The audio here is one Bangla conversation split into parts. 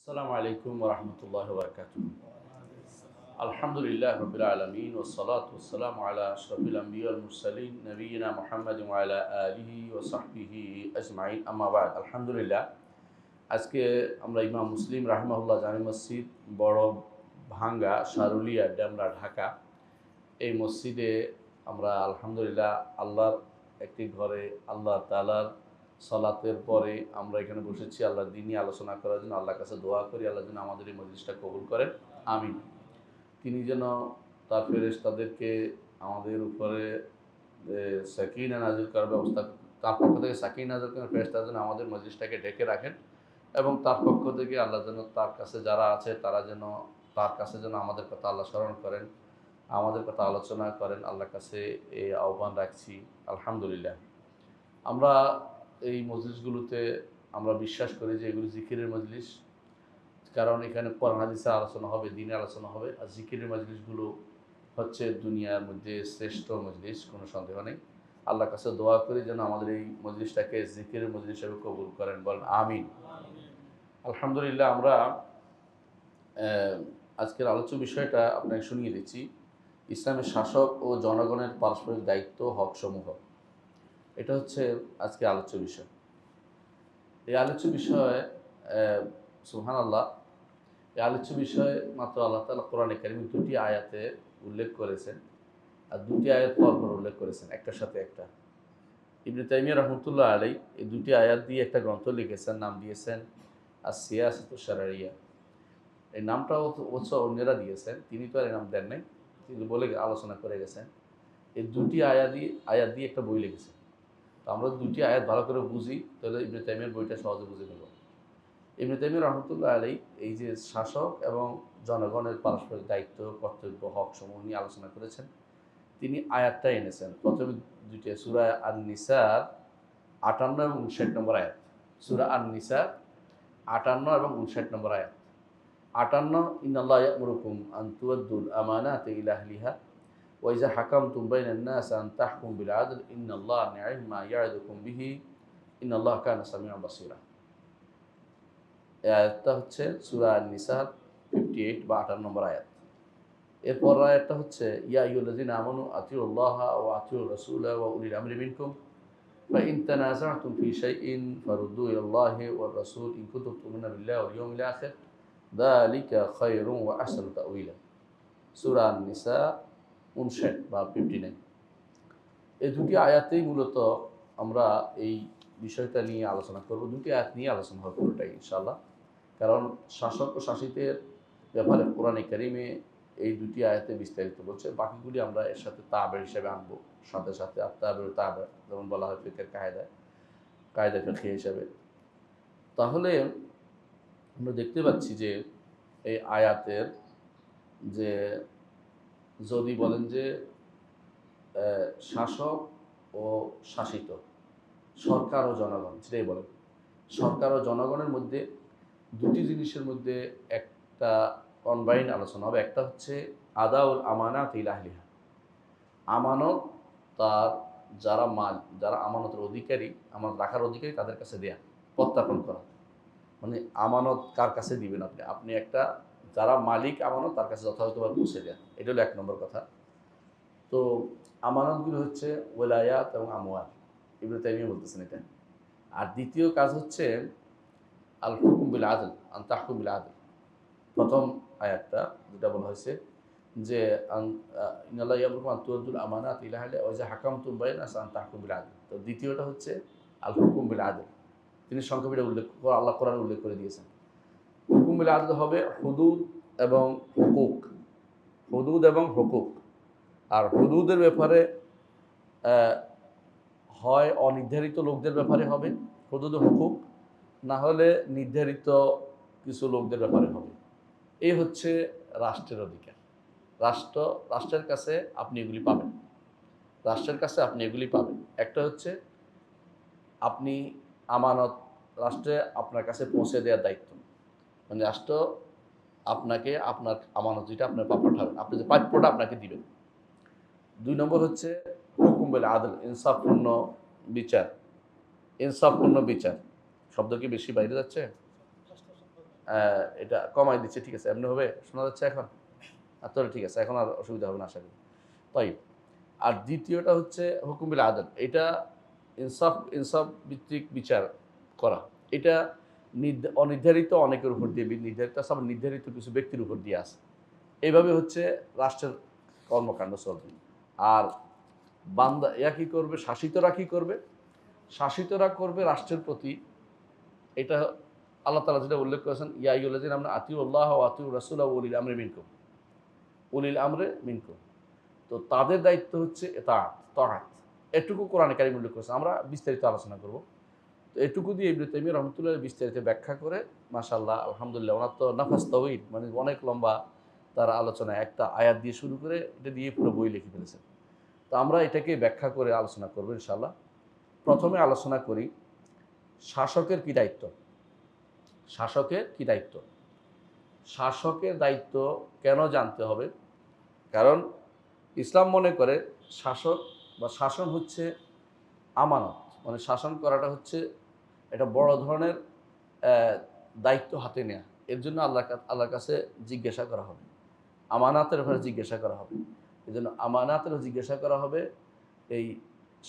আসসালামু আলাইকুম ওয়া রাহমাতুল্লাহি ওয়া বারাকাতুহু। আলহামদুলিল্লাহ রাব্বিল আলামিন ওয়াস সালাতু ওয়াস সালামু আলা আশরাফিল আমবিয়া ওয়াল মুরসালিন নবিয়িনা মুহাম্মাদিন ওয়া আলা আলিহি ওয়া সাহবিহি আজমাইন আম্মা বা'দ। আলহামদুলিল্লাহ, আজকে আমরা ইমাম মুসলিম রাহিমাহুল্লাহ জামে মসজিদ বড় ভাঙ্গা শারুলিয়া ডেমরা ঢাকা, এই মসজিদে আমরা আলহামদুলিল্লাহ আল্লাহর একটি ঘরে আল্লাহ তাআলার সালাতের পরে আমরা এখানে বসেছি আল্লাহর দ্বীনি আলোচনা করার জন্য। আল্লাহর কাছে দোয়া করি আল্লাহ যেন আমাদের এই মজলিসটা কবুল করেন, আমিন। তিনি যেন তার ফেরেশতাদেরকে আমাদের উপরে সাকিনা নাযিল করার ব্যবস্থা, তার পক্ষ থেকে সাকিনা নাযিল করেন, ফেরেশতারা যেন আমাদের মজলিসটাকে ঢেকে রাখেন এবং তার পক্ষ থেকে আল্লাহ যেন তার কাছে যারা আছে তারা যেন তার কাছে যেন আমাদের কথা আল্লাহ স্মরণ করেন, আমাদের কথা আলোচনা করেন। আল্লাহর কাছে এই আহ্বান রাখছি। আলহামদুলিল্লাহ, আমরা এই মজলিসগুলোতে আমরা বিশ্বাস করি যে এগুলো জিকিরের মজলিস, কারণ এখানে কোরআন হাদিসের আলোচনা হবে, দ্বীনের আলোচনা হবে। আর জিকিরের মজলিসগুলো হচ্ছে দুনিয়ার মধ্যে শ্রেষ্ঠ মজলিস, কোনো সন্দেহ নেই। আল্লাহর কাছে দোয়া করি যেন আমাদের এই মজলিসটাকে জিকিরের মজলিস হিসেবে কবুল করেন, বলেন আমিন। আলহামদুলিল্লাহ, আমরা আজকের আলোচ্য বিষয়টা আপনাকে শুনিয়ে দিচ্ছি, ইসলামের শাসক ও জনগণের পারস্পরিক দায়িত্ব হকসমূহ। এটা হচ্ছে আজকে আলোচ্য বিষয়। এই আলোচ্য বিষয়ে সুবহানাল্লাহ, এই আলোচ্য বিষয়ে মাত্র আল্লাহ তাআলা কোরআনে কারিমে দুটি আয়াতে উল্লেখ করেছেন, আর দুটি আয়াত পরপর উল্লেখ করেছেন একটার সাথে একটা। ইবনে তাইমিয়া রাহমাতুল্লাহ আলাইহি এই দুটি আয়াত দিয়ে একটা গ্রন্থ লিখেছেন, নাম দিয়েছেন আস-সিয়াসাতুশ শারঈয়া। এই নামটা অবশ্য অন্যরা দিয়েছেন, তিনি তো আর এই নাম দেন নাই, কিন্তু বলে আলোচনা করে গেছেন। এই দুটি আয়াত দিয়ে একটা বই লিখেছেন। তো আমরা দুটি আয়াত ভালো করে বুঝি তাহলে ইবনে তাইমিয়ার বইটা সহজে বুঝে নেব। ইবনে তাইমিয়া রাহমাতুল্লাহ আলাইহি এই যে শাসক এবং জনগণের পারস্পরিক দায়িত্ব, কর্তব্য, হক সমূহ নিয়ে আলোচনা করেছেন। তিনি আয়াতটা এনেছেন প্রথমে দুইটা সূরা আন-নিসার ৫৮ এবং ৫৯ নম্বর আয়াত। সূরা আন-নিসার ৫৮ এবং ৫৯ নম্বর আয়াত। ৫৮, ইন্নাল্লাহা ইয়া'মুরুকুম আন তু'আদ্দুল আমানাতি ইলা আহলিহা ওয়া ইযা হাকামতুম বাইনান নাস আন তাহকুমু বিল আদল ইন্নাল্লাহা নি'মা ইয়া'iদুকুম বিহি ইন্নাল্লাহা কানা সামিউন বাসীরা। এই আয়াতটা হচ্ছে সূরা আন-নিসার 58 বা ৫৮ নম্বর আয়াত। এরপর আয়াতটা হচ্ছে ইয়া আইয়ুহাল্লাযীনা আমানু আতিউল্লাহা ওয়া আতিউর রাসূলা ওয়া উলিল আমরি মিনকুম ফা ইন তানাযা'তুম ফি শাইইন ফারুদ্দু ইলাল্লাহি ওয়ার রাসূল ইন কুনতুম তু'মিনুনা বিল্লাহি ওয়াল ইয়াউমিল আখির যালিকা খায়রুন ওয়া আহসানু তা'ওয়িলা। সূরা আন-নিসা 59 বা 59। এই দুটি আয়াতেই মূলত আমরা এই বিষয়টা নিয়ে আলোচনা করব। দুটি আয়াত নিয়ে আলোচনা হবে পুরোটাই ইনশাআল্লাহ। কারণ শাসক ও শাসিতের ব্যাপারে কোরআনে কারিমে এই দুটি আয়াতে বিস্তারিত বলছে। বাকিগুলি আমরা এর সাথে তাবের হিসেবে আনবো, সাথে সাথে আত-তাবের তাবে যেমন বলা হয় ফিকহের কায়দা ফিকহি হিসেবে। তাহলে আমরা দেখতে পাচ্ছি যে এই আয়াতের যে যদি বলেন যে শাসক ও শাসিত, সরকার ও জনগণ, সেটাই বলেন। সরকার ও জনগণের মধ্যে দুটি জিনিসের মধ্যে একটা কম্বাইন্ড আলোচনা হবে। একটা হচ্ছে আদাউল আমানাত ইলা আহলিহা, আমানত তার যারা আমানতের অধিকারী, আমানত রাখার অধিকারী তাদের কাছে দেয়া, প্রত্যাপন করা। মানে আমানত কার কাছে দিবেন আপনি, আপনি একটা যারা মালিক আমানত তার কাছে যথাযথভাবে পৌঁছে দেয়া, এটা হলো ১ নম্বর কথা। তো আমানতগুলো হচ্ছে ওয়ালায়াত এবং আমওয়াল, ইবনে তাইমিয়া বলতেছেন এটা। আর দ্বিতীয় কাজ হচ্ছে আল হুকুম বিল আদল, আন তাহকুম বিল আদল। প্রথম আয়াতটা যেটা বলা হয়েছে যে ইন্নাল্লাহা ইয়া'মুরুকুম আন তু'আদ্দুল আমানাতি ইলা আহলিহা ওয়া ইযা হাকামতুম বাইনান নাস আন তাহকুমু বিল আদল। তো দ্বিতীয়টা হচ্ছে আল হুকুম বিল আদল। তিনি সংক্ষেপে উল্লেখ করে আল্লাহ কোরআনে উল্লেখ করে দিয়েছেন। হুকুম বিল আদল হবে হুদুদ এবং হুকুক, হুদুদ এবং হুকুক। আর হুদুদের ব্যাপারে হয় অনির্ধারিত লোকদের ব্যাপারে হবে হুদুদ হুকুক, না হলে নির্ধারিত কিছু লোকদের ব্যাপারে হবে। এই হচ্ছে রাষ্ট্রের অধিকার। রাষ্ট্রের কাছে আপনি এগুলি পাবেন, রাষ্ট্রের কাছে আপনি এগুলি পাবেন। একটা হচ্ছে আপনি আমানত, রাষ্ট্রে আপনার কাছে পৌঁছে দেওয়ার দায়িত্ব, মানে রাষ্ট্র আপনাকে আপনার আমানত যেটা আপনার পাঠাবেন, আপনি যে প্রাপ্যটা আপনাকে দিবেন। ২ নম্বর হচ্ছে হুকুম বিল আদল, ইনসাফপূর্ণ বিচার। ইনসাফপূর্ণ বিচার শব্দ কি বেশি বাইরে যাচ্ছে? এটা কমাই দিচ্ছে, ঠিক আছে, এমনি হবে, শোনা যাচ্ছে এখন? তাহলে ঠিক আছে, এখন আর অসুবিধা হবে না আশা করি। তাই আর দ্বিতীয়টা হচ্ছে হুকুম বিল আদল, এটা ইনসাফ ভিত্তিক বিচার করা। এটা অনির্ধারিত অনেকের উপর দিয়ে নির্ধারিত আছে, আবার নির্ধারিত কিছু ব্যক্তির উপর দিয়ে আছে। এইভাবে হচ্ছে রাষ্ট্রের কর্মকাণ্ড চলবে। আর বান্দা কি করবে? শাসিতরা কি করবে? শাসিতরা করবে রাষ্ট্রের প্রতি, এটা আল্লাহ তাআলা যেটা উল্লেখ করেছেন, ইয়া আইয়ুহাল্লাযীনা আমানু আতিউল্লাহ ওয়া আতিউর রাসূলা ওয়া উলিল আমরি মিনকুম। উলিল আমরে মিনকুম, তো তাদের দায়িত্ব হচ্ছে তাআত। এটুকু কোরআনে কারিমে উল্লেখ করেছে, আমরা বিস্তারিত আলোচনা করব। তো এটুকু দিয়ে ইবনে তাইমিয়া রাহমাতুল্লাহ বিস্তারিত ব্যাখ্যা করে, মাশাআল্লাহ আলহামদুলিল্লাহ, ওনার তো নাফাস তাওয়িল, মানে অনেক লম্বা তার আলোচনা, একটা আয়াত দিয়ে শুরু করে এটা দিয়ে পুরো বই লিখে ফেলেছেন। তো আমরা এটাকে ব্যাখ্যা করে আলোচনা করব ইনশাআল্লাহ। প্রথমে আলোচনা করি শাসকের কি দায়িত্ব। শাসকের কি দায়িত্ব? শাসকের দায়িত্ব কেন জানতে হবে? কারণ ইসলাম মনে করে শাসক বা শাসন হচ্ছে আমানত, মানে শাসন করাটা হচ্ছে একটা বড় ধরনের দায়িত্ব হাতে নেওয়া। এর জন্য আল্লাহর কাছে জিজ্ঞাসা করা হবে, আমানাতের ব্যাপারে জিজ্ঞাসা করা হবে। এই জন্য আমানাতেরও জিজ্ঞাসা করা হবে। এই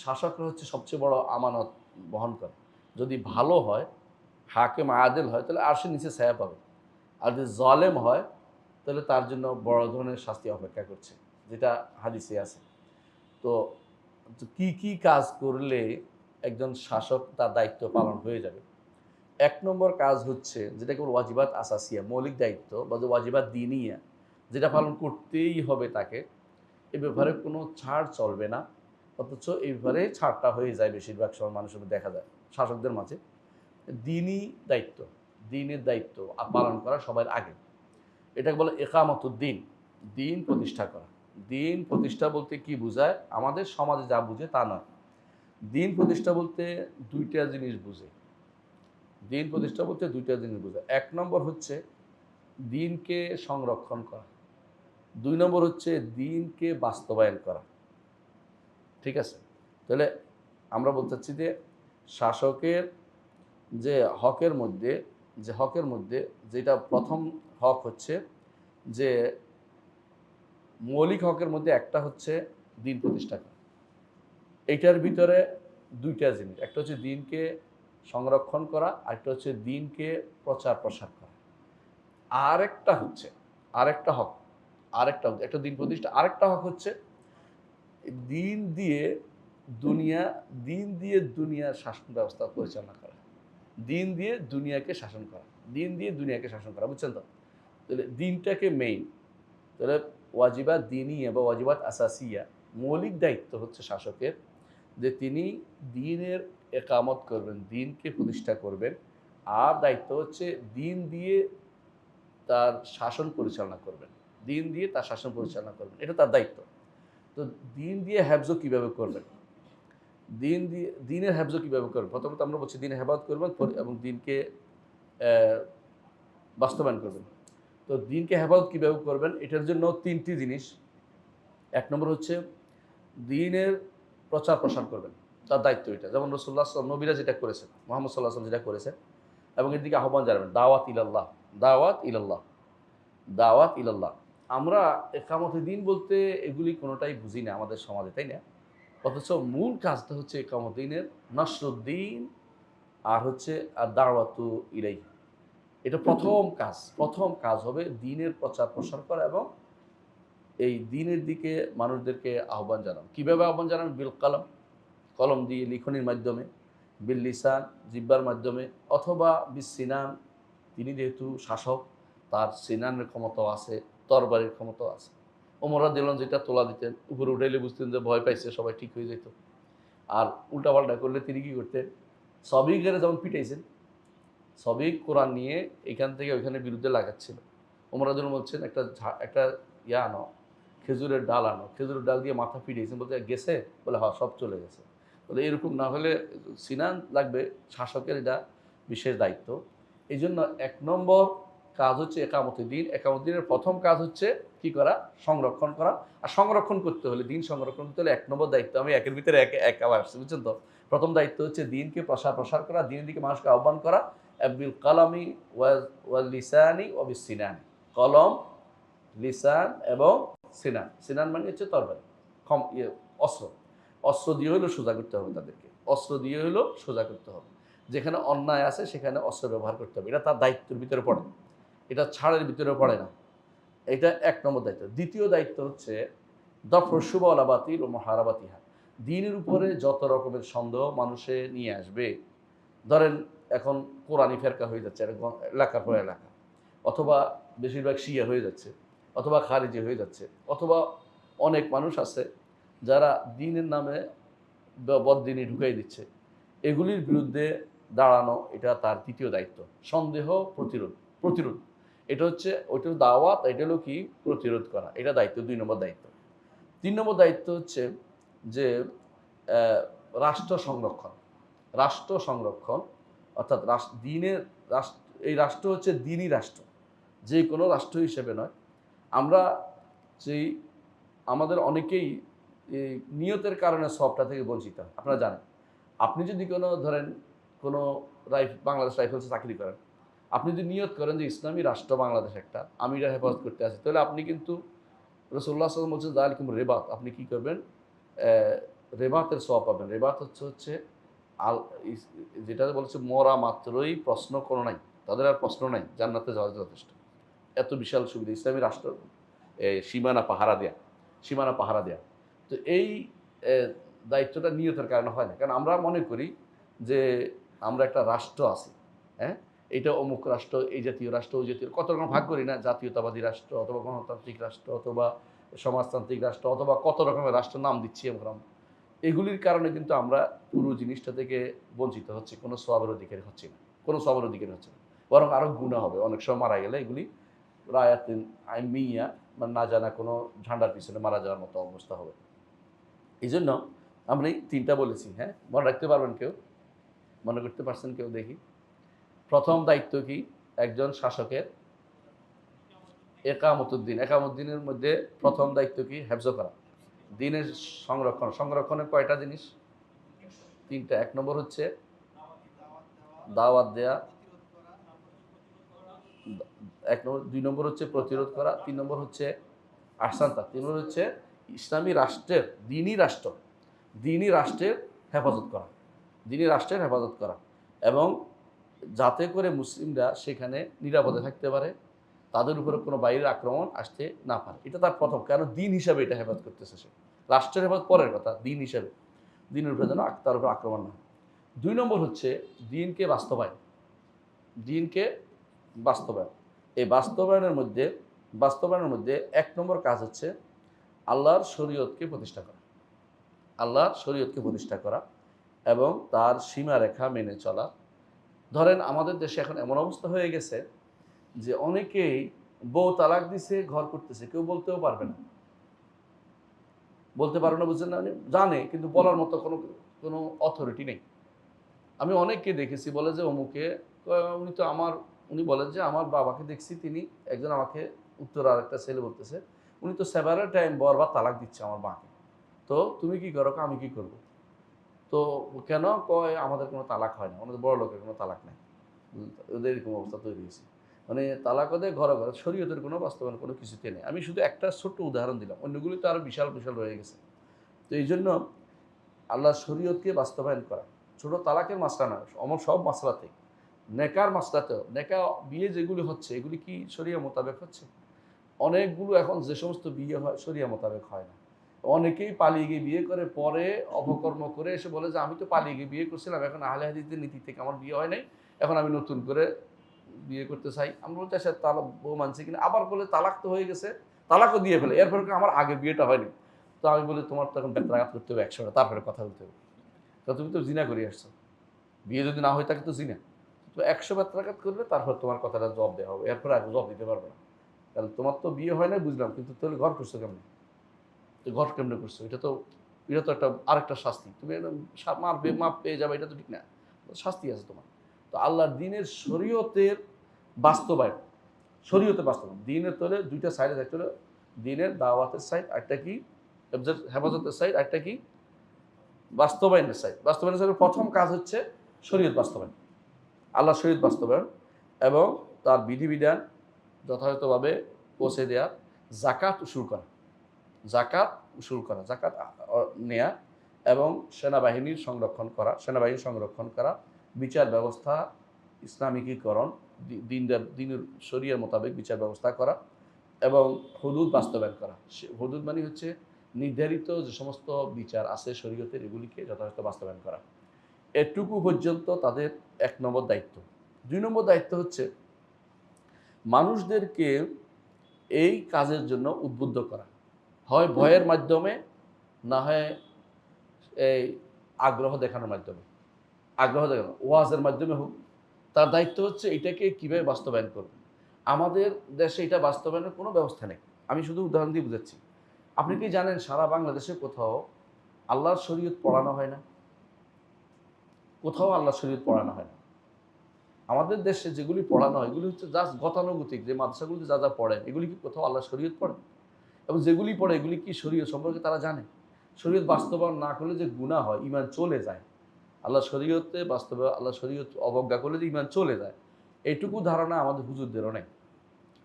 শাসকরা হচ্ছে সবচেয়ে বড় আমানত বহন করে। যদি ভালো হয়, হাকিম আদেল হয়, তাহলে আরশের নিচে ছায়া পাবে। আর যদি জালেম হয়, তাহলে তার জন্য বড় ধরনের শাস্তি অপেক্ষা করছে, যেটা হাদিসে আছে। তো কি কি কাজ করলে একজন শাসক তার দায়িত্ব পালন হয়ে যাবে? এক নম্বর কাজ হচ্ছে যেটাকে ওয়াজিবাত আসাসিয়া, মৌলিক দায়িত্ব বা ওয়াজিবাত দিনিয়া, যেটা পালন করতেই হবে তাকে। এ ব্যাপারে কোনো ছাড় চলবে না, অথচ এই ব্যাপারে ছাড়টা হয়ে যায় বেশিরভাগ সময় মানুষের দেখা যায় শাসকদের মাঝে। দিনই দায়িত্ব, দিনের দায়িত্ব পালন করা সবার আগে। এটাকে বলে ইকামতুদ্দিন, দিন প্রতিষ্ঠা করা। দিন প্রতিষ্ঠা বলতে কি বোঝায়? আমাদের সমাজে যা বুঝে তা নয়। দিন প্রতিষ্ঠা বলতে দুইটা জিনিস বুঝে। দিন প্রতিষ্ঠা বলতে দুইটা জিনিস বোঝায়। এক নম্বর হচ্ছে দিনকে সংরক্ষণ করা, দুই নম্বর হচ্ছে দিনকে বাস্তবায়ন করা। ঠিক আছে? তাহলে আমরা বলতে চাচ্ছি যে শাসকের হকের মধ্যে যেটা প্রথম হক হচ্ছে যে মৌলিক হকের মধ্যে একটা হচ্ছে দিন প্রতিষ্ঠা করা। এইটার ভিতরে দুইটা জিনিস, একটা হচ্ছে দিনকে সংরক্ষণ করা, আরেকটা হচ্ছে দিনকে প্রচার প্রসার করা। আরেকটা হক, একটা দিন প্রতিষ্ঠা, আরেকটা হক হচ্ছে দিন দিয়ে দুনিয়ার শাসন ব্যবস্থা পরিচালনা করা। দিন দিয়ে দুনিয়াকে শাসন করা, বুঝছেন তো? তাহলে দিনটাকে মেইন, তাহলে ওয়াজিবাত দিনিয়া বা ওয়াজিবাত আসাসিয়া, মৌলিক দায়িত্ব হচ্ছে শাসকের যে তিনি দিনের একামত করবেন, দিনকে প্রতিষ্ঠা করবেন। আর দায়িত্ব হচ্ছে দিন দিয়ে তার শাসন পরিচালনা করবেন, এটা তার দায়িত্ব। তো দিন দিয়ে হেফজ কীভাবে করবেন? দিনের হেফজ কীভাবে করবেন? প্রথমত আমরা বলছি দিনের হেফাজত করবেন এবং দিনকে বাস্তবায়ন করবেন। তো দিনকে হেফাজত কীভাবে করবেন? এটার জন্য তিনটি জিনিস। এক নম্বর হচ্ছে দিনের প্রচার প্রসার করবেন, তার দায়িত্ব এটা। যেমন রাসূলুল্লাহ নবীরা যেটা করেছেন, মুহাম্মদ সাল্লাল্লাহু আলাইহি ওয়াসাল্লাম যেটা করেছেন, এবং এর দিকে আহ্বান জানাবেন। দাওয়াত ইলাল্লাহ। আমরা ইকামতে দিন বলতে এগুলি কোনোটাই বুঝি না আমাদের সমাজে, তাই না? অথচ মূল কাজটা হচ্ছে ইকামত দিনের নাসরুদ্দিন, আর হচ্ছে আর দাওয়াতু ইলাইহি। এটা প্রথম কাজ হবে দিনের প্রচার প্রসার করা এবং এই দিনের দিকে মানুষদেরকে আহ্বান জানানো। কীভাবে আহ্বান জানান? বিল কালাম, কলম দিয়ে, লিখনির মাধ্যমে, বিল লিসান, জিহ্বার মাধ্যমে, অথবা বিস সিনান, তিনি যেহেতু শাসক, তার সিনানের ক্ষমতাও আছে, তরবারির ক্ষমতাও আছে। ওমর রাদিয়াল্লাহু আনহু যেটা তোলা দিতেন, উপরে উঠাইলে বুঝতেন যে ভয় পাইছে, সবাই ঠিক হয়ে যেত। আর উল্টাপাল্টা করলে তিনি কী করতেন? সবিকের যেমন পিটাইছেন, সবিক কোরআন নিয়ে এখান থেকে ওইখানে বিরুদ্ধে লাগাচ্ছিল। ওমর রাদিয়াল্লাহু বলছেন একটা আনো, খেজুরের ডাল আনো, খেজুরের ডাল দিয়ে মাথা পিটিয়েছেন, বলতে গেছে? বলে হ্যাঁ, সব চলে গেছে। বলে এরকম না হলে সিনান লাগবে, শাসকের এটা বিশেষ দায়িত্ব। এই জন্য এক নম্বর কাজ হচ্ছে একামতুদ্দিনের প্রথম কাজ হচ্ছে কি করা? সংরক্ষণ করা। আর সংরক্ষণ করতে হলে, দিন সংরক্ষণ করতে হলে এক নম্বর দায়িত্ব, আমি একের ভিতরে এক আবার আসছি, বুঝছেন তো? প্রথম দায়িত্ব হচ্ছে দিনকে প্রসার করা, দিনের দিকে মানুষকে আহ্বান করা। বিল কালামি ওয়াল লিসানি ওয়া বিস সিনানি। কলম, লিসান এবং সিনান। সিনান মানে হচ্ছে তরবারি, অস্ত্র। অস্ত্র দিয়ে হইলেও সোজা করতে হবে তাদেরকে, অস্ত্র দিয়ে হইলেও সোজা করতে হবে। যেখানে অন্যায় আছে সেখানে অস্ত্র ব্যবহার করতে হবে। এটা তার দায়িত্বের ভিতরে পড়ে, এটা ছাড়ের ভিতরে পড়ে না। এটা এক নম্বর দায়িত্ব। দ্বিতীয় দায়িত্ব হচ্ছে দফর সুবলা বাতিল ও মহারাবাতিহা। দিনের উপরে যত রকমের সন্দেহ মানুষে নিয়ে আসবে, ধরেন এখন কোরআনি ফেরকা হয়ে যাচ্ছে এলাকার পর এলাকা, অথবা বেশিরভাগ শিয়া হয়ে যাচ্ছে, অথবা খারিজি হয়ে যাচ্ছে, অথবা অনেক মানুষ আছে যারা দিনের নামে বদ্দিনী ঢুকাই দিচ্ছে। এগুলির বিরুদ্ধে দাঁড়ানো এটা তার তৃতীয় দায়িত্ব। সন্দেহ প্রতিরোধ এটা হচ্ছে ওইটার দাওয়াত, এটা হলো কি প্রতিরোধ করা, এটা দায়িত্ব, 2 নম্বর দায়িত্ব। 3 নম্বর দায়িত্ব হচ্ছে যে রাষ্ট্র সংরক্ষণ, অর্থাৎ দিনের রাষ্ট্র, এই রাষ্ট্র হচ্ছে দিনই রাষ্ট্র, যে কোনো রাষ্ট্র হিসেবে নয়। আমরা যেই আমাদের অনেকেই এই নিয়তের কারণে সবটা থেকে বঞ্চিত হয়। আপনারা জানেন, আপনি যদি কোনো ধরেন কোনো বাংলাদেশ রাইফেলসে চাকরি করেন, আপনি যদি নিয়ত করেন যে ইসলামী রাষ্ট্র বাংলাদেশ একটা, আমি এটা হেফাজত করতে আসি, তাহলে আপনি কিন্তু রাসূলুল্লাহ সাল্লাল্লাহু আলাইহি ওয়াসাল্লাম বলছেন যালিকুম রিবাত, আপনি কি করবেন? রেবাতের সওয়াব পাবেন। রেবাত হচ্ছে আল যেটা বলছে মরা মাত্রই প্রশ্ন কোনো নাই, তাদের আর প্রশ্ন নাই, জান্নাতে যাওয়া যথেষ্ট। এত বিশাল সুবিধা ইসলামী রাষ্ট্র, সীমানা পাহারা দেয়া। তো এই দায়িত্বটা নিয়তের কারণে হয় না, কারণ আমরা মনে করি যে আমরা একটা রাষ্ট্র আছি, হ্যাঁ, এটা অমুক রাষ্ট্র, এই জাতীয় রাষ্ট্র, ওই জাতীয়, কত রকম ভাগ করি না, জাতীয়তাবাদী রাষ্ট্র অথবা গণতান্ত্রিক রাষ্ট্র অথবা সমাজতান্ত্রিক রাষ্ট্র অথবা কত রকমের রাষ্ট্র নাম দিচ্ছি আমরা। এগুলির কারণে কিন্তু আমরা পুরো জিনিসটা থেকে বঞ্চিত হচ্ছি, কোনো সওয়াবের অধিকারী হচ্ছি না, কোনো সওয়াবের অধিকারী হচ্ছে না, বরং আরও গুনাহ হবে। অনেক সময় মারা গেলে এগুলি রায়াতিন আইমিয়া, মানে না জানা কোনো ঝান্ডার পিছনে মারা যাওয়ার মতো অবস্থা হবে। এই জন্য আমরা এই 3টা বলেছি, হ্যাঁ, মনে রাখতে পারবেন কেউ? মনে করতে পারছেন কেউ? দেখি। প্রথম দায়িত্ব কি একজন শাসকের? একামতুদ্দিনের মধ্যে প্রথম দায়িত্ব কি? হেফজ করা, দিনের সংরক্ষণের কয়টা জিনিস? 3টা। 1 নম্বর হচ্ছে দাওয়াত দেয়া, 2 নম্বর হচ্ছে প্রতিরোধ করা, 3 নম্বর হচ্ছে আহসানতা, 3 নম্বর হচ্ছে ইসলামী রাষ্ট্রের, দিনী রাষ্ট্রের হেফাজত করা, এবং যাতে করে মুসলিমরা সেখানে নিরাপদে থাকতে পারে, তাদের উপরে কোনো বাইরের আক্রমণ আসতে না পারে। এটা তার প্রথম, কারণ দিন হিসাবে এটা হেফাজত করতেছে সে। রাষ্ট্রের হেফাজত পরের কথা, দিন হিসাবে, দিনের উপরে যেন তার উপর আক্রমণ না হয়। 2 নম্বর হচ্ছে দিনকে বাস্তবায়ন। এই বাস্তবায়নের মধ্যে 1 নম্বর কাজ হচ্ছে আল্লাহর শরীয়তকে প্রতিষ্ঠা করা এবং তার সীমারেখা মেনে চলা। ধরেন আমাদের দেশে এখন এমন অবস্থা হয়ে গেছে যে অনেকেই বউ তালাক দিছে, ঘর করতেছে, কেউ বলতেও পারবে না, বুঝছেন না, মানে জানে কিন্তু বলার মতো কোনো অথরিটি নেই। আমি অনেককে দেখেছি বলে যে অমুকে, উনি বলেন যে আমার বাবাকে দেখছি, তিনি একজন আমাকে উত্তর আর একটা ছেলে বলতেছে, উনি তো সেভারেল টাইম বরবার তালাক দিচ্ছে আমার মাকে, তো তুমি কি করো? আমি কি করব? তো কেন? কয় আমাদের কোনো তালাক হয় না, আমাদের বড় লোকের কোনো তালাক নেই। ওদের এরকম অবস্থা তৈরি হয়েছে, মানে তালাক ওদের ঘরে শরীয়তের কোনো বাস্তবায়ন কোনো কিছুতে নেই। আমি শুধু একটা ছোট্ট উদাহরণ দিলাম, অন্যগুলি তো আরও বিশাল রয়ে গেছে। তো এই জন্য আল্লাহর শরীয়তকে বাস্তবায়ন করা, ছোট তালাকের মাসলা নয়, সব মাসলাতে, নেকার মাসলাতেও, নেকা বিয়ে যেগুলি হচ্ছে এগুলি কি শরিয়া মোতাবেক হচ্ছে? অনেকগুলো এখন যে সমস্ত বিয়ে হয় শরিয়া মোতাবেক হয় না। অনেকেই পালিয়ে গিয়ে বিয়ে করে, পরে অপকর্ম করে এসে বলে যে আমি তো পালিয়ে গিয়ে বিয়ে করছিলাম, এখন আহলে হাদিসের নীতি থেকে আমার বিয়ে হয় নাই, এখন আমি নতুন করে বিয়ে করতে চাই। আমরা বলছি আচ্ছা তালাক বউ মানছি কিনা, আবার বলে তালাক তো হয়ে গেছে, তালাকও দিয়ে ফেলে, এরপরে আমার আগে বিয়েটা হয়নি। তো আমি বলি তোমার তো এখন বেত্রাঘাত করতে হবে 100টা, তারপরে কথা বলতে হবে। তো তুমি তো জিনা করে আসছো, বিয়ে যদি না হয়ে থাকে তো জিনা, তো 100 বেত্রাঘাত করবে, তারপর তোমার কথাটা জবাব দেওয়া হবে, এরপরে আগে জবাব দিতে পারবে না। কারণ তোমার তো বিয়ে হয় না বুঝলাম, কিন্তু তাহলে ঘর করছো কেমন? তো ঘর কেমনে করছো? এটা তো একটা আরেকটা শাস্তি, তুমি মাপ পেয়ে যাবে, এটা তো ঠিক না, শাস্তি আছে তোমার। তো আল্লাহর দিনের শরীয়তের বাস্তবায়ন, দিনের তোলে 2টা সাইডে থাকতে হলো, দিনের দাওয়াতের সাইড একটা কি, হেফাজতের সাইড একটা কি, বাস্তবায়নের সাইড। বাস্তবায়নের সাইডের প্রথম কাজ হচ্ছে শরীয়ত বাস্তবায়ন, আল্লাহর শরীয়ত বাস্তবায়ন এবং তার বিধিবিধান যথাযথভাবে পৌঁছে দেওয়া, জাকাত উসুল করা, জাকাত নেয়া এবং সেনাবাহিনী সংরক্ষণ করা, বিচার ব্যবস্থা ইসলামিকীকরণ, দিনের শরিয়ার মোতাবেক বিচার ব্যবস্থা করা এবং হুদুদ বাস্তবায়ন করা। হুদুদ মানে হচ্ছে নির্ধারিত যে সমস্ত বিচার আছে শরীয়তের, এগুলিকে যথাযথ বাস্তবায়ন করা। এটুকু পর্যন্ত তাদের 1 নম্বর দায়িত্ব। 2 নম্বর দায়িত্ব হচ্ছে মানুষদেরকে এই কাজের জন্য উদ্বুদ্ধ করা, হয় ভয়ের মাধ্যমে, না হয় এই আগ্রহ দেখানোর মাধ্যমে। ওয়াজের মাধ্যমে হোক। তার দায়িত্ব হচ্ছে এটাকে কীভাবে বাস্তবায়ন করবে। আমাদের দেশে এটা বাস্তবায়নের কোনো ব্যবস্থা নেই। আমি শুধু উদাহরণ দিয়ে বুঝাচ্ছি। আপনি কি জানেন সারা বাংলাদেশে কোথাও আল্লাহর শরীয়ত পড়ানো হয় না? কোথাও আল্লাহর শরীয়ত পড়ানো হয় না। আমাদের দেশে যেগুলি পড়ানো হয় এগুলি হচ্ছে জাস্ট গতানুগতিক, যে মাদ্রাসাগুলিতে যা পড়েন এগুলি কি কোথাও আল্লাহর শরীয়ত পড়ে? এবং যেগুলি পড়ে এগুলি কি শরীয়ত সম্পর্কে তারা জানে? শরীয়ত বাস্তবায়ন না করলে যে গুনাহ হয়, ঈমান চলে যায়। আল্লাহর শরীয়ত অবজ্ঞা করলে যে ঈমান চলে যায়, এইটুকু ধারণা আমাদের হুজুরদেরও নেই,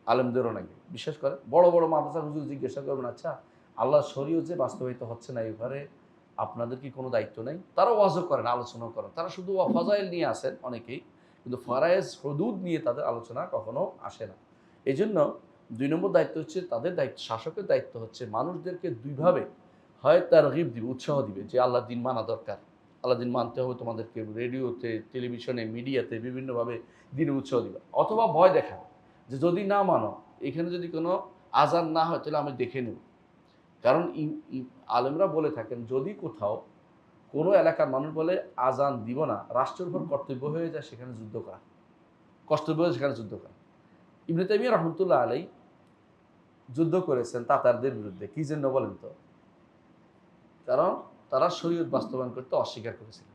আলেমদেরও নেই। বিশেষ করে বড় বড় মাদ্রাসার হুজুর জিজ্ঞাসা করবেন, আচ্ছা আল্লাহর শরীয়ত যে বাস্তবায়িত হচ্ছে না, এবারে আপনাদের কি কোনো দায়িত্ব নেই? তারা ওয়াজও করেন, আলোচনাও করেন। তারা শুধু ফাজাইল নিয়ে আসেন অনেকেই, কিন্তু ফারায়েজ হুদুদ নিয়ে তাদের আলোচনা কখনো আসে না। এই জন্য 2 নম্বর দায়িত্ব হচ্ছে তাদের দায়িত্ব, শাসকের দায়িত্ব হচ্ছে মানুষদেরকে দুইভাবে, হয় তারগিব দিবে, উৎসাহ দিবে যে আল্লাহর দিন মানা দরকার, আল্লাহর দিন মানতে হবে, তোমাদেরকে রেডিওতে, টেলিভিশনে, মিডিয়াতে বিভিন্নভাবে দিনে উৎসাহ দিবে, অথবা ভয় দেখাবে যে যদি না মানো, এখানে যদি কোনো আজান না হয় তাহলে আমি দেখে নেব। কারণ আলেমরা বলে থাকেন যদি কোথাও কোনো এলাকার মানুষ বলে আজান দিব না, রাষ্ট্রের উপর কর্তব্য হয়ে যায় সেখানে যুদ্ধ করা, ইবনে তাইমিয়া রাহমাতুল্লাহ আলাইহি যুদ্ধ করেছেন তাতারদের বিরুদ্ধে। কি জন্য বলেন তো? কারণ তারা শরীয়ত বাস্তবায়ন করতে অস্বীকার করেছিল,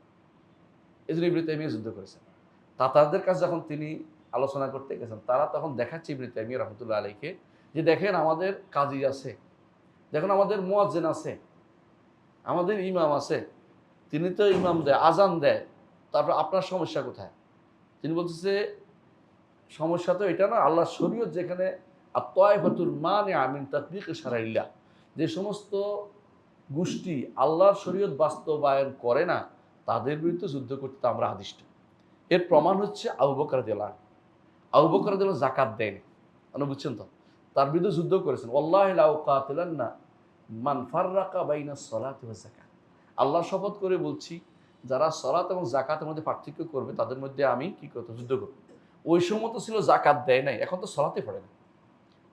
এই জন্য ইবনে তাইমিয়া যুদ্ধ করেছেন। তাতারদের কাছে যখন তিনি আলোচনা করতে গেছেন, তারা তখন দেখাচ্ছে ইবনে তাইমিয়া রাহমাতুল্লাহ আলাইহিকে যে দেখেন আমাদের কাজী আছে, দেখুন আমাদের মুয়াজ্জিন আছে, আমাদের ইমাম আছে, তিনি তো ইমাম দেয়, আজান দেয়, তারপর আপনার সমস্যা কোথায়? তিনি বলতেছে সমস্যা তো এটা না, আল্লাহর শরীয়ত যেখানে আত-তায়ফাতুল মানিআ মিন তাতবিক শারাইল্লাহ, যে সমস্ত গোষ্ঠী আল্লাহর শরীয়ত বাস্তবায়ন করে না তাদের বিরুদ্ধে যুদ্ধ করতে তো আমরা আদিষ্ট। এর প্রমাণ হচ্ছে আবু বকর রাদিয়াল্লাহু আনহু। আবু বকর রাদিয়াল্লাহু যাকাত দেয়নি, আপনি বুঝছেন তো? তার বিরুদ্ধে যুদ্ধ করেছেন। ওয়াল্লাহি লা উকাতিলান্না মান ফাররাকা বাইনা সলাতি ওয়াজ যাকাত। আল্লাহর শপথ করে বলছি, যারা সালাত এবং যাকাতের মধ্যে পার্থক্য করবে তাদের মধ্যে আমি কি করব? যুদ্ধ করব। ওই সময় তো ছিল যাকাত দেয় নাই, এখন তো সালাতে পড়ে না,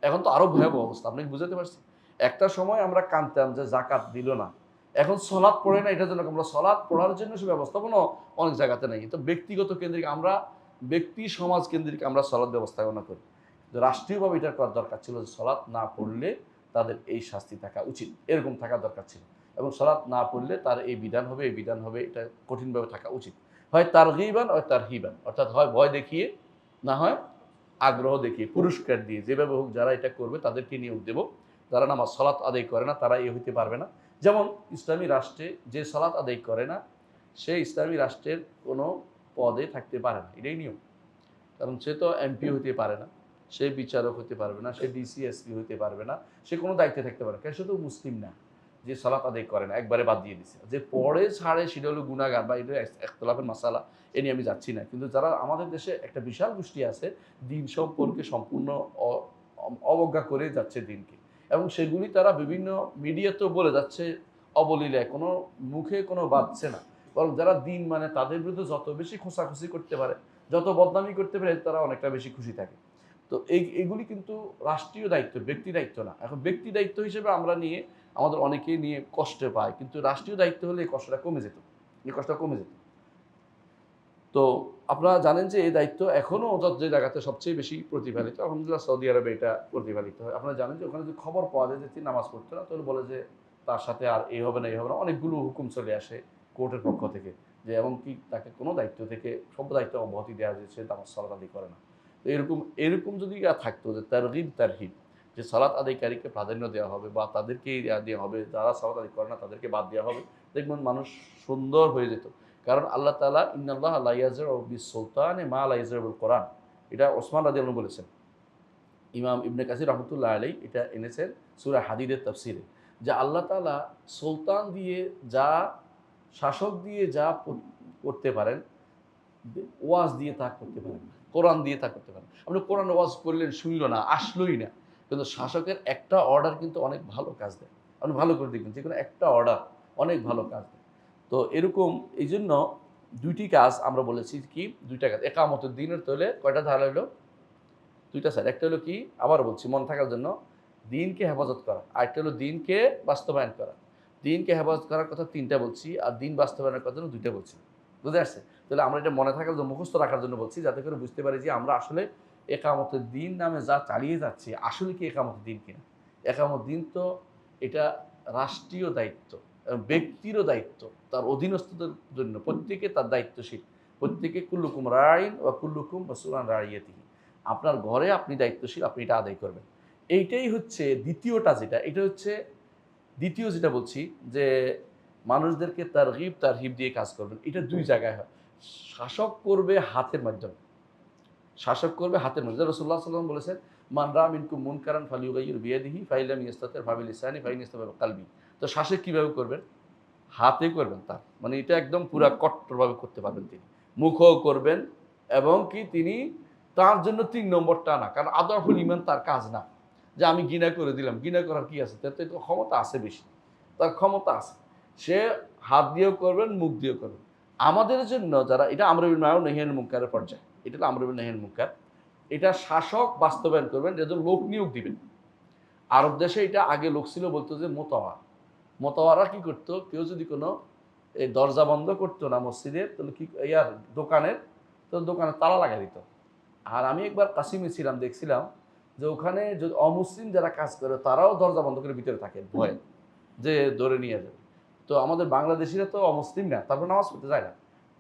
এখন তো আরো ভয়াবহ অবস্থা। আপনি বুঝাতে পারছি? একটা সময় আমরা কানতাম যে যাকাত দিল না, এখন সলাৎ পড়ে না, এটার জন্য আমরা সলাৎ পড়ার জন্য সে ব্যবস্থাপনা অনেক জায়গাতে নাই। তো ব্যক্তিগত কেন্দ্রিক আমরা, ব্যক্তি সমাজ কেন্দ্রিক আমরা সলাৎ ব্যবস্থাপনা করি। রাষ্ট্রীয়ভাবে এটা করার দরকার ছিল যে সলাৎ না পড়লে তাদের এই শাস্তি থাকা উচিত, এরকম থাকা দরকার ছিল। এবং সলাৎ না পড়লে তার এই বিধান হবে, এটা কঠিনভাবে থাকা উচিত। হয় তারগীবান হয় তারহিবান, অর্থাৎ হয় ভয় দেখিয়ে, না হয় আগ্রহ দেখিয়ে, পুরস্কার দিয়ে, যেভাবে হোক যারা এটা করবে তাদেরকে নিয়োগ দেব। যারা নামাজ সালাত আদায় করে না তারা হইতে পারবে না। যেমন ইসলামী রাষ্ট্রে যে সালাত আদায় করে না সে ইসলামী রাষ্ট্রের কোনো পদে থাকতে পারে না, এটাই নিয়ম। কারণ সে তো এমপি হতে পারে না, সে বিচারক হতে পারবে না, সে ডিসিএসপি হতে পারবে না, সে কোনো দায়িত্বে থাকতে পারে না। কেন? সে তো মুসলিম না, যে সালাত আদায় করে না, একবারে বাদ দিয়ে দিছে। যে পড়ে ছাড়ে সেটা হলো গুনাহগার, বা এটা ইখতিলাফের মাসালা, এ নিয়ে আমি যাচ্ছি না। কিন্তু যারা আমাদের দেশে একটা বিশাল গোষ্ঠী আছে দিন সম্পর্কে সম্পূর্ণ অবজ্ঞা করে যাচ্ছে দিনকে, এবং সেগুলি তারা বিভিন্ন মিডিয়াতেও বলে যাচ্ছে অবলীলায়, কোনো মুখে কোনো বাঁধছে না। বরং যারা দিন মানে তাদের বিরুদ্ধে যত বেশি খোঁচাখুচি করতে পারে, যত বদনামি করতে পারে, তারা অনেকটা বেশি খুশি থাকে। তো এইগুলি কিন্তু রাষ্ট্রীয় দায়িত্ব, ব্যক্তি দায়িত্ব না। এখন ব্যক্তি দায়িত্ব হিসেবে আমরা নিয়ে আমাদের অনেকেই নিয়ে কষ্ট পায়, কিন্তু রাষ্ট্রীয় দায়িত্ব হলে এই কষ্টটা কমে যেত। তো আপনারা জানেন যে এই দায়িত্ব এখনও যে জায়গাতে সবচেয়ে বেশি প্রতিফলিত, আলহামদুলিল্লাহ সৌদি আরবে এটা প্রতিফলিত হয়। আপনারা জানেন যে ওখানে যদি খবর পাওয়া যায় যে তিনি নামাজ পড়তো না, তাহলে বলে যে তার সাথে আর এই হবে না, অনেকগুলো হুকুম চলে আসে কোর্টের পক্ষ থেকে, যে এমনকি তাকে কোনো দায়িত্ব থেকে সব দায়িত্ব অব্যাহতি দেওয়া হয়েছে, নামাজ সালাত আদায় করে না। তো এরকম যদি থাকতো যে তারহিব, যে সালাত আদায়কারীকে প্রাধান্য দেওয়া হবে বা তাদেরকেই দেওয়া হবে, যারা সালাত আদায় করে না তাদেরকে বাদ দেওয়া হবে, দেখবেন মানুষ সুন্দর হয়ে যেত। কারণ আল্লাহ তাআলা ইন্নাল্লাহা লা ইয়াজরু বিস-সুলতানি মা লা ইয়াজরু বিল কোরআন, এটা ওসমান রাদিয়াল্লাহু আনহু বলেছেন। ইমাম ইবনে কাসির রহমতুল্লাহ আলাইহি এটা এনেছেন সূরা হাদিদের তাফসিরে, যে আল্লাহ তাআলা সুলতান দিয়ে যা, শাসক দিয়ে যা করতে পারেন, ওয়াজ দিয়ে তা করতে পারেন না, কোরআন দিয়ে তা করতে পারেন। আপনি কোরআন ওয়াজ করলেন, শুনলো না, আসলোই না, কিন্তু শাসকের একটা অর্ডার কিন্তু অনেক ভালো কাজ দেয়। আপনি ভালো করে দেখবেন, যে কোনো একটা অর্ডার অনেক ভালো কাজ দেয়। তো এরকম এই জন্য দুইটি কাজ আমরা বলেছি, কি দুইটা কাজ। একামতের দিনের তলে কয়টা ধারা হলো? দুইটা স্যার। একটা হলো কি, আবার বলছি মনে থাকার জন্য, দিনকে হেফাজত করা, আর একটা হলো দিনকে বাস্তবায়ন করা। দিনকে হেফাজত করার কথা তিনটা বলছি, আর দিন বাস্তবায়নের কথা দুইটা বলছি। বুঝতে আসছে? তাহলে আমরা এটা মনে থাকার জন্য, মুখস্থ রাখার জন্য বলছি, যাতে করে বুঝতে পারি যে আমরা আসলে একামতের দিন নামে যা চালিয়ে যাচ্ছি আসলে কি একামতের দিন কিনা। একামত দিন তো এটা রাষ্ট্রীয় দায়িত্ব, ব্যক্তিরও দায়িত্ব, তার অধীনস্থদের জন্য প্রত্যেকে তার দায়িত্বশীল। প্রত্যেকে কুল্লুকুম রাইন ওয়া কুল্লুকুম মাসউলুন আন রাইয়াতিহি। আপনার ঘরে আপনি দায়িত্বশীল, আপনি এটা আদায় করবেন। এইটাই হচ্ছে দ্বিতীয়টা, যেটা এটা হচ্ছে দ্বিতীয় যেটা বলছি, যে মানুষদেরকে তারহিব দিয়ে কাজ করবেন। এটা দুই জায়গায় হয়। শাসক করবে হাতের মাধ্যমে, শাসক করবে হাতের মাধ্যমে। রাসূলুল্লাহ সাল্লাল্লাহু আলাইহি ওয়াসাল্লাম বলেছেন, মান রা মিনকুম মুনকারান ফালিয়ুগাইয়ির বিয়াদিহি ফাইন লাম ইস্তাতি' ফাবিলিসানি ফাইন ইস্তাতা' বিকলবি। তো শাসক কিভাবে করবেন? হাতে করবেন তার, মানে এটা একদম পুরা কট্টরভাবে করতে পারবেন তিনি। মুখও করবেন, এবং কি তিনি তার জন্য ৩ নম্বরটা না, কারণ আদফুল ঈমান তার কাজ না, যে আমি ঘৃণা করে দিলাম। ঘৃণা করার কি আছে? তাতে তো ক্ষমতা আছে বেশি, তার ক্ষমতা আছে। সে হাত দিয়েও করবেন, মুখ দিয়েও করবেন। আমাদের জন্য যারা, এটা আমর বিল মারুফ নাহি আনিল মুনকারের পর্যায়ে, এটা হলো আমর বিল নাহি আনিল মুনকার। এটা শাসক বাস্তবায়ন করবেন, এর জন্য লোক নিয়োগ দিবেন। আরব দেশে এটা আগে লোক ছিল, বলতো যে মোতাওয়া। মোতাওয়ারা কি করতো? কেউ যদি কোনো এই দরজা বন্ধ করতো না মসজিদের, তাহলে কি ইয়ার দোকানের, তো দোকানে তালা লাগাই দিত। আর আমি একবার কাশিমে ছিলাম, দেখছিলাম যে ওখানে যদি অমুসলিম যারা কাজ করে, তারাও দরজা বন্ধ করে ভিতরে থাকে ভয়ে, যে ধরে নিয়ে যাবে। তো আমাদের বাংলাদেশিরা তো অমুসলিম না, তারপর নামাজ পড়তে যায় না।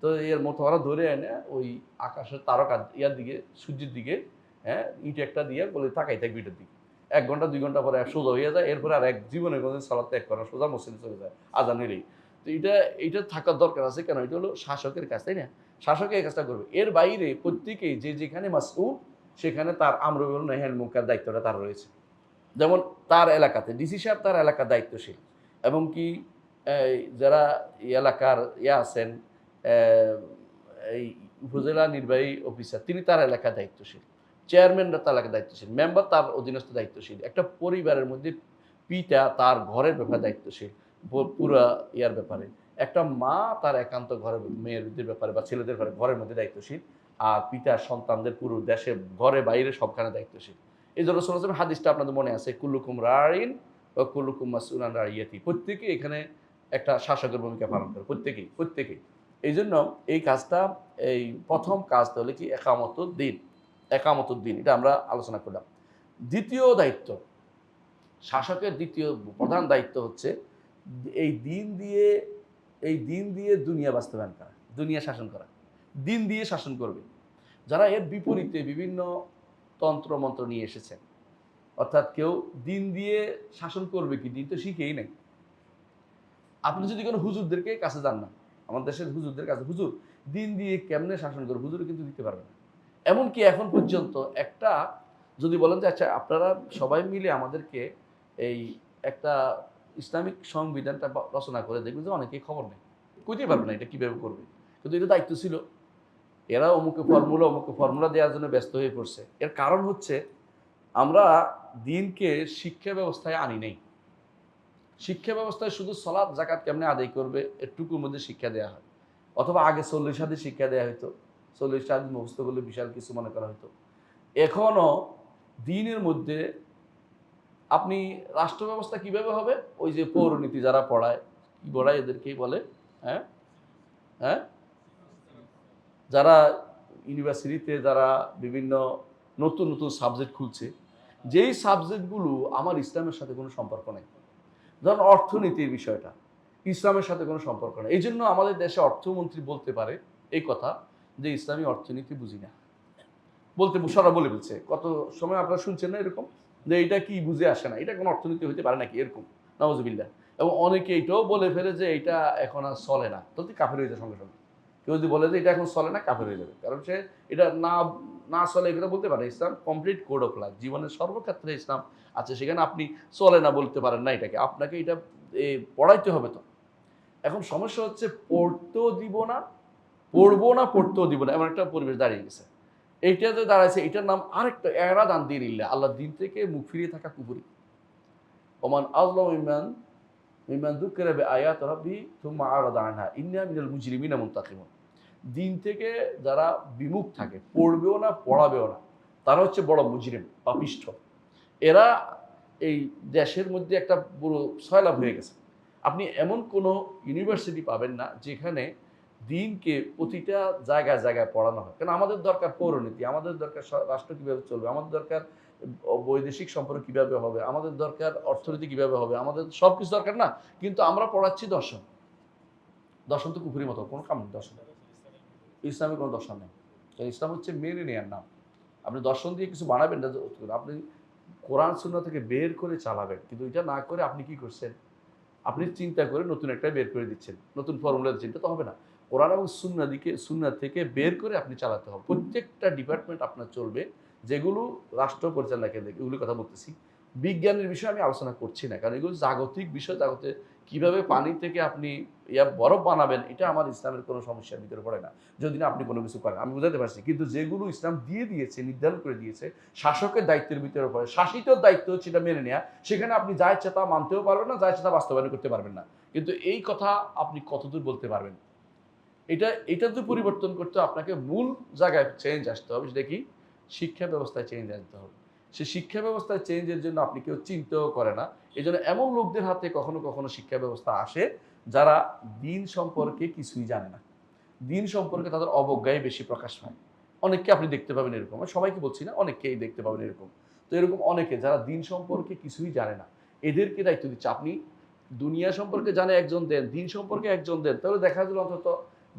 তো এর মতো ওরা ধরে এনে ওই আকাশের তারকা ইয়ার দিকে, সূর্যের দিকে, হ্যাঁ, ইট একটা দিয়ে বলে তাকাই থাকবে ইটের দিকে। ১ ঘন্টা ২ ঘন্টা পরে সোজা হয়ে যায়, এরপরে আর এক জীবনে কোনোদিন সালাত ত্যাগ করে না, সোজা মসজিদে চলে যায় আজান হইলেই। তো এটা থাকার দরকার আছে কেন? এটা হলো শাসকের কাজ, তাই না? শাসকে এই কাজটা করবে। এর বাইরে প্রত্যেকেই যে যেখানে মাসউল, সেখানে তার আমর বিল নাহি আনিল মুনকার দায়িত্বটা তার রয়েছে। যেমন তার এলাকাতে ডিসি সাহেব তার এলাকার দায়িত্বশীল, এবং কি যারা এলাকার আছেন, এই উপজেলা নির্বাহী অফিসার, তিনি তার এলাকার দায়িত্বশীল। চেয়ারম্যানরা তার এলাকার দায়িত্বশীল, মেম্বার তার অধীনস্থ দায়িত্বশীল। একটা পরিবারের মধ্যে পিতা তার ঘরের ব্যাপারে দায়িত্বশীল, পুরা ইয়ার ব্যাপারে। একটা মা তার একান্ত ঘরের মেয়েদের ব্যাপারে বা ছেলেদের ব্যাপারে ঘরের মধ্যে দায়িত্বশীল, আর পিতার সন্তানদের পুরো দেশে ঘরে বাইরে সবখানে দায়িত্বশীল। এই জন্য রাসূলুল্লাহ সাল্লাল্লাহু আলাইহি ওয়াসাল্লাম হাদিসটা আপনাদের মনে আছে, কুল্লুকুম রাইন ওয়া কুল্লুকুম মাসউলুন আন রাইয়াতি। প্রত্যেকেই এখানে একটা শাসকের ভূমিকা পালন করে, প্রত্যেকেই। এই জন্য এই কাজটা, এই প্রথম কাজটা হলো কি, একামতুদ দিন, এটা আমরা আলোচনা করলাম। দ্বিতীয় দায়িত্ব, শাসকের দ্বিতীয় প্রধান দায়িত্ব হচ্ছে এই দিন দিয়ে দুনিয়া বাস্তবায়ন করা, দুনিয়া শাসন করা। দিন দিয়ে শাসন করবে। যারা এর বিপরীতে বিভিন্ন তন্ত্রমন্ত্র নিয়ে এসেছেন, অর্থাৎ কেউ দিন দিয়ে শাসন করবে কি, দিন তো শিখেই নাই। আপনি যদি কোনো হুজুরদেরকে কাছে যান না, আমার দেশের হুজুরদের কাছে, হুজুর দিন দিয়ে কেমনে শাসন করবে, হুজুর কিন্তু দিতে পারবে না। এমনকি এখন পর্যন্ত একটা, যদি বলেন যে আচ্ছা আপনারা সবাই মিলে আমাদেরকে এই একটা ইসলামিক সংবিধানটা রচনা করে দেখবেন, যে অনেকেই খবর নেই, কইতে পারবে না এটা কীভাবে করবে। কিন্তু এটা দায়িত্ব ছিল। এরা অমুকে ফর্মুলা দেওয়ার জন্য ব্যস্ত হয়ে পড়ছে। এর কারণ হচ্ছে আমরা দিনকে শিক্ষা ব্যবস্থায় আনি নাই। শিক্ষা ব্যবস্থায় শুধু সালাত যাকাত কেমনে আদায় করবে এটুকুর মধ্যে শিক্ষা দেওয়া হয়, অথবা আগে ৪০ হাদিস শিক্ষা দেওয়া হতো, ৪০ হাদিস মুখস্থ করলে বিশাল কিছু মনে করা হতো। এখনও দিনের মধ্যে আপনি রাষ্ট্র ব্যবস্থা কিভাবে হবে, ওই যে পৌরনীতি যারা পড়ায়, কি পড়ায় এদেরকেই বলে, হ্যাঁ হ্যাঁ যারা ইউনিভার্সিটিতে যারা বিভিন্ন নতুন নতুন সাবজেক্ট খুলছে, যেই সাবজেক্টগুলো আমার ইসলামের সাথে কোনো সম্পর্ক নেই, ধরুন অর্থনীতির বিষয়টা ইসলামের সাথে কোনো সম্পর্ক নেই। এই জন্য আমাদের দেশে অর্থমন্ত্রী বলতে পারে এই কথা, যে ইসলামী অর্থনীতি বুঝি না, সারা বলে বলছে। কত সময় আপনারা শুনছেন না এরকম, যে এটা কি বুঝে আসে না, এটা কোনো অর্থনীতি হইতে পারে নাকি, এরকম নাউজুবিল্লাহ। এবং অনেকে এইটাও বলে ফেলে যে এটা এখন আর চলে না, তো তুই কাফের হয়ে যায় সঙ্গে সঙ্গে। কেউ যদি বলে যে এটা এখন চলে না, কাফের হয়ে যাবে, কারণ সে এটা না না চলে এটা বলতে পারে। ইসলাম কমপ্লিট কোড অফ লাইফ, জীবনের সর্বক্ষেত্রে ইসলাম আছে, সেখানে আপনি চলে না বলতে পারেন না এটাকে, আপনাকে এটা পড়াইতে হবে। তো এখন সমস্যা হচ্ছে পড়তেও দিব না, পড়বো না, পড়তেও দিব না, এমন একটা পরিবেশ দাঁড়িয়ে গেছে। এইটা যে দাঁড়াইছে, এটার নাম আরেকটা এরা দান দিন ইল্লা, আল্লাহ দিন থেকে মুখ ফিরিয়ে থাকা কুফরি। ওমান আযলামু মিম্মান যুক্কিরা বিআয়াতি রাব্বিহি সুম্মা আ'রাদা আনহা ইন্না মিনাল মুজরিমিনা মুনতাকিমুন। দিন থেকে যারা বিমুখ থাকে, পড়বেও না, পড়াবেও না, তারা হচ্ছে বড় মুজরিম, পাপিষ্ঠ। এরা এই দেশের মধ্যে একটা পুরো সয়লাব হয়ে গেছে। আপনি এমন কোনো ইউনিভার্সিটি পাবেন না যেখানে দিনকে প্রতিটা জায়গায় জায়গায় পড়ানো হয়। কারণ আমাদের দরকার পৌরনীতি, আমাদের দরকার রাষ্ট্র কীভাবে চলবে, আমাদের দরকার বৈদেশিক সম্পর্ক কীভাবে হবে, আমাদের দরকার অর্থনীতি কীভাবে হবে, আমাদের সব কিছু দরকার না। কিন্তু আমরা পড়াচ্ছি দর্শন। দর্শন তো কুফুরির মতো, কোনো কাম নেই দর্শন। ইসলামের কোনো দর্শন নেই। ইসলাম হচ্ছে মেনে নেওয়ার নাম। আপনি দর্শন দিয়ে কিছু বানাবেন না, আপনি কোরআন সুন্নাহ থেকে বের করে চালাবেন। কিন্তু এটা না করে আপনি কি করছেন? আপনি চিন্তা করে নতুন একটা বের করে দিচ্ছেন, নতুন ফর্মুলা দিচ্ছেন, এটা তো হবে না। কোরআন এবং সুন্নাহ থেকে বের করে আপনি চালাতে হবে। প্রত্যেকটা ডিপার্টমেন্ট আপনার চলবে, যেগুলো রাষ্ট্র পরিচালনা কেন্দ্রিক, এগুলোর কথা বলতেছি। বিজ্ঞানের বিষয়ে আমি আলোচনা করছি না, কারণ এগুলো জাগতিক বিষয়। কীভাবে পানি থেকে আপনি বরফ বানাবেন, এটা আমার ইসলামের কোনো সমস্যার ভিতরে পড়ে না, যদি না আপনি কোনো কিছু করেন। আমি বুঝাতে পারছি। কিন্তু যেগুলো ইসলাম দিয়ে দিয়েছে, নির্ধারণ করে দিয়েছে, শাসকের দায়িত্বের ভিতরে পড়ে, শাসিত দায়িত্ব হচ্ছে এটা মেনে নেওয়া। সেখানে আপনি যা ইচ্ছা তা মানতেও পারবেন না, যা ইচ্ছা তা বাস্তবায়ন করতে পারবেন না। কিন্তু এই কথা আপনি কতদূর বলতে পারবেন? এটা যদি পরিবর্তন করতে আপনাকে মূল জায়গায় চেঞ্জ আসতে হবে। সেটা কি? শিক্ষা ব্যবস্থায় চেঞ্জ আনতে হবে। সে শিক্ষা ব্যবস্থায় চেঞ্জের জন্য আপনি কেউ চিন্তাও করে না। এজন্য এমন লোকদের হাতে কখনো কখনো শিক্ষা ব্যবস্থা আসে যারা দিন সম্পর্কে কিছুই জানে না। দিন সম্পর্কে তাদের অবজ্ঞাই বেশি প্রকাশ পায়। অনেককে আপনি দেখতে পাবেন এরকম। আমি সবাইকে বলছি না, অনেককেই দেখতে পাবেন এরকম। তো এরকম অনেকে যারা দিন সম্পর্কে কিছুই জানে না, এদেরকে দায়িত্ব দিচ্ছে। আপনি দুনিয়া সম্পর্কে জানে একজন দেন, দিন সম্পর্কে একজন দেন, তাহলে দেখা গেল অন্তত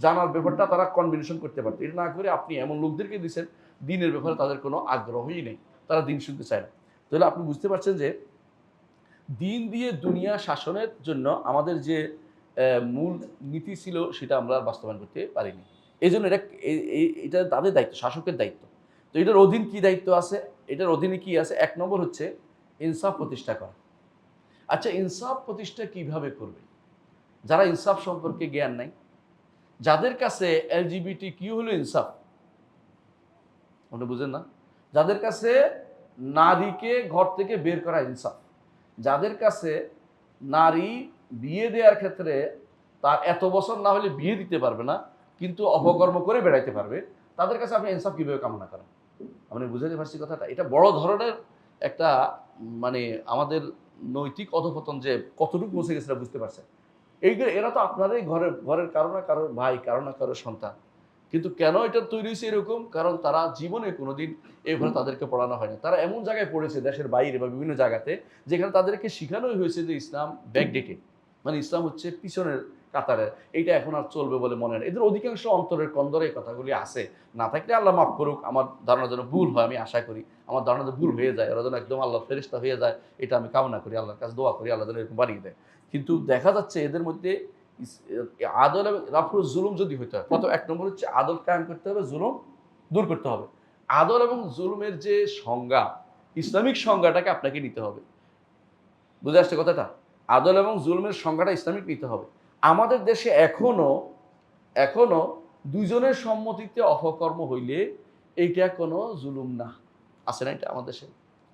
জানার ব্যাপারটা তারা কম্বিনেশন করতে পারত। এটা না করে আপনি এমন লোকদেরকে দিচ্ছেন দিনের ব্যাপারে তাদের কোনো আগ্রহই নেই, তারা দিন শুনতে চায় না। তাহলে আপনি বুঝতে পারছেন যে দিন দিয়ে দুনিয়া শাসনের জন্য আমাদের যে মূল নীতি ছিল সেটা আমরা বাস্তবায়ন করতে পারিনি। এই জন্য এটা তাদের দায়িত্ব, শাসকের দায়িত্ব। তো এটার অধীন কি দায়িত্ব আছে? এটার অধীনে কি আছে? ১ নম্বর হচ্ছে ইনসাফ প্রতিষ্ঠা করা। আচ্ছা, ইনসাফ প্রতিষ্ঠা কিভাবে করবে? যারা ইনসাফ সম্পর্কে জ্ঞান নাই, যাদের কাছে LGBTQ হলো ইনসাফ, আপনি বুঝেন না? যাদের কাছে নারীকে ঘর থেকে বের করা ইনসাফ, যাদের কাছে নারী বিয়ে দেওয়ার ক্ষেত্রে তার এত বছর না হলে বিয়ে দিতে পারবে না, কিন্তু অপকর্ম করে বেড়াইতে পারবে, তাদের কাছে আপনি ইনসাফ কিভাবে কামনা করেন? আপনি বুঝাতে পারছি কথাটা? এটা বড় ধরনের একটা মানে আমাদের নৈতিক অধঃপতন যে কতটুকু পৌঁছে গেছে বুঝতে পারছেন। এরা তো আপনারই ঘরের কারো না কারোর ভাই, কারো না কারোর সন্তান। কিন্তু কেন এটা তৈরি হয়েছে এরকম? কারণ তারা জীবনে কোনোদিন এভাবে তাদেরকে পড়ানো হয়নি। তারা এমন জায়গায় পড়েছে দেশের বাইরে বা বিভিন্ন জায়গাতে, যেখানে তাদেরকে শিখানোই হয়েছে যে ইসলাম ব্যাকডেটেড, মানে ইসলাম হচ্ছে পিছনের কাতারে, এইটা এখন আর চলবে বলে মনে হয়। এদের অধিকাংশ অন্তরের কন্দরে এই কথাগুলি আছে। না থাকলে আল্লাহ মাফ করুক, আমার ধারণা যেন ভুল হয়, আমি আশা করি আমার ধারণা যেন ভুল হয়ে যায়, ওরা যেন একদম আল্লাহর ফেরেশতা হয়ে যায়, এটা আমি কামনা করি, আল্লাহর কাছে দোয়া করি আল্লাহ যেন এরকম বাড়িয়ে দেয়। কিন্তু দেখা যাচ্ছে এদের মধ্যে আদল এবং রাফুল জুলুম যদি হইতে হয়, প্রথম ১ নম্বর হচ্ছে আদল কায়েম করতে হবে, জুলুম দূর করতে হবে। আদল এবং জুলুমের যে সংজ্ঞা, ইসলামিক সংজ্ঞাটাকে আপনাকে নিতে হবে। বুঝে আসছে কথাটা? আদল এবং জুলুমের সংজ্ঞাটা ইসলামিক নিতে হবে। আমাদের দেশে এখনো দুইজনের সম্মতিতে অপকর্ম হইলে এইটা কোনো জুলুম না। আছে না এটা আমাদের দেশে?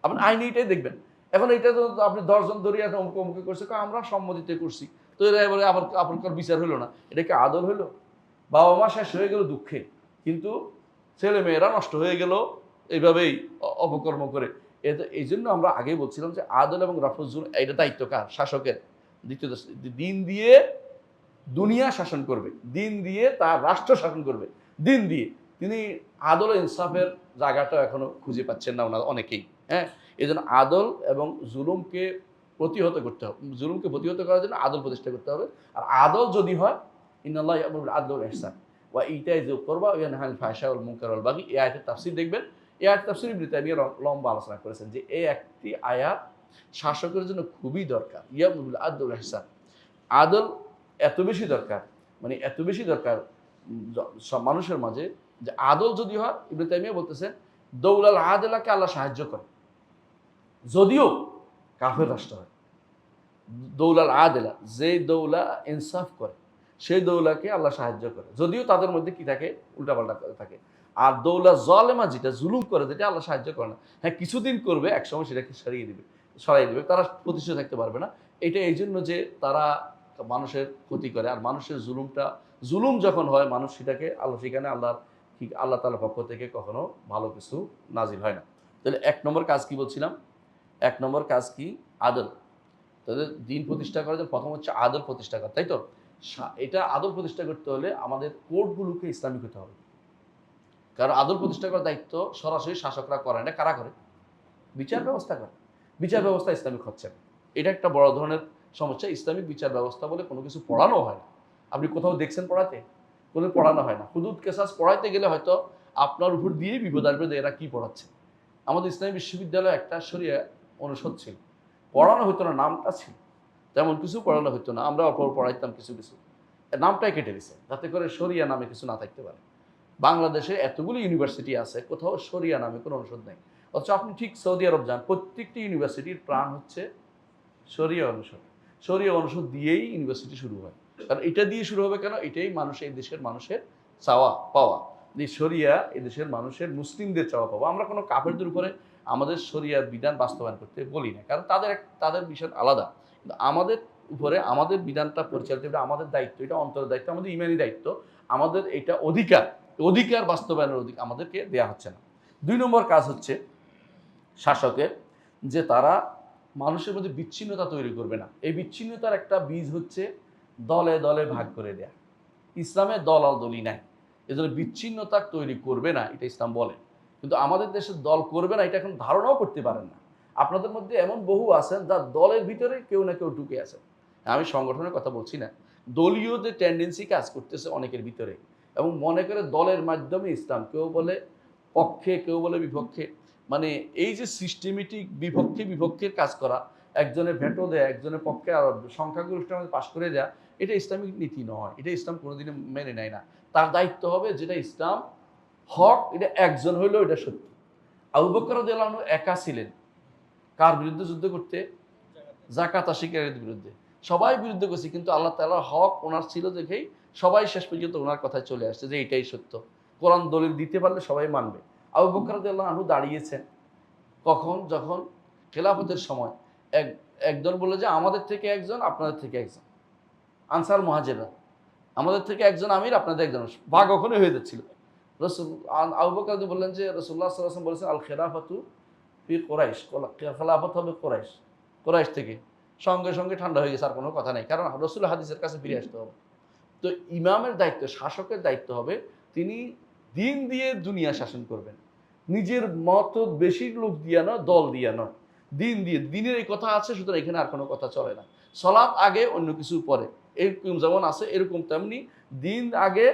আপনি আইনে এটাই দেখবেন। এখন এটা তো আপনি ১০ জন ধরে অমুকে করছে, আমরা সম্মতিতে করছি। তো এরা এবারে আপনার বিচার হইল না। এটা কি আদল হইল? বাবা মা শেষ হয়ে গেল দুঃখে, কিন্তু ছেলে মেয়েরা নষ্ট হয়ে গেল এইভাবেই অপকর্ম করে। এই জন্য আমরা আগেই বলছিলাম যে আদল এবং রাফুজুল এটা দায়িত্ব কার? শাসকের। দ্বিতীয় দিন দিয়ে দুনিয়া শাসন করবে, দিন দিয়ে তার রাষ্ট্র শাসন করবে, দিন দিয়ে। তিনি আদল ও ইনসাফের জায়গাটা এখনো খুঁজে পাচ্ছেন না ওনারা অনেকেই। হ্যাঁ, এই জন্য আদল এবং জুলুমকে প্রতিহত করতে হবে। জুলুমকে প্রতিহত করার জন্য আদল প্রতিষ্ঠা করতে হবে। আর আদল যদি হয়, ইন্নাল্লাহ ইয়ামুরু বিল আদলি ওয়াল ইহসান ওয়া ইতাই যিল কুরবা ওয়া ইয়ানহা আনিল ফাহশাই ওয়াল মুনকার ওয়াল বাগি। এই আয়াতের তাফসীর দেখবেন। এই আয়াতের তাফসীর ইবনে তাইমিয়া লম্বা আলোচনা করেছেন যে এই একটি আয়াত শাসকের জন্য খুবই দরকার। ইয়ামুরু বিল আদলি ওয়াল ইহসান, আদল এত বেশি দরকার, মানে এত বেশি দরকার সব মানুষের মাঝে, যে আদল যদি হয়, ইবনে তাইমিয়া বলতেছেন দৌলাল আদলাকে আল্লাহ সাহায্য করে, যদিও কাফের রাষ্ট্র হয়। দৌলাল আদেলা, যে দৌলা ইনসাফ করে, সেই দৌলাকে আল্লাহ সাহায্য করে, যদিও তাদের মধ্যে কি থাকে, উল্টাপাল্টা থাকে। আর দৌলা জলেমা, যেটা জুলুম করে, যেটা আল্লাহ সাহায্য করে না, হ্যাঁ কিছুদিন করবে, একসময় সেটাকে সরাই দিবে, তারা প্রতিষ্ঠিত থাকতে পারবে না। এটা এই জন্য যে তারা মানুষের ক্ষতি করে, আর মানুষের জুলুম যখন হয়, মানুষ সেটাকে আল্লাহ, সেখানে আল্লাহ তাআলার পক্ষ থেকে কখনো ভালো কিছু নাজিল হয় না। তাহলে 1 নম্বর কাজ কি বলছিলাম? 1 নম্বর কাজ কি? আদল। তাদের দিন প্রতিষ্ঠা করার জন্য প্রথম হচ্ছে আদল প্রতিষ্ঠা করা, তাই তো? এটা আদল প্রতিষ্ঠা করতে হলে আমাদের কোর্টগুলোকে ইসলামিক হতে হবে। কারণ আদল প্রতিষ্ঠা করার দায়িত্ব সরাসরি শাসকরা করে না, কারা করে? বিচার ব্যবস্থা করে। বিচার ব্যবস্থা ইসলামিক হচ্ছে না, এটা একটা বড় ধরনের সমস্যা। ইসলামিক বিচার ব্যবস্থা বলে কোনো কিছু পড়ানো হয় না। আপনি কোথাও দেখছেন পড়াতে? কোনো পড়ানো হয় না। হুদুদ কেসাস পড়াইতে গেলে হয়তো আপনার উপর দিয়েই বিপদ আসবে যে এরা কি পড়াচ্ছে। আমাদের ইসলামী বিশ্ববিদ্যালয়ে একটা শরিয়া অনুষদ ছিল, পড়ানো হতো না, নামটা ছিল, তেমন কিছু পড়ানো হতো না, আমরা অল্প পড়াইতাম কিছু কিছু, নামটাই কেটে দিছে যাতে করে শরিয়া নামে কিছু না থাকতে পারে। বাংলাদেশে এতগুলো ইউনিভার্সিটি আছে, কোথাও শরিয়া নামে কোনো অনুষদ নেই। অথচ আপনি ঠিক সৌদি আরব যান, প্রত্যেকটি ইউনিভার্সিটির প্রাণ হচ্ছে শরিয়া অনুষদ। শরিয়া অনুষদ দিয়েই ইউনিভার্সিটি শুরু হয়। কারণ এটা দিয়ে শুরু হবে কেন? এটাই এই দেশের মানুষের চাওয়া পাওয়া, যে শরিয়া এই দেশের মানুষের, মুসলিমদের চাওয়া পাওয়া। আমরা কোনো কাফেরদের উপরে আমাদের শরিয়ার বিধান বাস্তবায়ন করতে বলি না, কারণ তাদের বিষয় আলাদা। কিন্তু আমাদের উপরে আমাদের বিধানটা পরিচালিত, এটা আমাদের দায়িত্ব, এটা অন্তরের দায়িত্ব, আমাদের ইমানি দায়িত্ব, আমাদের এটা অধিকার বাস্তবায়নের আমাদেরকে দেয়া হচ্ছে না। 2 নম্বর কাজ হচ্ছে শাসকের, যে তারা মানুষের মধ্যে বিচ্ছিন্নতা তৈরি করবে না। এই বিচ্ছিন্নতার একটা বীজ হচ্ছে দলে দলে ভাগ করে দেয়া। ইসলামে দলাদলি নাই, এজন্য বিচ্ছিন্নতা তৈরি করবে না, এটা ইসলাম বলে। কিন্তু আমাদের দেশে দল করবে না, এটা এখন ধারণাও করতে পারেন না। আপনাদের মধ্যে এমন বহু আছেন যার দলের ভিতরে কেউ না কেউ ঢুকে আছে। আমি সংগঠনের কথা বলছি না, দলীয় যে টেন্ডেন্সি কাজ করতেছে অনেকের ভিতরে, এবং মনে করে দলের মাধ্যমে ইসলাম, কেউ বলে পক্ষে, কেউ বলে বিপক্ষে। মানে এই যে সিস্টেমেটিক বিপক্ষের কাজ করা, একজনের ভেটো দেয়া, একজনের পক্ষে আর সংখ্যাগরিষ্ঠের মধ্যে পাশ করে দেয়া, এটা ইসলামিক নীতি নয়, এটা ইসলাম কোনোদিনও মেনে নেয় না। তার দায়িত্ব হবে যেটা ইসলাম হক, এটা একজন হইলেও এটা সত্য। আবু বকর রাদিয়াল্লাহু আনহু একা ছিলেন, কার বিরুদ্ধে যুদ্ধ করতে? যাকাত আশিকারীদের বিরুদ্ধে। সবাই বিরুদ্ধে করছে, কিন্তু আল্লাহ তাআলার হক ওনার ছিল দেখেই সবাই শেষ পর্যন্ত ওনার কথায় চলে আসছে যে এটাই সত্য। কোরআন দলিল দিতে পারলে সবাই মানবে। আবু বকর রাদিয়াল্লাহু আনহু দাঁড়িয়েছেন কখন? যখন খেলাফতের সময় একদল বলল যে আমাদের থেকে একজন, আপনাদের থেকে একজন, আনসার মুহাজিররা, আমাদের থেকে একজন আমির, আপনাদের একজন, ভাগ ওখানে হয়ে যাচ্ছিল। আবু বকর বললেন যে রাসূলুল্লাহ সাল্লাল্লাহু আলাইহি ওয়াসাল্লাম বলেছেন আল খেলাফাতু ফি কুরাইশ, খেলাফত হবে কুরাইশ থেকে। সঙ্গে সঙ্গে ঠান্ডা হয়ে গেছে, আর কোনো কথা নেই, কারণ রাসূল হাদিসের কাছে ফিরে আসতে হবে। তো ইমামের দায়িত্ব, শাসকের দায়িত্ব হবে তিনি দিন দিয়ে দুনিয়া শাসন করবেন, নিজের মত বেশি লোক দিয়া নয়, দল দিয়া নয়, দিন দিয়ে। দিনের এই কথা আছে, সুতরাং এখানে আর কোনো কথা চলে না। সালাত আগে, অন্য কিছু পরে, এরকম যেমন আছে এরকম তেমনি দিন আগে,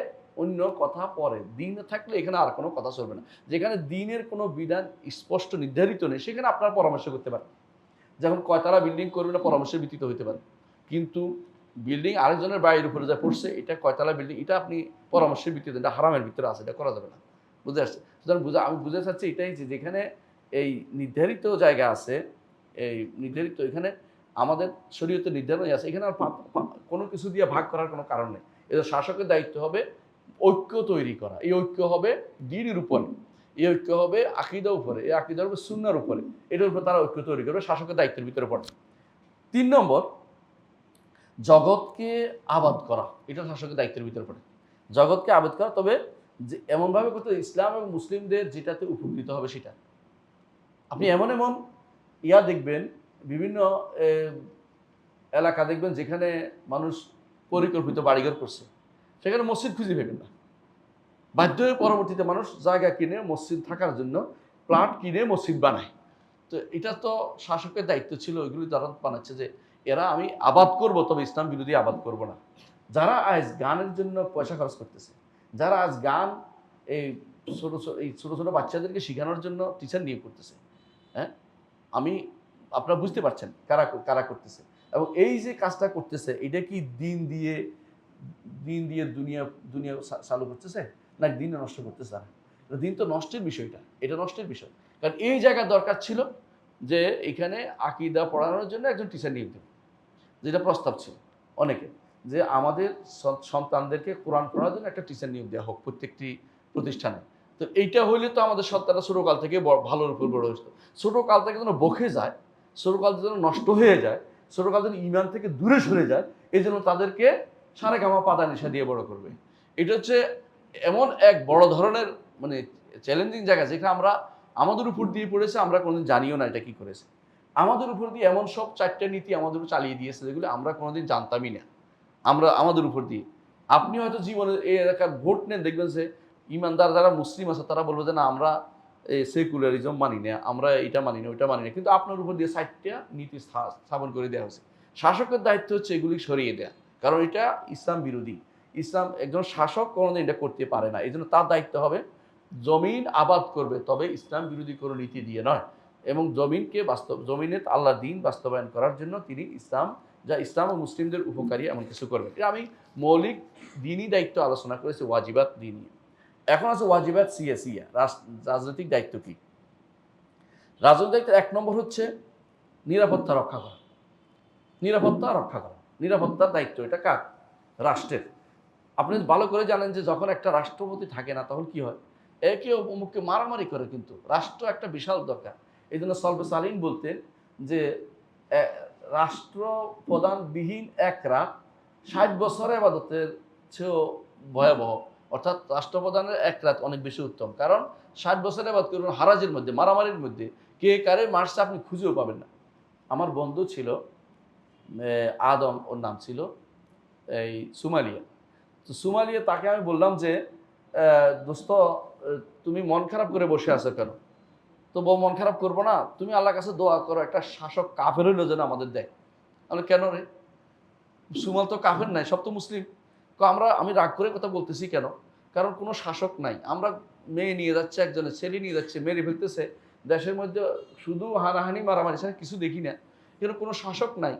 অন্য কথা পরে। দিন থাকলে এখানে আর কোনো কথা চলবে না। যেখানে দিনের কোনো বিধান স্পষ্ট নির্ধারিত নেই, সেখানে আপনার পরামর্শ করতে পারেন। যেমন কয়তলা বিল্ডিং করবে না, পরামর্শের ভিত্তিতে হইতে পারে। কিন্তু বিল্ডিং আরেকজনের বাড়ির উপরে যা পড়ছে, এটা কয়তলা বিল্ডিং, এটা আপনি পরামর্শের ভিত্তিতে, এটা হারামের ভিতরে আছে, এটা করা যাবে না। বুঝে আসছে? সুতরাং আমি বুঝতে চাচ্ছি এটাই, যে যেখানে এই নির্ধারিত জায়গা আছে, এই নির্ধারিত, এখানে আমাদের শরীয়তে নির্ধারণ আছে, এখানে আর কোনো কিছু দিয়ে ভাগ করার কোনো কারণ নেই। এটা শাসকের দায়িত্ব হবে ঐক্য তৈরি করা। এই ঐক্য হবে দ্বীনের উপরে, এই ঐক্য হবে আকীদার উপরে, এই আকীদার হবে সুন্নাহর উপরে, এটার উপরে তারা ঐক্য তৈরি করবে, শাসকের দায়িত্বের ভিতরে পড়ে। 3 নম্বর, জগৎকে আবাদ করা, এটা শাসকের দায়িত্বের ভিতরে পড়ে। জগৎকে আবাদ করা, তবে যে এমনভাবে করতে ইসলাম এবং মুসলিমদের যেটাতে উপকৃত হবে সেটা। আপনি এমন দেখবেন, বিভিন্ন এলাকা দেখবেন যেখানে মানুষ পরিকল্পিত বাড়িঘর করছে, সেখানে মসজিদ খুঁজে পাবেন না। বাধ্য হয়ে পরবর্তীতে মানুষ জায়গা কিনে মসজিদ থাকার জন্য প্লট কিনে মসজিদ বানায়। তো এটা তো শাসকের দায়িত্ব ছিল, ওইগুলি তারা বানাচ্ছে যে এরা আমি আবাদ করব, তবে ইসলাম বিরোধী আবাদ করব না। যারা আজ গানের জন্য পয়সা খরচ করতেছে, যারা আজ গান এই ছোট ছোট বাচ্চাদেরকে শেখানোর জন্য টিচার নিয়োগ করতেছে, হ্যাঁ, আপনারা বুঝতে পারছেন কারা কারা করতেছে। এবং এই যে কাজটা করতেছে এটা কি দিন দিয়ে দুনিয়া দুনিয়া চালু করতেছে না দিন নষ্ট করতেছে না? দিন তো নষ্টের বিষয়টা, এটা নষ্টের বিষয়। কারণ এই জায়গা দরকার ছিল যে এখানে আকীদা পড়ানোর জন্য একজন টিচার নিয়োগ দেবে, যেটা প্রস্তাব ছিল অনেকে, যে আমাদের সন্তানদেরকে কোরআন পড়ার জন্য একটা টিচার নিয়োগ দেওয়া হোক প্রত্যেকটি প্রতিষ্ঠানে। তো এইটা হইলে তো আমাদের সন্তানরা ছোটকাল থেকে ভালোর উপর বড় হয়েছিল। ছোটকাল থেকে যেন বকে যায়, ছোটকাল যেন নষ্ট হয়ে যায়, ছোটকাল যেন ইমান থেকে দূরে সরে যায়, এই জন্য তাদেরকে সারেগামা পাদা নিশা দিয়ে বড় করবে। এটা হচ্ছে এমন এক বড় ধরনের মানে চ্যালেঞ্জিং জায়গা, যেখানে আমরা আমাদের উপর দিয়ে পড়েছে, আমরা কোনোদিন জানিও না এটা কি করেছে। আমাদের উপর দিয়ে এমন সব 4টা নীতি আমাদের উপর চালিয়ে দিয়েছে যেগুলো আমরা কোনোদিন জানতামই না। আমরা আমাদের উপর দিয়ে, আপনি হয়তো জীবনে এই এলাকার ভোট নেন, দেখবেন যে ইমানদার যারা মুসলিম আছে তারা বলবে যে না আমরা সেকুলারিজম মানি না, আমরা এটা মানি না, ওইটা মানি না, কিন্তু আপনার উপর দিয়ে 4টা নীতি স্থাপন করে দেওয়া হয়েছে। শাসকের দায়িত্ব হচ্ছে এগুলি সরিয়ে দেওয়া, কারণ এটা ইসলাম বিরোধী। ইসলাম, একজন শাসক কোনোদিন এটা করতে পারে না, এই জন্য তার দায়িত্ব হবে জমিন আবাদ করবে, তবে ইসলাম বিরোধী কোনো নীতি দিয়ে নয়। এবং জমিনে আল্লাহর দ্বীন বাস্তবায়ন করার জন্য তিনি ইসলাম ও মুসলিমদের উপকারী এমন কিছু করবেন। এটা আমি মৌলিক দ্বীনি দায়িত্ব আলোচনা করেছি, ওয়াজিবাত দ্বীনি। এখন আছে ওয়াজিবাত সিয়াসিয়া, রাজনৈতিক দায়িত্ব কি? রাজনৈতিক দায়িত্বের 1 নম্বর হচ্ছে নিরাপত্তা রক্ষা করা। নিরাপত্তার দায়িত্ব এটা কার? রাষ্ট্রের। আপনি ভালো করে জানেন যে যখন একটা রাষ্ট্রপতি থাকে না তখন কি হয়? একে অমুককে মারামারি করে, কিন্তু রাষ্ট্র একটা বিশাল দরকার। এই জন্য সলবে সালিন বলতেন যে রাষ্ট্র প্রধানবিহীন এক রাত 60 বছরের ইবাদতের চেয়েও ভয়াবহ। অর্থাৎ রাষ্ট্রপ্রধানের এক রাত অনেক বেশি উত্তম, কারণ 60 বছরের ইবাদত করুন হারাজের মধ্যে, মারামারির মধ্যে, কে কারে মারছে আপনি খুঁজেও পাবেন না। আমার বন্ধু ছিল আদম, ওর নাম ছিল, এই সোমালিয়া। তো সোমালিয়া, তাকে আমি বললাম যে দোস্ত তুমি মন খারাপ করে বসে আছো কেন? তো মন খারাপ করবো না, তুমি আল্লাহর কাছে দোয়া করো একটা শাসক কাফের হইলো যেন আমাদের দেয়। আমি কেন রে, সুমাল তো কাফের নাই, সব তো মুসলিম। আমি রাগ করে কথা বলতেছি কেন? কারণ কোনো শাসক নাই, আমরা মেয়ে নিয়ে যাচ্ছে, একজনের ছেলে নিয়ে যাচ্ছে, মেরে ফেলতেছে, দেশের মধ্যে শুধু হানাহানি মারামারি ছাড়া কিছু দেখি না, কিন্তু কোনো শাসক নাই।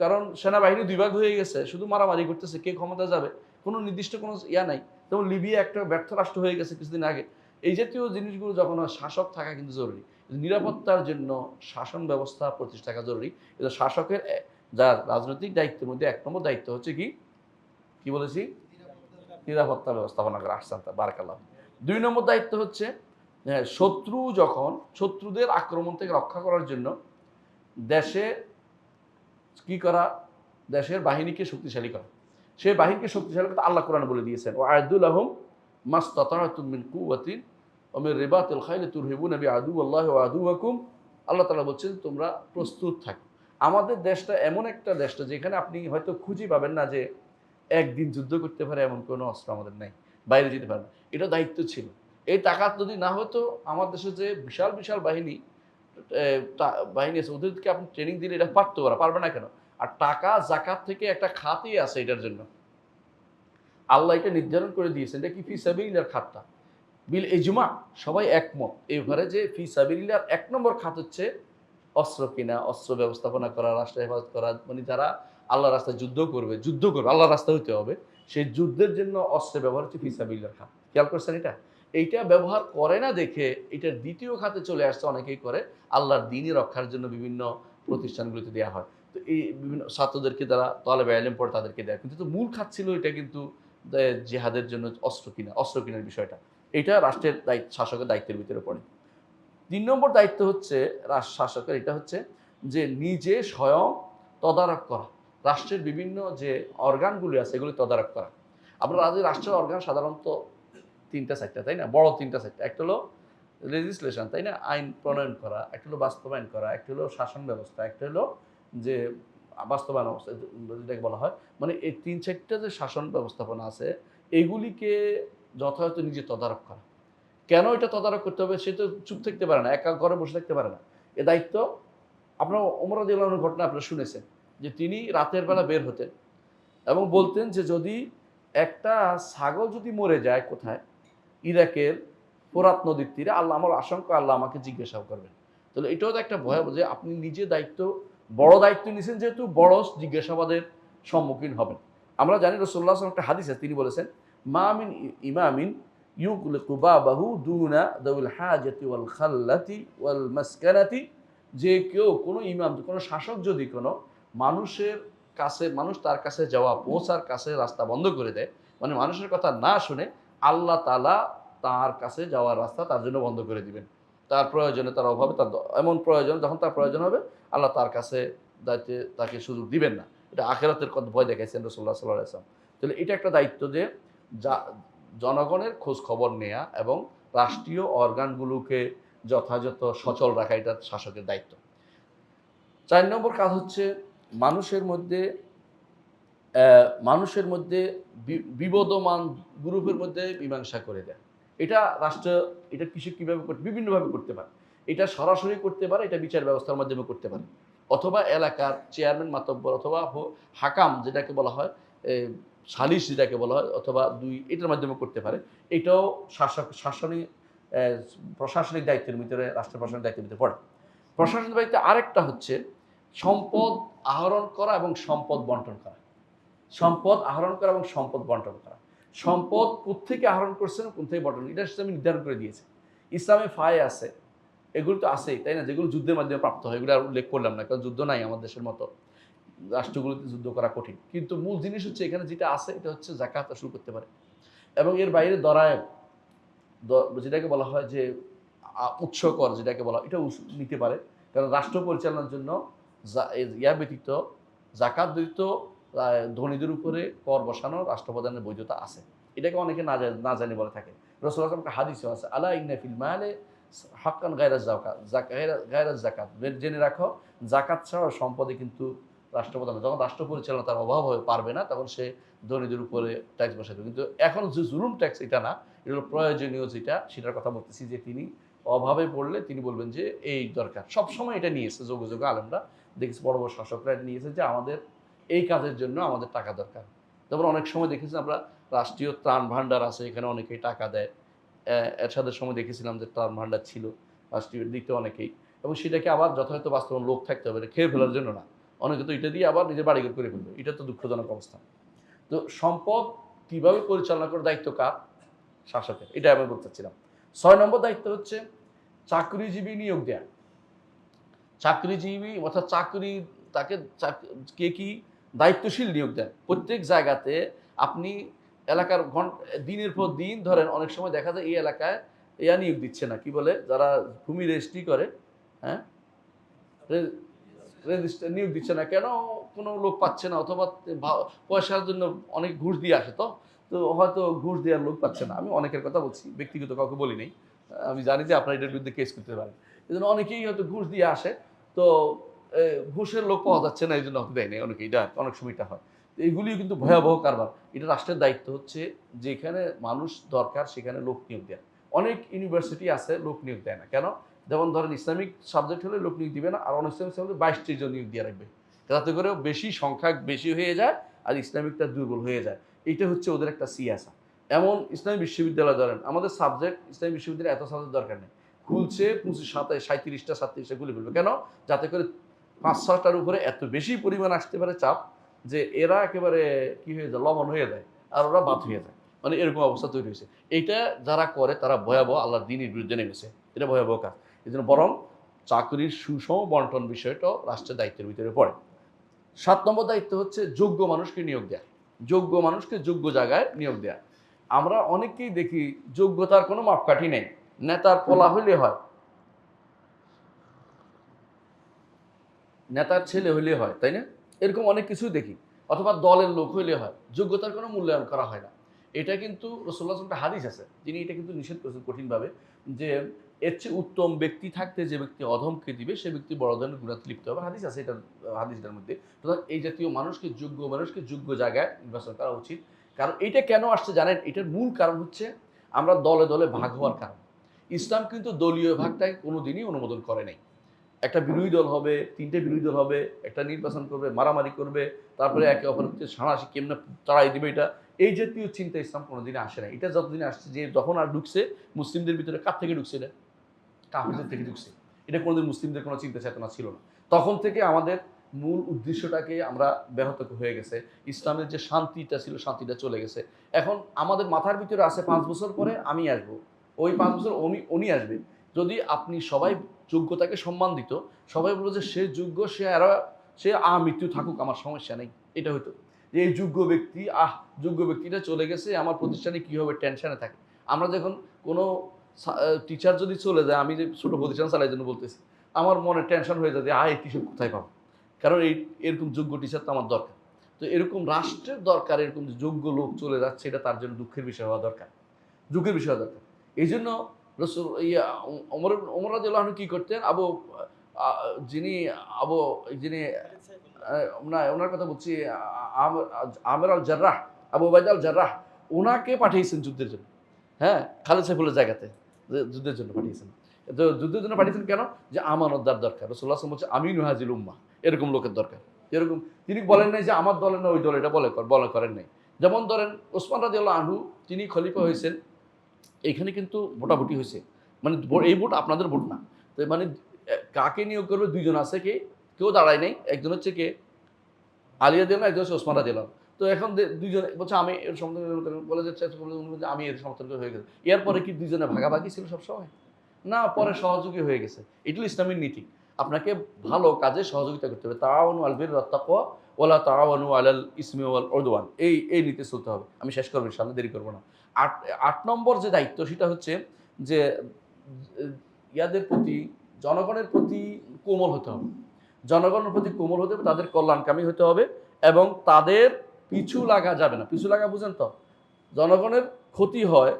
কারণ সেনাবাহিনী 2 ভাগ হয়ে গেছে, শুধু মারামারি করতেছে, কে ক্ষমতা যাবে কোনো নির্দিষ্ট কোনো ইয়া নাই। যেমন লিবিয়া একটা ব্যর্থ রাষ্ট্র হয়ে গেছে কিছুদিন আগে। এই জাতীয় জিনিসগুলো যখন শাসক থাকা কিন্তু জরুরি। নিরাপত্তার জন্য শাসন ব্যবস্থা প্রতিষ্ঠা থাকা জরুরি। কিন্তু শাসকের যার রাজনৈতিক দায়িত্বের মধ্যে 1 নম্বর দায়িত্ব হচ্ছে কি বলেছি? নিরাপত্তা ব্যবস্থাপনা করা। আহসানতা, বারাকাল্লাহ। 2 নম্বর দায়িত্ব হচ্ছে শত্রুদের আক্রমণ থেকে রক্ষা করার জন্য দেশে কি করা? দেশের বাহিনীকে শক্তিশালী করা। সেই বাহিনীকে শক্তিশালী করতে আল্লাহ কোরআনে বলে দিয়েছেন, ওয়া'আদ্দু লাহুম মাসতাতা'তুম মিন কুওয়াতিন ওয়া মিন রিবাতিল খাইলি তুরহিবুনা বিআদুওয়াল্লাহি ওয়া আদুওয়াকুম। আল্লাহ তাআলা বলছেন তোমরা প্রস্তুত থাকো। আমাদের দেশটা এমন একটা দেশটা যেখানে আপনি হয়তো খুঁজে পাবেন না যে একদিন যুদ্ধ করতে পারে এমন কোনো অস্ত্র আমাদের নাই, বাইরে যেতে পারে না। এটা দায়িত্ব ছিল। এই টাকা যদি না হতো, আমার দেশে যে বিশাল বিশাল বাহিনী আছে, ওদেরকে আপনি ট্রেনিং দিলে এটা পারবে না কেন? আর টাকা যাকাত থেকে একটা খাতই আছে এটার জন্য। আল্লাহ এটা নির্ধারণ করে দিয়েছেন, এটা কি ফি সাবিলিল্লাহর খাতটা বিল ইজমা, সবাই একমত এবারে যে ফি সাবিলিল্লাহর 1 নম্বর খাত হচ্ছে অস্ত্র কিনা, অস্ত্র ব্যবস্থাপনা করা, রাষ্ট্র হেফাজত করা। মানে যারা আল্লাহর রাস্তায় যুদ্ধ করবে, আল্লাহর রাস্তা হইতে হবে, সেই যুদ্ধের জন্য অস্ত্রের ব্যবহার হচ্ছে ফি সাবিলিল্লাহর খাত। খেয়াল করছেন এটা? এইটা ব্যবহার করে না দেখে এটার দ্বিতীয় খাতে চলে আসছে, অনেকেই করে আল্লাহর দ্বীনই রক্ষার জন্য বিভিন্ন প্রতিষ্ঠানগুলোতে দেওয়া হয়। তো এই বিভিন্ন ছাত্রদেরকে যারা তালেবে ইলম পড়ে তাদেরকে দেয়, কিন্তু মূল খাত ছিল এটা কিন্তু জিহাদের জন্য অস্ত্র কেনার বিষয়টা। এটা রাষ্ট্রের শাসকের দায়িত্বের ভিতরে পড়ে। 3 নম্বর দায়িত্ব হচ্ছে শাসকের, এটা হচ্ছে যে নিজে স্বয়ং তদারক করা, রাষ্ট্রের বিভিন্ন যে অর্গানগুলি আছে এগুলি তদারক করা। আমরা রাষ্ট্রের অর্গান সাধারণত 3টা 4টা, তাই না? বড় 3টা 4টা। একটা হলো লেজিসলেশন, তাই না, আইন প্রণয়ন করা, একটা হলো বাস্তবায়ন করা, একটা হলো শাসন ব্যবস্থা, একটা হলো যে বাস্তবায়ন অবস্থা যেটাকে বলা হয়। মানে এই 3-4টা যে শাসন ব্যবস্থাপনা আছে এগুলিকে যথাযথ নিজে তদারক করা। কেন এটা তদারক করতে হবে? সে তো চুপ থাকতে পারে না, একা ঘরে বসে থাকতে পারে না। এ দায়িত্ব আপনার ওমর রাদিয়াল্লাহু আনহুর ঘটনা আপনারা শুনেছেন যে তিনি রাতের বেলা বের হতেন এবং বলতেন যে যদি একটা ছাগল যদি মরে যায় কোথায়, ইরাকের ফোরাত নদীর তীরে, আল্লাহ, আমার আশঙ্কা আল্লাহ আমাকে জিজ্ঞাসা করবেন। তাহলে এটাও তো একটা ভয়াবহ যে আপনি নিজে দায়িত্ব বড় দায়িত্ব নিয়েছেন যেহেতু বড় জিজ্ঞাসাবাদের সম্মুখীন হবেন। আমরা জানি রাসূলুল্লাহ সাল্লাল্লাহু আলাইহি ওয়াসাল্লাম একটা হাদিস আছে, তিনি বলেছেন মা মিন ইমামিন ইউগলিকু বাবাহু দুনা দাউল হাজাতি ওয়াল খাল্লাতি ওয়াল মাসকানাতি, যে কেউ কোনো ইমাম কোনো শাসক যদি কোনো মানুষের কাছে মানুষ তার কাছে যাওয়া পৌঁছার কাছে রাস্তা বন্ধ করে দেয়, মানে মানুষের কথা না শুনে, আল্লাহ তাআলা তার কাছে যাওয়ার রাস্তা তার জন্য বন্ধ করে দিবেন। তার প্রয়োজনে, তার অভাবে, তার এমন প্রয়োজন যখন তার প্রয়োজন হবে আল্লাহ তার কাছে দায়িত্বে তাকে সুযোগ দিবেন না। এটা আখিরাতের কথা ভয় দেখাইছেন রাসূলুল্লাহ সাল্লাল্লাহু আলাইহি ওয়াসাল্লাম। তাহলে এটা একটা দায়িত্ব যে যা জনগণের খোঁজ খবর নেয়া এবং রাষ্ট্রীয় অর্গানগুলোকে যথাযথ সচল রাখা, এটা শাসকের দায়িত্ব। ৪ নম্বর কাজ হচ্ছে মানুষের মধ্যে বিবদমান গ্রুপের মধ্যে মীমাংসা করে দেয়। এটা রাষ্ট্র এটা কীভাবে করতে, বিভিন্নভাবে করতে পারে। এটা সরাসরি করতে পারে, এটা বিচার ব্যবস্থার মাধ্যমে করতে পারে, অথবা এলাকার চেয়ারম্যান মাতব্বর অথবা হাকাম যেটাকে বলা হয়, সালিশ যেটাকে বলা হয়, অথবা এটার মাধ্যমে করতে পারে। এটাও প্রশাসনিক দায়িত্বের ভিতরে, রাষ্ট্রের প্রশাসনিক দায়িত্বের ভিতরে পড়ে। প্রশাসনিক দায়িত্বে আরেকটা হচ্ছে সম্পদ আহরণ করা এবং সম্পদ বন্টন করা। সম্পদ আহরণ করা এবং সম্পদ বন্টন করা। সম্পদ কোত্থেকে আহরণ করছেন, কোন থেকে বন্টন, এটা ইসলামে নির্ধারণ করে দিয়েছে। ইসলামে ফায় আছে, এগুলো তো আছেই, তাই না, যেগুলো যুদ্ধের মাধ্যমে প্রাপ্ত হয়, এগুলো আর উল্লেখ করলাম না, কারণ যুদ্ধ নাই আমাদের দেশের মতো, রাষ্ট্রগুলোতে যুদ্ধ করা কঠিন। কিন্তু মূল জিনিস হচ্ছে এখানে যেটা আছে, এটা হচ্ছে যাকাত শুরু করতে পারে। এবং এর বাইরে দরায়েব, যেটাকে বলা হয় যে উৎস কর যেটাকে বলা হয়, এটা নিতে পারে। কারণ রাষ্ট্র পরিচালনার জন্য ইয়া ব্যতীত, যাকাত ব্যতীত ধনীদের উপরে কর বসানো রাষ্ট্রপ্রধানের বৈধতা আছে। এটাকে অনেকে না জানি বলে থাকে। রাসূলুল্লাহ সাল্লাল্লাহু আলাইহি ওয়াসাল্লাম হাদিসে আছে আলা ইন্না ফিল মালে হাক্কান গায়রা যাকাত, জেনে রাখো যাকাত ছাড়া সম্পদে কিন্তু রাষ্ট্রপ্রধান, যখন রাষ্ট্র পরিচালনা তার অভাব হয়ে পারবে না, তখন সে ধনীদের উপরে ট্যাক্স বসাবে। কিন্তু এখন যে জুলুম ট্যাক্স, এটা না, এটা হলো প্রয়োজনীয় যেটা, সেটার কথা বলতেছি, যে তিনি অভাবে পড়লে তিনি বলবেন যে এই দরকার। সবসময় এটা নিয়েছে যোগ্য যোগ্য আলেমরা, দেখেছি বড় বড় শাসকরা এটা নিয়েছে যে আমাদের এই কাজের জন্য আমাদের টাকা দরকার। তারপর অনেক সময় দেখেছি আমরা রাষ্ট্রীয় ত্রাণ ভাণ্ডার আছে, এখানে অনেকেই টাকা দেয়। এরশাদের সময় দেখেছিলাম যে ত্রাণ ভাণ্ডার ছিল, রাষ্ট্রীয় দিতে অনেকেই, এবং সেটাকে আবার যথাযথ বাস্তবায়ন লোক থাকতে হবে, খেয়ে ফেলার জন্য না। অনেকে তো এটা দিয়ে আবার নিজের বাড়িঘর করে ফেলবে, এটা তো দুঃখজনক অবস্থা। তো সম্পদ কীভাবে পরিচালনা করার দায়িত্ব কার? শাসকের। এটা আমি বলতে চাচ্ছিলাম। ৬ নম্বর দায়িত্ব হচ্ছে চাকরিজীবী নিয়োগ দেয়া। চাকরিজীবী অর্থাৎ তাকে কে কি দায়িত্বশীল নিয়োগ দেন। প্রত্যেক জায়গাতে আপনি এলাকার দিনের পর দিন ধরেন, অনেক সময় দেখা যায় এই এলাকায় নিয়োগ দিচ্ছে না, কি বলে, যারা ভূমি রেজিস্ট্রি করে, হ্যাঁ, রেজিস্টার নিয়োগ দিচ্ছে না কেন? কোনো লোক পাচ্ছে না, অথবা পয়সার জন্য অনেক ঘুষ দিয়ে আসে, তো হয়তো ঘুষ দেওয়ার লোক পাচ্ছে না। আমি অনেকের কথা বলছি, ব্যক্তিগত কাউকে বলি নেই। আমি জানি যে আপনারা এটার বিরুদ্ধে কেস করতে পারেন। এই জন্য অনেকেই হয়তো ঘুষ দিয়ে আসে, তো ঘুষের লোক পাওয়া যাচ্ছে না, এই জন্য হয়তো দেয় নেই অনেকে, এটা অনেক সময় এটা হয়। তো এইগুলিও কিন্তু ভয়াবহ কারবার। এটা রাষ্ট্রের দায়িত্ব হচ্ছে যেখানে মানুষ দরকার সেখানে লোক নিয়োগ দেয়। অনেক ইউনিভার্সিটি আছে লোক নিয়োগ দেয় না কেন? যেমন ধরেন ইসলামিক সাবজেক্ট হলে লোক নিয়োগ দিবে না, আর অনইসলামিক সাবজেক্ট 22-23 জন নিয়োগ দিয়ে রাখবে, যাতে করে বেশি সংখ্যা বেশি হয়ে যায় আর ইসলামিকটা দুর্বল হয়ে যায়। এইটা হচ্ছে ওদের একটা সিয়াসা। এমন ইসলামী বিশ্ববিদ্যালয় ধরেন, আমাদের সাবজেক্ট ইসলামী বিশ্ববিদ্যালয়ে এত সাবজেক্ট দরকার নেই, খুলছে 37টা 37টা খুলে ফেলবে কেন? যাতে করে 5-6টার উপরে এত বেশি পরিমাণ আসতে পারে চাপ, যে এরা একেবারে কি হয়ে যায়, লবণ হয়ে যায়, আর ওরা বাদ হয়ে যায়, মানে এরকম অবস্থা তৈরি হয়েছে। এইটা যারা করে তারা ভয়াবহ আল্লাহর দ্বীনের বিরুদ্ধে নেমেছে, এটা ভয়াবহ কাজ। এই জন্য বরং চাকরির সুষম বন্টন বিষয়টাও রাষ্ট্রের দায়িত্বের ভিতরে পড়ে। 7 নম্বর দায়িত্ব হচ্ছে যোগ্য মানুষকে নিয়োগ দেয়া। যোগ্য মানুষকে যোগ্য জায়গায় নিয়োগ দেয়া। আমরা অনেককেই দেখি যোগ্যতার কোনো মাপকাঠি নেই, নেতার পোলা হইলে হয়, নেতার ছেলে হইলে হয়, তাই না? এরকম অনেক কিছু দেখি, অথবা দলের লোক হইলে হয়, যোগ্যতার কোনো মূল্যায়ন করা হয় না। এটা কিন্তু রাসূলুল্লাহ সাল্লাল্লাহু আলাইহি ওয়াসাল্লাম একটা হাদিস আছে, তিনি এটা কিন্তু নিষেধ করেছেন কঠিনভাবে, যে এর চেয়ে উত্তম ব্যক্তি থাকতে যে ব্যক্তি অধমকে দিবে সে ব্যক্তি বড় ধরনের গুনাহে লিপ্ত হবে। হাদিস আছে এটা, হাদিসটার মধ্যে। সুতরাং এই জাতীয় মানুষকে যোগ্য জায়গায় নির্বাচন করা উচিত। কারণ এইটা কেন আসছে জানেন? এটার মূল কারণ হচ্ছে আমরা দলে দলে ভাগ হওয়ার কারণ। ইসলাম কিন্তু দলীয় ভাগটাকে কোনোদিনই অনুমোদন করে নাই। একটা বিরোধী দল হবে, 3টে বিরোধী দল হবে, একটা নির্বাচন করবে, মারামারি করবে, তারপরে একে অপরকে সাঁড়াশি কেমনে তাড়াই দিবে, এটা এই জাতীয় চিন্তা ইসলাম কোনোদিনই আসে না। এটা যতদিন আসছে, যে যখন আর ঢুকছে মুসলিমদের ভিতরে, কার থেকে ঢুকছে এটা? কাফিরদের থেকে ঢুকছে। এটা কোনোদিন মুসলিমদের কোনো চিন্তা চেতনা ছিল না। তখন থেকে আমাদের মূল উদ্দেশ্যটাকে আমরা ব্যাহত হয়ে গেছে। ইসলামের যে শান্তিটা ছিল, শান্তিটা চলে গেছে। এখন আমাদের মাথার ভিতরে আছে ৫ বছর পরে আমি আসবো, ওই ৫ বছর উনি আসবে। যদি আপনি সবাই যোগ্যতাকে সম্মান দিত, সবাই বলবো যে সে যোগ্য, সে মৃত্যু থাকুক, আমার সমস্যা নেই, এটা হইতো। যে এই যোগ্য ব্যক্তি, যোগ্য ব্যক্তিটা চলে গেছে, আমার প্রতিষ্ঠানে কী হবে টেনশনে থাকে। আমরা যখন কোনো টিচার যদি চলে যায়, আমি যে ছোটো প্রতিষ্ঠান চালাই জন্য বলতেছি, আমার মনে টেনশন হয়ে যায় যে এই টিচার কোথায় পাবো, কারণ এরকম যোগ্য টিচার তো আমার দরকার। তো এরকম রাষ্ট্রের দরকার, এরকম যোগ্য লোক চলে যাচ্ছে, এটা তার জন্য দুঃখের বিষয় হওয়া দরকার, যুগের বিষয় দরকার। এই জন্য রসুল ওমর রাদিয়াল্লাহু আনহু কি করতেন, যিনি যিনি না ওনার কথা বলছি, আমের আল জার্রাহ, আবু উবাইদা আল জার্রাহ, ওনাকে পাঠিয়েছেন যুদ্ধের জন্য। হ্যাঁ, খালিদ সাইফুল্লাহর জায়গাতে যুদ্ধের জন্য পাঠিয়েছেন। তো যুদ্ধের জন্য পাঠিয়েছেন কেন? যে আমানতদার দরকার। রাসূলুল্লাহ সাল্লাল্লাহু আলাইহি ওয়াসাল্লাম বলছে আমিনু হাযিল উম্মাহ, এরকম লোকের দরকার। এরকম তিনি বলেন নাই যে আমার দলের না ওই দল, এটা বলে করেন নাই। যেমন ধরেন ওসমান রাদিয়াল্লাহু আনহু, তিনি খলিফা হয়েছেন, এখানে কিন্তু ভোটাভুটি হয়েছে, মানে এই ভোট আপনাদের ভোট না। তো মানে কাকে নিয়োগ করবে, দুইজন আছে, কেউ দাঁড়ায় নাই। একজন হচ্ছে কে আলী রাদিয়াল্লাহু, একজন হচ্ছে ওসমান রাদিয়াল্লাহু। তো এখন দুইজন বলছে আমি এর সমর্থন, বলে যে আমি এর সমর্থন হয়ে গেছে। এরপরে কি দুইজনে ভাগাভাগি ছিল সবসময়? না, পরে সহযোগী হয়ে গেছে। এটাই ইসলামের নীতি। আপনাকে ভালো কাজে সহযোগিতা করতে হবে। তাআওয়ানু আলাল বিররি ওয়াত তাকওয়া ওয়ালা তাআওয়ানু আলাল ইসমি ওয়াল উদওয়ান। এই নীতি চলতে হবে। আমি শেষ করব ইনশাআল্লাহ, দেরি করব না। ৮ নম্বর যে দায়িত্ব, সেটা হচ্ছে যে ইয়াদের প্রতি, জনগণের প্রতি কোমল হতে হবে। জনগণের প্রতি কোমল হতে হবে, তাদের কল্যাণকামী হতে হবে, এবং তাদের পিছু লাগা যাবে না। পিছু লাগা বুঝেন তো? জনগণের ক্ষতি হয়,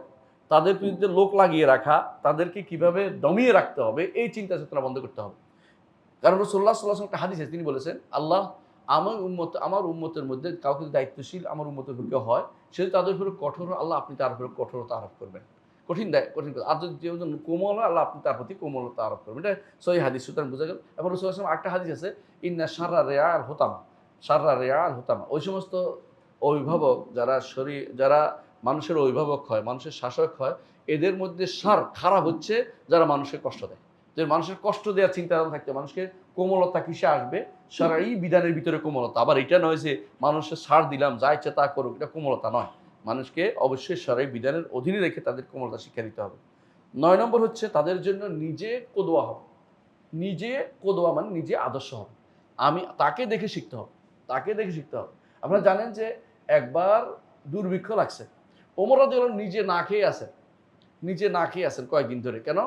তাদের বিরুদ্ধে লোক লাগিয়ে রাখা, তাদেরকে কিভাবে দমিয়ে রাখতে হবে, এই চিন্তা চেতনা বন্ধ করতে হবে। কারণ রাসূলুল্লাহ সাল্লাল্লাহু আলাইহি ওয়াসাল্লাম একটা হাদিসে তিনি বলেছেন, আল্লাহ আমার উম্মতের মধ্যে কাউকে দায়িত্বশীল আমার উম্মতের উপর কেউ হয়, সে যদি তাদের উপরে কঠোর হয়, আল্লাহ আপনি তার উপরে কঠোরতা আরোপ করবেন। কঠিন কথা। আর যদি কেউ কোমল হয়, আল্লাহ আপনি তার প্রতি কোমলতা আরোপ করবেন। এটা সহিহ হাদিস, সুতরাং বোঝা গেল। এবং রাসূলুল্লাহ সাল্লাল্লাহু আলাইহি ওয়াসাল্লাম একটা হাদিস আছে, ইন্না শাররা রিআল হুতামা। ওই সমস্ত অভিভাবক যারা মানুষের অভিভাবক হয়, মানুষের শাসক হয়, এদের মধ্যে খারাপ হচ্ছে যারা মানুষকে কষ্ট দেয়। যে মানুষের কষ্ট দেওয়ার চিন্তা থাকতে, মানুষকে কোমলতা কিসে আসবে? শারঈ বিধানের ভিতরে কোমলতা। আবার এটা নয় যে মানুষের ছাড় দিলাম, যা ইচ্ছা তা করুক, এটা কোমলতা নয়। মানুষকে অবশ্যই শারঈ বিধানের অধীনে রেখে তাদের কোমলতা শিক্ষা দিতে হবে। ৯ নম্বর হচ্ছে তাদের জন্য নিজে কদোয়া হবে। নিজে কদোয়া মানে নিজে আদর্শ হবে। তাকে দেখে শিখতে হবে। আপনারা জানেন যে একবার দুর্ভিক্ষ লাগছে। ওমর রাদিয়াল্লাহু নিজে না খেয়ে আছেন কয়েকদিন ধরে। কেন?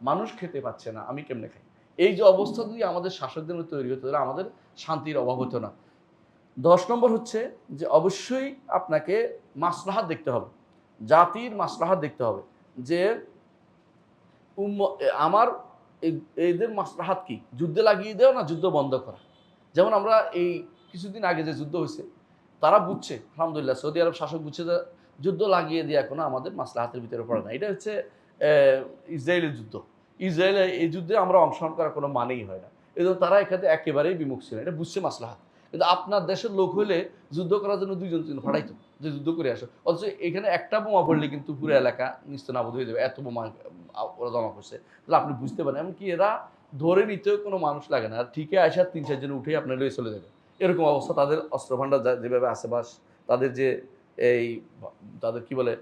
মানুষ খেতে পাচ্ছে না, আমি কেমনে খাই? এই যে অবস্থা যদি আমাদের শাসকদের মধ্যে তৈরি হতো, তাহলে আমাদের শান্তির অভাব হতো না। ১০ নম্বর হচ্ছে যে অবশ্যই আপনাকে মাসলাহাত দেখতে হবে। জাতির মাসলাহাত দেখতে হবে। যে আমার এদের মাসলাহাত কি? যুদ্ধে লাগিয়ে দেওয়া না যুদ্ধ বন্ধ করা? যেমন আমরা এই কিছুদিন আগে যে যুদ্ধ হয়েছে, তারা বুঝছে, আলহামদুলিল্লাহ সৌদি আরব শাসক বুঝছে যে যুদ্ধ লাগিয়ে দেওয়া কোনো আমাদের মাসলাহাতের ভিতরে পড়ে না। এটা হচ্ছে ইসরায়েলের যুদ্ধ। ইসরায়েলের এই যুদ্ধে আমরা অংশগ্রহণ করার কোনো মানেই হয় না। এজন্য তারা এখানে একেবারেই বিমুখ ছিল। এটা বুঝছে মাসলাহাত। কিন্তু আপনার দেশের লোক হইলে যুদ্ধ করার জন্য ২ জন ফাটাইতো যে যুদ্ধ করে আসো। অথচ এখানে একটা বোমা পড়লে কিন্তু পুরো এলাকা নিস্তেনাবুদ হয়ে যাবে। এত বোমা ওরা জমা করছে। তাহলে আপনি বুঝতে পারেন, এমনকি এরা ধরে নিতেও কোনো মানুষ লাগে না। আর ঠিকই আইসা ৩-৪ জন উঠেই আপনার লয়ে চলে যাবে। এরকম অবস্থা। তাদের অস্ত্রভান্ডার যেভাবে আছে, তাদের যে এই তাদের কি বলে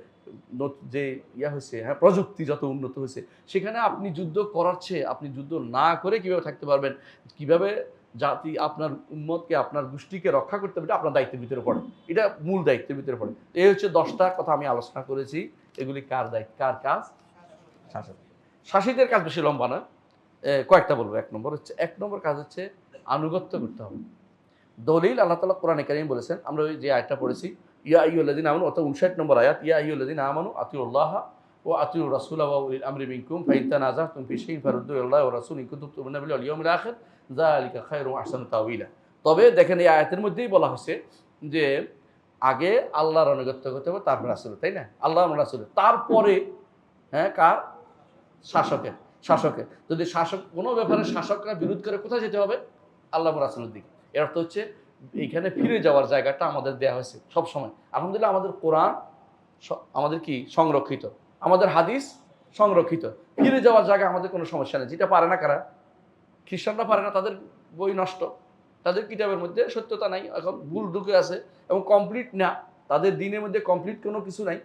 যে হয়েছে, হ্যাঁ, প্রযুক্তি যত উন্নত হয়েছে, সেখানে আপনি যুদ্ধ করার চেয়ে আপনি যুদ্ধ না করে কিভাবে থাকতে পারবেন, কিভাবে জাতি আপনার উম্মতকে, আপনার গোষ্ঠীকে রক্ষা করতে পারে, আপনার দায়িত্বের ভিতরে পড়ে। এটা মূল দায়িত্বের ভিতরে পড়ে। এই হচ্ছে ১০টা কথা আমি আলোচনা করেছি। এগুলি কার দায়িত্ব, কার কাজ? শাসক। শাসিতের কাজ বেশি লম্বা না, কয়েকটা বলবো। ১ নম্বর কাজ হচ্ছে আনুগত্য করতে হবে। দলিল আল্লাহ তাআলা কোরআনে কারীমে বলেছেন, আমরা ওই যে আয়াতটা পড়েছি, ইয়া আইয়ুহাল্লাযীনা আমানু, অর্থাৎ ৫৯ নম্বর আয়াত, ইয়া আইয়ুহাল্লাযীনা আমানু আতিউল্লাহ ওয়া আতিউর রাসূলা ওয়া উলিল আমরি মিনকুম ফাইন তানাযাতুম ফি শাইইন ফারুদ্দুহু ইলাল্লাহি ওয়া রাসূলি ইন কুনতুম তু'মিনুনা বিল্লাহি ওয়াল ইয়াউমিল আখির যালিকা খায়রুন ওয়া আহসানু তাওয়ীলা। তবে দেখেন এই আয়াতের মধ্যেই বলা হয়েছে যে আগে আল্লাহর আনুগত্য করতে হবে, তারপর রাসূলের, তাই না? আল্লাহ এবং রাসূলের, তারপরে কার? শাসকের। যদি কোনো ব্যাপারে শাসকরা বিরোধ করে, কোথায় যেতে হবে? আল্লাহ এবং রাসূলের দিকে। এর অর্থ হচ্ছে এইখানে ফিরে যাওয়ার জায়গাটা আমাদের দেয়া হয়েছে সবসময়। আলহামদুলিল্লাহ আমাদের কোরআন আমাদের কি সংরক্ষিত, আমাদের হাদিস সংরক্ষিত। ফিরে যাওয়ার জায়গা আমাদের কোনো সমস্যা নেই। যেটা পারে না কারা? খ্রিস্টানরা পারে না, তাদের বই নষ্ট। তাদের কিতাবের মধ্যে সত্যতা নাই, এখন ভুল ঢুকে আছে এবং কমপ্লিট না, তাদের দিনের মধ্যে কমপ্লিট কোনো কিছু নাই,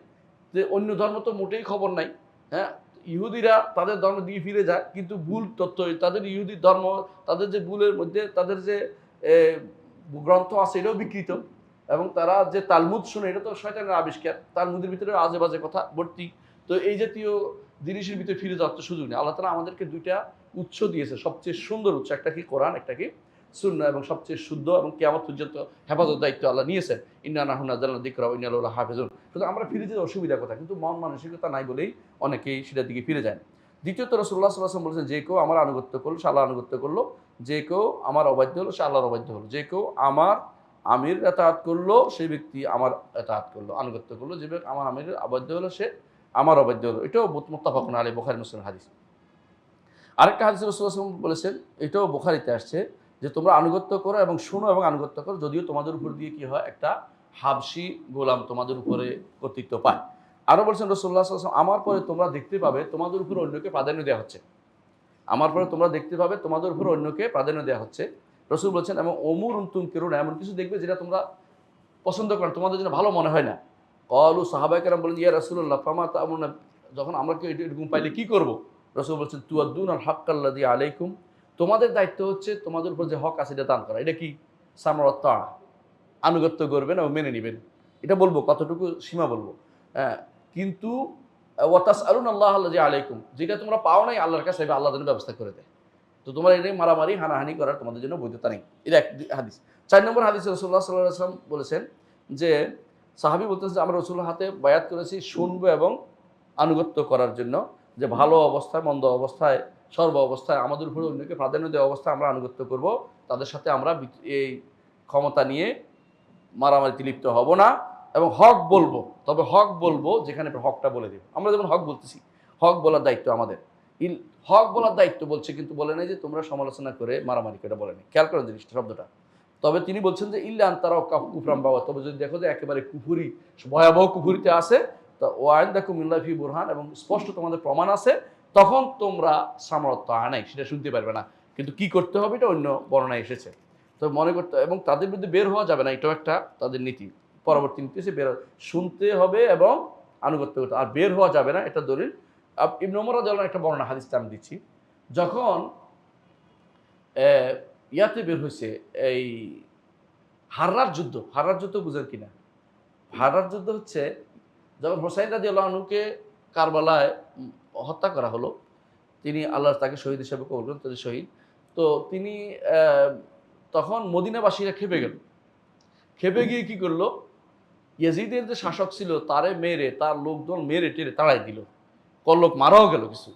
যে অন্য ধর্ম তো মোটেই খবর নাই। হ্যাঁ, ইহুদিরা তাদের ধর্ম দিয়ে ফিরে যায়, কিন্তু ভুল তথ্য, তাদের ইহুদি ধর্ম, তাদের যে ভুলের মধ্যে তাদের যে গ্রন্থ আছে এটাও বিকৃত, এবং তারা যে তালমুদ শুনে এটা তো শয়তানের আবিষ্কার, তালমুদের ভিতরে আজে বাজে কথা ভর্তি। তো এই জাতীয় জিনিসের ভিতরে ফিরে যাওয়ার তো সুযোগ নেই। আল্লাহ তাআলা আমাদেরকে দুইটা উৎস দিয়েছে, সবচেয়ে সুন্দর উৎস, একটা কি কোরআন, একটা কি সুন্নাহ, এবং সবচেয়ে শুদ্ধ এবং কিয়ামত পর্যন্ত হেফাজত দায়িত্ব আল্লাহ নিয়েছেন। ইন্না নাহনু নাযালনা যিকরা ওয়া ইন্না লাহু লাহাফিজুন। শুধু আমরা ফিরে যেতে অসুবিধা কথা, কিন্তু মন মানসিকতা নাই বলেই অনেকেই সেটার দিকে ফিরে যায়। দ্বিতীয়ত রাসূলুল্লাহ সাল্লাল্লাহু আলাইহি ওয়াসাল্লাম বলেছেন, যে কেউ আমার আনুগত্য করলো সে আল্লাহর আনুগত্য করলো, যে কেউ আমার অবাধ্য হলো সে আল্লাহর অবাধ্য হলো, যে কেউ আমার আমির ইতাআত করলো সেই ব্যক্তি আমার ইতাআত করলো, আনুগত্য করলো, যে ব্যক্তি আমার আমিরের অবাধ্য হলো সে আমার অবাধ্য হলো। এটাও মুত্তাফাকুন আলাইহি, বুখারী মুসলিমের হাদিস। আরেকটা হাদিসে রাসূলুল্লাহ সাল্লাল্লাহু আলাইহি ওয়াসাল্লাম বলেছেন, এটাও বুখারীতে আসছে, যে তোমরা আনুগত্য করো এবং শোনো এবং আনুগত্য করো, যদিও তোমাদের উপর দিয়ে কি হয়, একটা হাবশী গোলাম তোমাদের উপরে কর্তৃত্ব পায়। আরও বলছেন রাসূলুল্লাহ সাল্লাল্লাহু আলাইহি ওয়াসাল্লাম, আমার পরে তোমরা দেখতে পাবে তোমাদের উপর অন্যকে প্রাধান্য দেওয়া হচ্ছে, আমার পরে তোমরা দেখতে পাবে তোমাদের উপর অন্যকে প্রাধান্য দেওয়া হচ্ছে। রাসূল বলছেন, এবং উমুরুন তুনকিরুনা, এমন কিছু দেখবে যেটা তোমরা পছন্দ করেন, তোমাদের জন্য ভালো মনে হয় না। ক্বালু, সাহাবায়ে কেরাম বলেন, ইয়া রাসূলুল্লাহ ফামা তা'মুরুনা, যখন আমরা কেউ এরকম পাইলে কি করব? রাসূল বলছেন, তুআদ্দুনাল হাক্কাল্লাযী আলাইকুম, তোমাদের দায়িত্ব হচ্ছে তোমাদের উপর যে হক আছে এটা দান করা। এটা কি? সামরাত তাআ, আনুগত্য করবেন এবং মেনে নিবেন। এটা বলবো, কতটুকু সীমা বলবো। হ্যাঁ, কিন্তু ওয়া তাসআলুনাল্লাহ আল্লাযী আলাইকুম, যেটা তোমরা পাও নাই আল্লাহর কাছে, আল্লাহ যেন ব্যবস্থা করে দেয়। তো তোমার এটাই মারামারি হানাহানি করার তোমাদের জন্য বৈধতা নেই। এটা এক হাদিস। ৪ নম্বর হাদিসে রাসূলুল্লাহ সাল্লাল্লাহু আলাইহি ওয়াসাল্লাম বলেছেন যে, সাহাবী বলতেছেন যে আমরা রাসূলের হাতে বায়াত করেছি শুনবো এবং আনুগত্য করার জন্য, যে ভালো অবস্থায় মন্দ অবস্থায় সর্ব অবস্থায় আমাদের উপরে অন্যকে প্রাধান্য দেওয়া অবস্থায় আমরা আনুগত্য করব, তাদের সাথে আমরা এই ক্ষমতা নিয়ে মারামারিতে লিপ্ত হব না, এবং হক বলবো, তবে হক বলবো যেখানে হকটা বলে দেব। আমরা যেমন হক বলতেছি, হক বলার দায়িত্ব আমাদের। হক বলার দায়িত্ব বলছে, কিন্তু বলে নাই যে তোমরা সমালোচনা করে মারামারি করে, বলে নাই। খেয়াল করেন জিনিসটা, শব্দটা। তবে তিনি বলছেন যে ইল্লা আন তারাও কুফরান বাওয়া, তবে যদি দেখো যে একেবারে কুফুরি, ভয়াবহ কুফুরিতে আছে, তো ওয়াইনদাকুম মিনাল্লাহি ফি বুরহান, এবং স্পষ্ট তোমাদের প্রমাণ আছে, তখন তোমরা সামর্থ্য আনাই সেটা শুনতে পারবে না, কিন্তু কি করতে হবে এটা অন্য বর্ণনায় এসেছে। তো মনে করতে, এবং তাদের বিরুদ্ধে বের হওয়া যাবে না, এটাও একটা তাদের নীতি। পরবর্তী নীতি এসে বের শুনতে হবে এবং আনুগত্য করতে, আর বের হওয়া যাবে না, এটা দলিল। ইবনে ওমর রাদিয়াল্লাহু আনহু একটা বর্ণনা হাদিসটা আমি দিচ্ছি। যখন ইয়াতে বের হয়েছে এই হাররার যুদ্ধ, হাররার যুদ্ধ বুঝেন কিনা? হাররার যুদ্ধ হচ্ছে যখন হোসাইন রাদিয়াল্লাহু আনহুকে কারবালায় হত্যা করা হলো, তিনি আল্লাহ তাকে শহীদ হিসেবে কবুল করেন, তিনি শহীদ। তো তিনি তখন মদিনাবাসীরা খেপে গেল। খেপে গিয়ে কি করলো? ইয়াজিদের যে শাসক ছিল তারে মেরে, তার লোকদল মেরে টেরে তাড়াই দিল। কল্লোক মারাও গেল কিছু।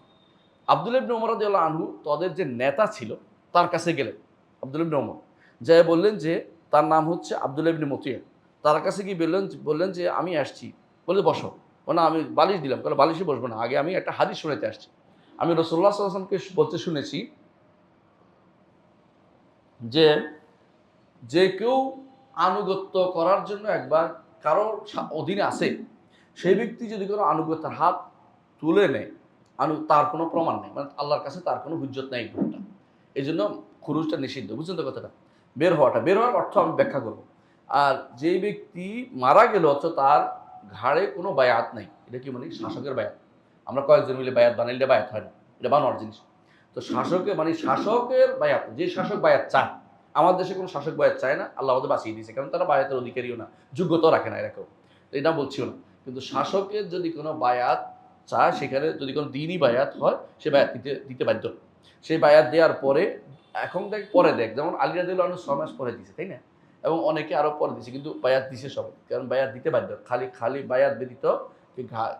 আব্দুল্লাহ ইবনে ওমর রাদিয়াল্লাহু আনহু তাদের যে নেতা ছিল তার কাছে গেলেন। আব্দুল্লাহ ইবনে ওমর যেয়ে বললেন যে, তার নাম হচ্ছে আব্দুল্লাহ ইবনে মুতিয়া। তার কাছে গিয়ে বললেন যে আমি আসছি। বলে বসো। না, আমি বালিশ দিলাম। বলে বালিশে বসবো না, আগে আমি একটা হাদিস শোনাতে আসছি। আমি রাসূলুল্লাহ সাল্লাল্লাহু আলাইহি ওয়াসাল্লামকে বলতে শুনেছি যে, যে কেউ আনুগত্য করার জন্য একবার কারো অধীনে আছে, সেই ব্যক্তি যদি কোনো আনুগত্যের হাত তুলে নেয়, তার কোনো প্রমাণ নেই, মানে আল্লাহর কাছে তার কোনো হুজ্জত নেই ঘটনা। এই জন্য খুরুজটা নিষিদ্ধ। বুঝছেন তো কথাটা? বের হওয়ার অর্থ আমি ব্যাখ্যা করব। আর যেই ব্যক্তি মারা গেল অথচ তার ঘাড়ে কোনো বায়াত নাই, এটা কি মানে? শাসকের বায়াত। আমরা কয়েকজন মিলে বায়াত বানাইলে বায়াত হয় না, এটা বানোয়ার জিনিস। তো শাসকের মানে শাসকের বায়াত, যে শাসক বায়াত চায়, আমার দেশে কোনো শাসক বায়াত চায় না, আল্লাহ ওদের বাঁচিয়ে দিয়েছে, কারণ তারা বায়াতের অধিকারীও না, যোগ্যতাও রাখে না এরকম। তো এটা বলছিও না, কিন্তু শাসকের যদি কোনো বায়াত চায়, সেখানে যদি কোনো দিনই বায়াত হয়, সে বায়াত দিতে বাধ্য। সেই বায়াত দেওয়ার পরে, এখন পরে দেখ, যেমন আলী রাদিয়াল্লাহু আনহু 6 মাস পরে দিছে, তাই না? এবং অনেকে আরো পরে দিছে, কিন্তু বায়াত দিছে সবাই, কারণ বায়াত দিতে বাধ্য। খালি বায়াত ব্যতীত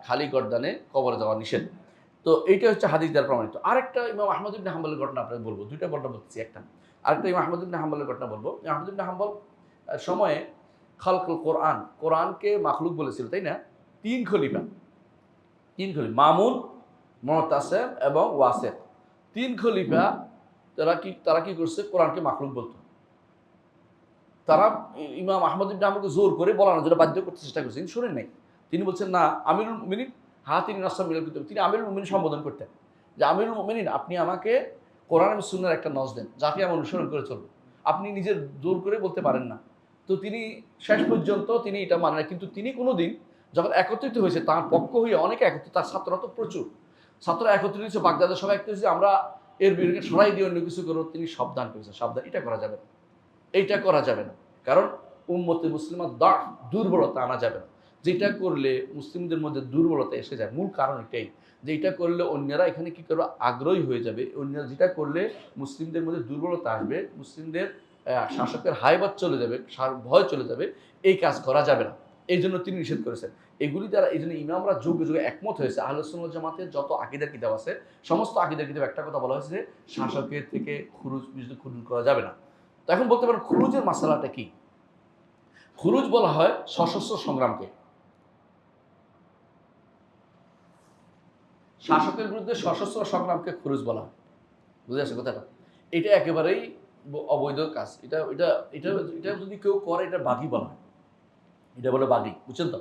খালি গর্দানে কবরে যাওয়া নিষেধ। তো এইটা হচ্ছে হাদিস দ্বারা প্রমাণিত। আরেকটা ইমাম আহমদ ইবনে হাম্বলের ঘটনা আপনাকে বলবো, দুইটা ঘটনা বলতেছি। একটা আরেকটা ইমাম আহমদ ইবনে হাম্বলের ঘটনা বলবো। আহমদ ইবনে হাম্বল সময়ে খালকুল কোরআনকে মাখলুক বলেছিল, তাই না? তিন খলিফা, মামুন, মুতাসিম এবং ওয়াসিক, তিন খলিফা তারা কি করছে? কোরআনকে মাখলুক বলতো। তারা ইমাম আহমদ ইবনে হাম্বলকে জোর করে বলানোর জন্য বাধ্য করতে চেষ্টা করছেন, শুনেন নাই। তিনি বলছেন, না, আমিরুল মুমিনিন তিনি নাসর মিলাল কিতাব, তিনি আমিরুল মুমিনিন সম্বোধন করতেন, যে আমিরুল মুমিনিন, আপনি আমাকে কোরআন এবং সুন্নাহর একটা নজ দেন, যাকে আমি অনুসরণ করে চলবো। আপনি নিজের জোর করে বলতে পারেন না। তো তিনি শেষ পর্যন্ত তিনি এটা মানে না, কিন্তু তিনি কোনোদিন যখন একত্রিত হয়েছে তার পক্ষ হয়ে অনেকে একত্রিত, তার ছাত্ররা তো প্রচুর ছাত্র একত্রিত হয়েছে, বাগদাদের সবাই একত্রিত হয়েছে, আমরা এর বিরুদ্ধে সরাই দিয়ে অন্য কিছু করবো, তিনি সাবধান করেছেন, সাবধান, এটা করা যাবে না, এইটা করা যাবে না। কারণ উম্মতে মুসলিমা দুর্বলতা আনা যাবে না। যেটা করলে মুসলিমদের মধ্যে দুর্বলতা এসে যায়, মূল কারণ এটাই যে এটা করলে অন্যরা এখানে কি করবে, আগ্রহী হয়ে যাবে। অন্যরা যেটা করলে মুসলিমদের মধ্যে দুর্বলতা আসবে, মুসলিমদের শাসকের হাইবাত চলে যাবে, ভয় চলে যাবে, এই কাজ করা যাবে না। এই জন্য তিনি নিষেধ করেছেন এগুলি দ্বারা। এই জন্য ইমামরা যুগে যুগে একমত হয়েছে, আহলে সুন্নাত ওয়াল জামাতের যত আকীদার কিতাব আছে সমস্ত আকীদার কিতাব একটা কথা বলা হয়েছে যে শাসকের থেকে খুরুজ করা যাবে না। তো এখন বলতে পারেন খুরুজের মাসালাটা কি? খুরুজ বলা হয় সশস্ত্র সংগ্রামকে, শাসকের বিরুদ্ধে সশস্ত্র সংগ্রামকে খুরুজ বলা হয়। বুঝে আসছে কথাটা? এটা একেবারেই অবৈধ কাজ। এটা এটা এটা এটা যদি কেউ করে এটা বাগী বলা হয়, এটা বলে বাগী, বুঝছেন তো?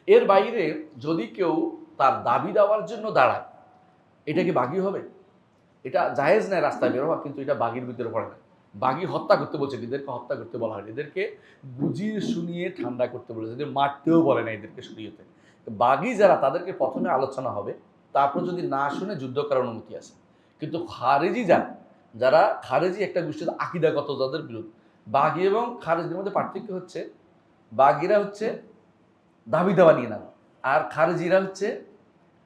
এর বাইরে যদি কেউ তার দাবি দেওয়ার জন্য দাঁড়ায়, এটা কি বাগী হবে? এটা জায়েজ নাই রাস্তায় বের হওয়া, কিন্তু এটা বাগীর ভিতরে পড়ে না। বাগী হত্যা করতে বলছে, এদেরকে হত্যা করতে বলা হয়, এদেরকে বুঝিয়ে শুনিয়ে ঠান্ডা করতে বলেছে, এদের মারতেও বলে না এদেরকে শরীয়তে। বাগী যারা তাদেরকে প্রথমে আলোচনা হবে, তারপর যদি না শুনে যুদ্ধ করার অনুমতি আছে। কিন্তু খারেজি যারা খারেজি একটা গোষ্ঠীর আকীদাগত যাদের বিরোধ, বাগী এবং খারেজির মধ্যে পার্থক্য হচ্ছে বাগীরা হচ্ছে দাবি দেওয়া নিয়ে নাম, আর খারেজিরা হচ্ছে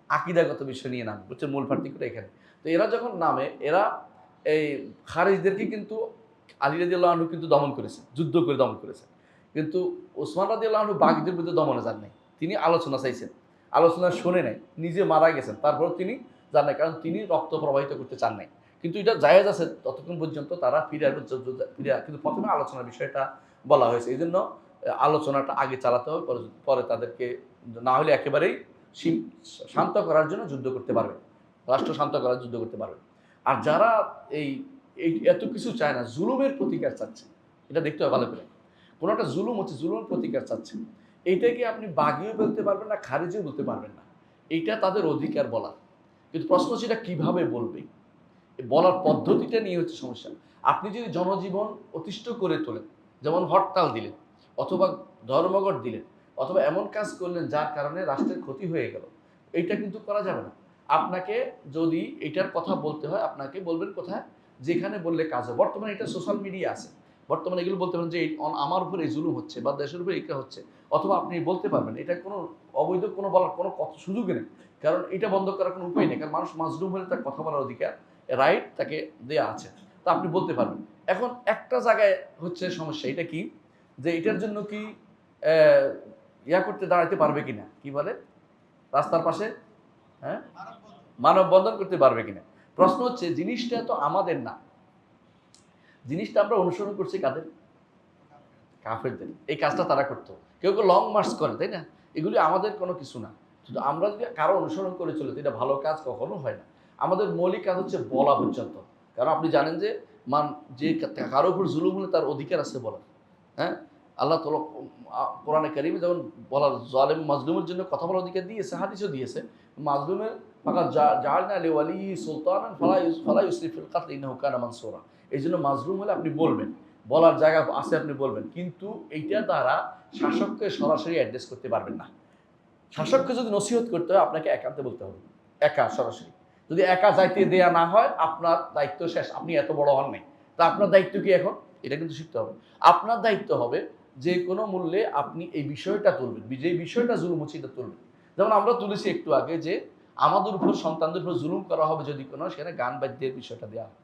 আকীদাগত বিষয় নিয়ে নাম, বুঝছে? মূল পার্থক্যটা এখানে। তো এরা যখন নামে, এরা এই খারিজদেরকে কিন্তু আলী রাদিয়াল্লাহু আনহু কিন্তু দমন করেছে, যুদ্ধ করে দমন করেছে। কিন্তু ওসমান রাদিয়াল্লাহু আনহু বাগীদের বিরুদ্ধে দমনে যান নাই, তিনি আলোচনা চাইছেন, আলোচনা শুনে নাই, নিজে মারা গেছেন, তারপর তিনি যান নাই, কারণ তিনি রক্ত প্রবাহিত করতে চান নাই। কিন্তু এটা জায়েজ আছে ততক্ষণ পর্যন্ত তারা ফিরে আসবে, কিন্তু প্রথমে আলোচনার বিষয়টা বলা হয়েছে। এই জন্য আলোচনাটা আগে চালাতে হবে, পরে তাদেরকে না হলে একেবারেই শান্ত করার জন্য যুদ্ধ করতে পারবে, রাষ্ট্র শান্ত করার যুদ্ধ করতে পারবে। আর যারা এই এত কিছু চায় না, জুলুমের প্রতিকার চাচ্ছে, এটা দেখতে হবে ভালো করে। কোনো একটা জুলুম হচ্ছে, জুলুমের প্রতিকার চাচ্ছে, এইটাকে আপনি বাগিও বলতে পারবেন না, খারিজিও বলতে পারবেন না, এইটা তাদের অধিকার বলার। কিন্তু প্রশ্ন হচ্ছে এটা কীভাবে বলবে, বলার পদ্ধতিটা নিয়ে হচ্ছে সমস্যা। আপনি যদি জনজীবন অতিষ্ঠ করে তোলেন, যেমন হরতাল দিলেন, অথবা ধর্মঘট দিলেন, অথবা এমন কাজ করলেন যার কারণে রাষ্ট্রের ক্ষতি হয়ে গেল, এইটা কিন্তু করা যাবে না। আপনাকে যদি এটার কথা বলতে হয়, আপনাকে বলবেন কোথায়, যেখানে বললে কাজ হয়। বর্তমানে এটা সোশ্যাল মিডিয়া আছে, বর্তমানে এগুলো বলতে পারেন যে আমার উপর এই জুলুম হচ্ছে বা দেশের উপর এইটা হচ্ছে, অথবা আপনি বলতে পারবেন, এটা কোনো অবৈধ কোনো বলার কোনো সুযোগই নেই, কারণ এটা বন্ধ করার কোনো উপায় নেই। কারণ মানুষ মাজলুম হলে তার কথা বলার অধিকার, রাইট তাকে দেয়া আছে, তা আপনি বলতে পারবেন। এখন একটা জায়গায় হচ্ছে সমস্যা, এটা কি, যে এটার জন্য কি ইয়া করতে দাঁড়াতে পারবে কিনা, কি বলে, রাস্তার পাশে, হ্যাঁ, মানববন্ধন করতে পারবে কিনা। প্রশ্ন হচ্ছে জিনিসটা তো আমাদের না, জিনিসটা আমরা অনুসরণ করছি কাদের, কাফেরদের। এই কাজটা তারা করতো, কেউ কেউ লং মার্চ করে, তাই না? এগুলি আমাদের কোনো কিছু না। শুধু আমরা যদি কারো অনুসরণ করে চলে, এটা ভালো কাজ কখনো হয় না। আমাদের মৌলিক কাজ হচ্ছে বলা পর্যন্ত। কারণ আপনি জানেন যে যে কারো উপর জুলুম হলে তার অধিকার আছে বলার। হ্যাঁ, আল্লাহ তাআলা কোরআনে কারিমে যেমন বলার, জালেম মাজলুমের জন্য কথা বলার অধিকার দিয়েছে, হাদিসও দিয়েছে। মাজলুমের ফাকাত জাআলনা লিওয়ালিয়্যি সুলতানান ফালা ইউসরিফ ফিল কাতল ইন্নাহু কানা মানসুরা। এই জন্য মাজলুম হলে আপনি বলবেন, বলার জায়গা আছে, আপনি বলবেন, কিন্তু এইটা দ্বারা শাসককে সরাসরি অ্যাড্রেস করতে পারবেন না। শাসককে যদি নসিহত করতে হয়, আপনাকে একান্তে বলতে হবে, একা সরাসরি। যদি একা যাইতে দেয়া না হয়, আপনার দায়িত্ব শেষ, আপনি এত বড় হন নাই, তা আপনার দায়িত্ব কি এখন, এটা কিন্তু শিখতে হবে। আপনার দায়িত্ব হবে যে কোনো মূল্যে আপনি এই বিষয়টা তুলবেন, যে বিষয়টা জুলুম হচ্ছে এটা তুলবেন। যেমন আমরা তুলেছি একটু আগে যে আমাদের উপর, সন্তানদের উপর জুলুম করা হবে যদি কোনো, সেখানে গান বাদ্যের বিষয়টা দেওয়া হয়।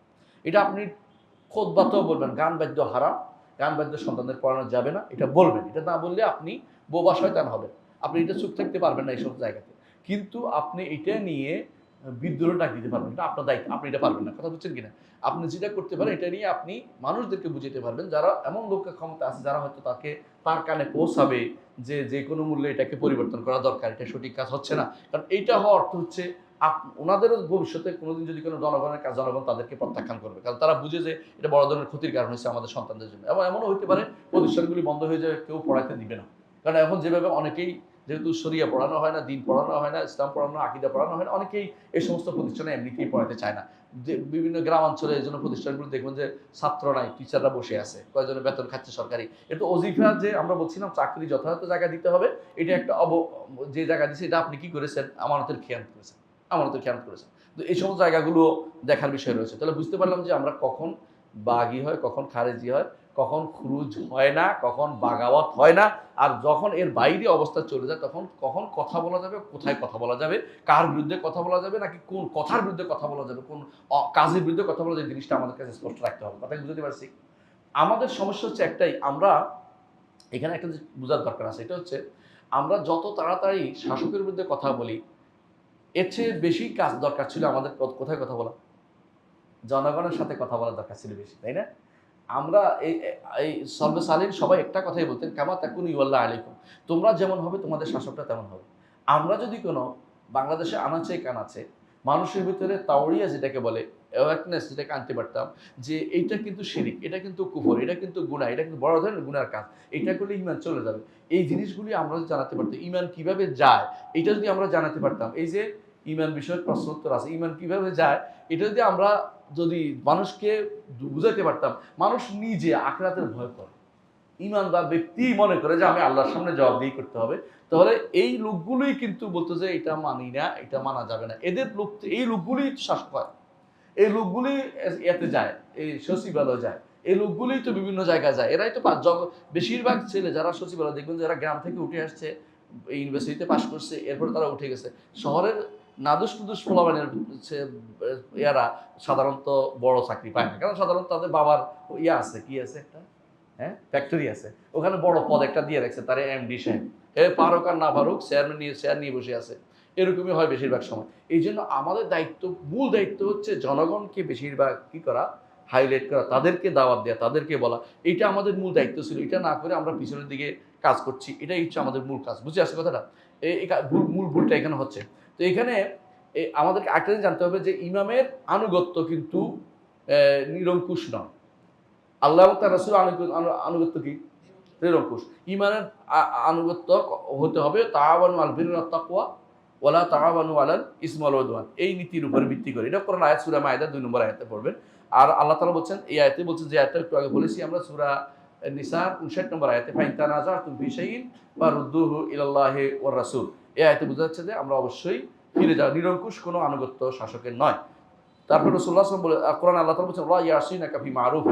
এটা আপনি খুতবাতেও বলবেন, গান বাদ্য হারাম, গান বাদ্য সন্তানদের পড়ানো যাবে না, এটা বলবেন। এটা না বললে আপনি বোবা শয়তান হবেন, আপনি এটা চুপ থাকতে পারবেন না এইসব জায়গাতে। কিন্তু আপনি এটা নিয়ে বিদ্রোহ ডাক দিতে পারবেন, এটা আপনার দায়িত্ব, আপনি এটা পারবেন না। কথা বুঝছেন কিনা? আপনি যেটা করতে পারেন, এটা নিয়ে আপনি মানুষদেরকে বুঝাতে পারবেন, যারা এমন লোকের ক্ষমতা আছে, যারা হয়তো তার কানে পৌঁছাবে যে যে কোনো মূল্যে এটাকে পরিবর্তন করা দরকার, এটা সঠিক কাজ হচ্ছে না। কারণ এইটা হওয়ার অর্থ হচ্ছে ওনাদেরও ভবিষ্যতে কোনোদিন যদি কোনো জনগণের কাজ, জনগণ তাদেরকে প্রত্যাখ্যান করবে, কারণ তারা বুঝে যে এটা বড় ধরনের ক্ষতির কারণ হচ্ছে আমাদের সন্তানদের জন্য। এবং এমনও হতে পারে প্রতিষ্ঠানগুলি বন্ধ হয়ে যাবে, কেউ পড়াইতে দিবে না। কারণ এখন যেভাবে অনেকেই যেহেতু শরিয়া পড়ানো হয় না, দিন পড়ানো হয় না, ইসলাম পড়ানো, আকীদা পড়ানো হয় না, অনেকেই এই সমস্ত প্রতিষ্ঠানে এমনিতেই পড়াতে চায় না। যে বিভিন্ন গ্রামাঞ্চলে এই জন্য প্রতিষ্ঠানগুলো দেখবেন যে ছাত্র নাই, টিচাররা বসে আছে, কয়েকজনের বেতন খাচ্ছে সরকারি। এটা অজিফা যে আমরা বলছিলাম চাকরি যথাযথ জায়গায় দিতে হবে, এটা একটা যে জায়গা দিচ্ছে এটা আপনি কি করেছেন, আমানতের খেয়ানত করেছেন, আমানতের খেয়ানত করেছেন। তো এই সমস্ত জায়গাগুলো দেখার বিষয় রয়েছে। তাহলে বুঝতে পারলাম যে আমরা কখন বাগী হয়, কখন খারেজি হয়, কখন খুরুজ হয় না, কখন বাগাওয়াত হয় না, আর যখন এর বাইরে অবস্থা চলে যায় তখন কখন কথা বলা যাবে, কোথায় কথা বলা যাবে, কার বিরুদ্ধে কথা বলা যাবে, নাকি কোন কথার বিরুদ্ধে কথা বলা যাবে, কোন কাজের বিরুদ্ধে কথা বলা যাবে, জিনিসটা আমাদের কাছে স্পষ্ট রাখতে হবে। কথা বুঝতে পারছি? আমাদের সমস্যা হচ্ছে একটাই, আমরা এখানে একটা যে বোঝার দরকার আছে, এটা হচ্ছে আমরা যত তাড়াতাড়ি শাসকের বিরুদ্ধে কথা বলি, এর চেয়ে বেশি কাজ দরকার ছিল আমাদের কোথায় কথা বলা, জনগণের সাথে কথা বলার দরকার ছিল বেশি, তাই না? আমরা এই সলবে সালিন সবাই একটা কথাই বলতেন, কামা তাকুনু ইউল্লাহ আলাইকুম, তোমরা যেমন হবে তোমাদের শাসকটা তেমন হবে। আমরা যদি কোনো বাংলাদেশে আনাচে কানাচে মানুষের ভিতরে তাওড়িয়া যেটাকে বলে, অ্যাওয়ারনেস যেটাকে আনতে পারতাম যে এইটা কিন্তু শিরিক, এটা কিন্তু কুফর, এটা কিন্তু গুনাহ, এটা কিন্তু বড় ধরনের গুনার কাজ, এটা করলে ঈমান চলে যাবে, এই জিনিসগুলি আমরা যদি জানাতে পারতাম, ঈমান কিভাবে যায় এটা যদি আমরা জানাতে পারতাম, এই যে ঈমান বিষয়ক প্রশ্ন উত্তর আছে, ঈমান কিভাবে যায় এটা যদি মানুষকে বুঝাইতে পারতাম, মানুষ নিজে আখিরাতের ভয় করে, ঈমানদার ব্যক্তি মনে করে যে আমি আল্লাহর সামনে জবাবদিহি করতে হবে, তাহলে এই লোকগুলোই কিন্তু বলতো যে এটা মানি না, এটা মানা যাবে না, এই লোকগুলোই শাসক হয়, এই লোকগুলি এতে যায়, এই সচিবালয় যায়, এই লোকগুলোই তো বিভিন্ন জায়গায় যায়, এরাই তো বেশিরভাগ ছেলে যারা সচিবালয় দেখবেন যারা গ্রাম থেকে উঠে আসছে, ইউনিভার্সিটিতে পাশ করছে, এরপর তারা উঠে গেছে শহরের নাদুস নুদুস পোলাবানের এরা সাধারণত বড় চাকরি পায় না, কারণ সাধারণত তাদের বাবার আছে, কি আছে একটা, হ্যাঁ, ফ্যাক্টরি আছে, ওখানে বড় পদ একটা দিয়ে রাখছে তার এমডি সাহেব, পারুক আর না পারুক চেয়ার নিয়ে বসে আছে, এরকমই হয় বেশিরভাগ সময়। এই জন্য আমাদের দায়িত্ব, মূল দায়িত্ব হচ্ছে জনগণকে বেশিরভাগ কি করা, হাইলাইট করা, তাদেরকে দাওয়াত দেওয়া, তাদেরকে বলা, এইটা আমাদের মূল দায়িত্ব ছিল। এটা না করে আমরা পিছনের দিকে কাজ করছি, এটাই হচ্ছে আমাদের মূল কাজ। বুঝে আসছে কথাটা? মূল ভুলটা এখানে হচ্ছে। তো এখানে আমাদেরকে একটা জিনিস জানতে হবে যে ইমামের আনুগত্য কিন্তু নিরঙ্কুশ নয়। আল্লাহ এবং তার রাসূল আনুগত্য কি? নিরঙ্কুশ। ইমানের আনুগত্য হতে হবে তাআওয়ানু আলাল বিররি ওয়াত তাকওয়া ওয়ালা তাআওয়ানু আলাল ইসমি ওয়াল উদওয়ান, এই নীতির উপর ভিত্তি করে। এটা কোরআন আয়াত সূরা মায়েদা 2 নম্বর আয়াতে পড়বেন। আর আল্লাহ তাআলা বলছেন, এই আয়াতে বলছেন যে আয়াতটা একটু আগে বলেছি আমরা, সূরা নিসার 59 নম্বর আয়াতে, ফাইন তানাযাতুম ফি শাইইন ফারুদ্দুহু ইলাল্লাহি ওয়ার রাসূল। এই আয়াতে বোঝা যাচ্ছে যে আমরা অবশ্যই ফিরে যাওয়া, নিরঙ্কুশ কোনো আনুগত্য শাসকের নয়। তারপর রাসূলুল্লাহ সাল্লাল্লাহু আলাইহি ওয়াসাল্লাম কোরআন আল্লাহ তাআলা বলেছেন, ওয়া ইয়াসিনাকা ফি মারুফ,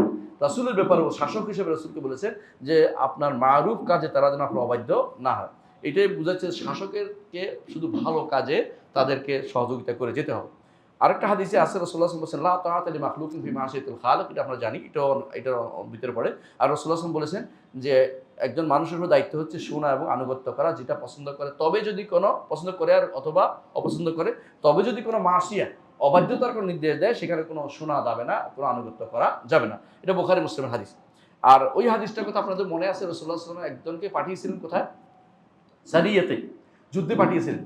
রাসূলের ব্যাপারে শাসক হিসেবে রাসূলকে বলেছেন যে আপনার মারুফ কাজে তারা যেন আপনার অবাধ্য না হয়। এটাই বোঝাচ্ছে শাসকেরকে শুধু ভালো কাজে তাদেরকে সহযোগিতা করে যেতে হবে। আরেকটা হাদিসে আছে রাসূলুল্লাহ সাল্লাল্লাহু আলাইহি ওয়াসাল্লাম, লা তাআতা লি মাখলুকিন ফি মাসিয়াতিল খালিক, এটা আমরা জানি, এটার ভিতরে পড়ে। আর রাসূলুল্লাহ সাল্লাল্লাহু আলাইহি ওয়াসাল্লাম বলেছেন যে একজন মানুষের উপর দায়িত্ব হচ্ছে শোনা এবং আনুগত্য করা, যেটা পছন্দ করে তবে যদি কোনো পছন্দ করে আর অথবা অপছন্দ করে, তবে যদি কোনো মাসিয়া অবাধ্যতার কোনো নির্দেশ দেয় সেখানে কোনো শোনা যাবে না, কোনো আনুগত্য করা যাবে না। এটা বুখারী মুসলিমের হাদিস। আর ওই হাদিসটার কথা আপনাদের মনে আছে, রাসূলুল্লাহ সাল্লাল্লাহু আলাইহি ওয়াসাল্লাম একজনকে পাঠিয়েছিলেন কোথায়, সারিয়াতে, যুদ্ধে পাঠিয়েছিলেন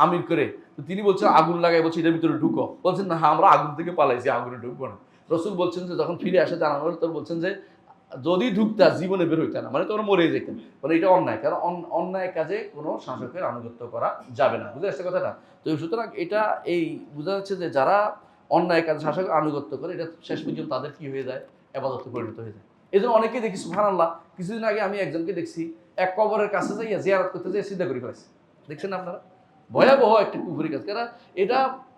আমির করে। তো তিনি বলছেন আগুন লাগাই, বলছে এটার ভিতরে ঢুকো, বলছেন না আমরা আগুন থেকে পালাইছি, আগুনে ঢুকবো না। রাসূল বলছেন যে যখন ফিরে আসে জানানো হলো, তখন বলছেন যে যদি ঢুকতা জীবনে বের হইতা না, মানে তোমরা মরে যেতেন, মানে এটা অন্যায়, কারণ অন্যায় কাজে কোনো শাসকের আনুগত্য করা যাবে না। বুঝে আসছে কথাটা? তো সুতরাং এটা এই বোঝা যাচ্ছে যে যারা অন্যায় কাজে শাসকের আনুগত্য করে, এটা শেষ পর্যন্ত তাদের কি হয়ে যায়, ইবাদতে পরিণত হয়ে যায়। এই জন্য অনেকেই দেখি সুবহানাল্লাহ, কিছুদিন আগে আমি একজনকে দেখছি এক কবরের কাছে যাইয়া জিয়ারত করতে যেয়ে সিদ্ধা করে ফেলেছে। দেখছেন আপনারা? ভয়াবহ একটা কুফরি কাজ। কারণ এটা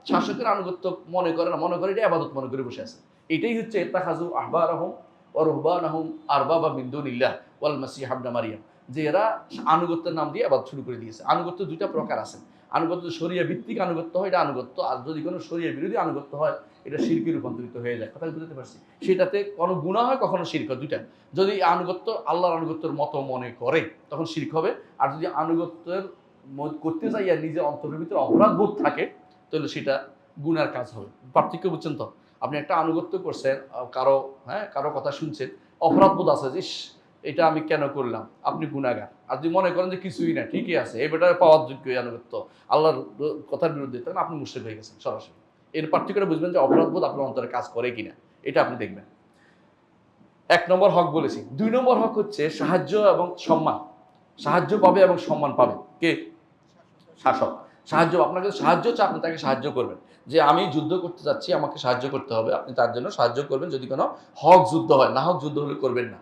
শাসকের আনুগত্য মনে করে না, মনে করে এটা ইবাদত মনে করে বসে আছে। এটাই হচ্ছে ইত্তাখাযু আহবারাহুম ওয়া রুহবানাহুম আরবাবা মিন দুনিল্লাহ ওয়াল মাসিহ ইবনে মারইয়াম, যে এরা আনুগত্যের নাম দিয়ে ইবাদত শুরু করে দিয়েছে। আনুগত্য দুইটা প্রকার আছে। আনুগত্য শরিয়া ভিত্তিক আনুগত্য হয়, এটা আনুগত্য, আর যদি কোনো শরিয়া বিরোধী আনুগত্য হয় এটা শিরকে রূপান্তরিত হয়ে যায়। কথা বুঝতে পারছি? সেটাতে কোনো গুনাহ হয়, কখনো শিরক হয়, দুইটা। যদি আনুগত্য আল্লাহর আনুগত্যের মতো মনে করে তখন শিরক হবে, আর যদি আনুগত্যের করতে যাইয়া নিজে অন্তরের ভিতরে অপরাধ বোধ থাকে তাহলে সেটা গুনার কাজ হবে। পার্থক্য বুঝছেন তো? আপনি একটা আনুগত্য করছেন, কারো কথা শুনছেন, অপরাধ বোধ আছে যে এটা আমি কেন করলাম, আপনি গুনাহগার। আর যদি মনে করেন যে কিছুই না, ঠিকই আছে, এই বেটারে পাওয়ার যোগ্য আনুগত্য আল্লাহর কথার বিরুদ্ধে, তখন আপনি মুশরিক হয়ে গেছেন সরাসরি। এর পার্থক্যটা বুঝবেন যে অপরাধ বোধ আপনার অন্তরে কাজ করে কিনা, এটা আপনি দেখবেন। 1 নম্বর হক বলেছি। 2 নম্বর হক হচ্ছে সাহায্য এবং সম্মান। সাহায্য পাবে এবং সম্মান পাবে কে? শাসক সাহায্য, আপনাকে সাহায্য হচ্ছে আপনি তাকে সাহায্য করবেন, যে আমি যুদ্ধ করতে যাচ্ছি, আমাকে সাহায্য করতে হবে, আপনি তার জন্য সাহায্য করবেন যদি কোনো হক যুদ্ধ হয়, না হক যুদ্ধ হলে করবেন না।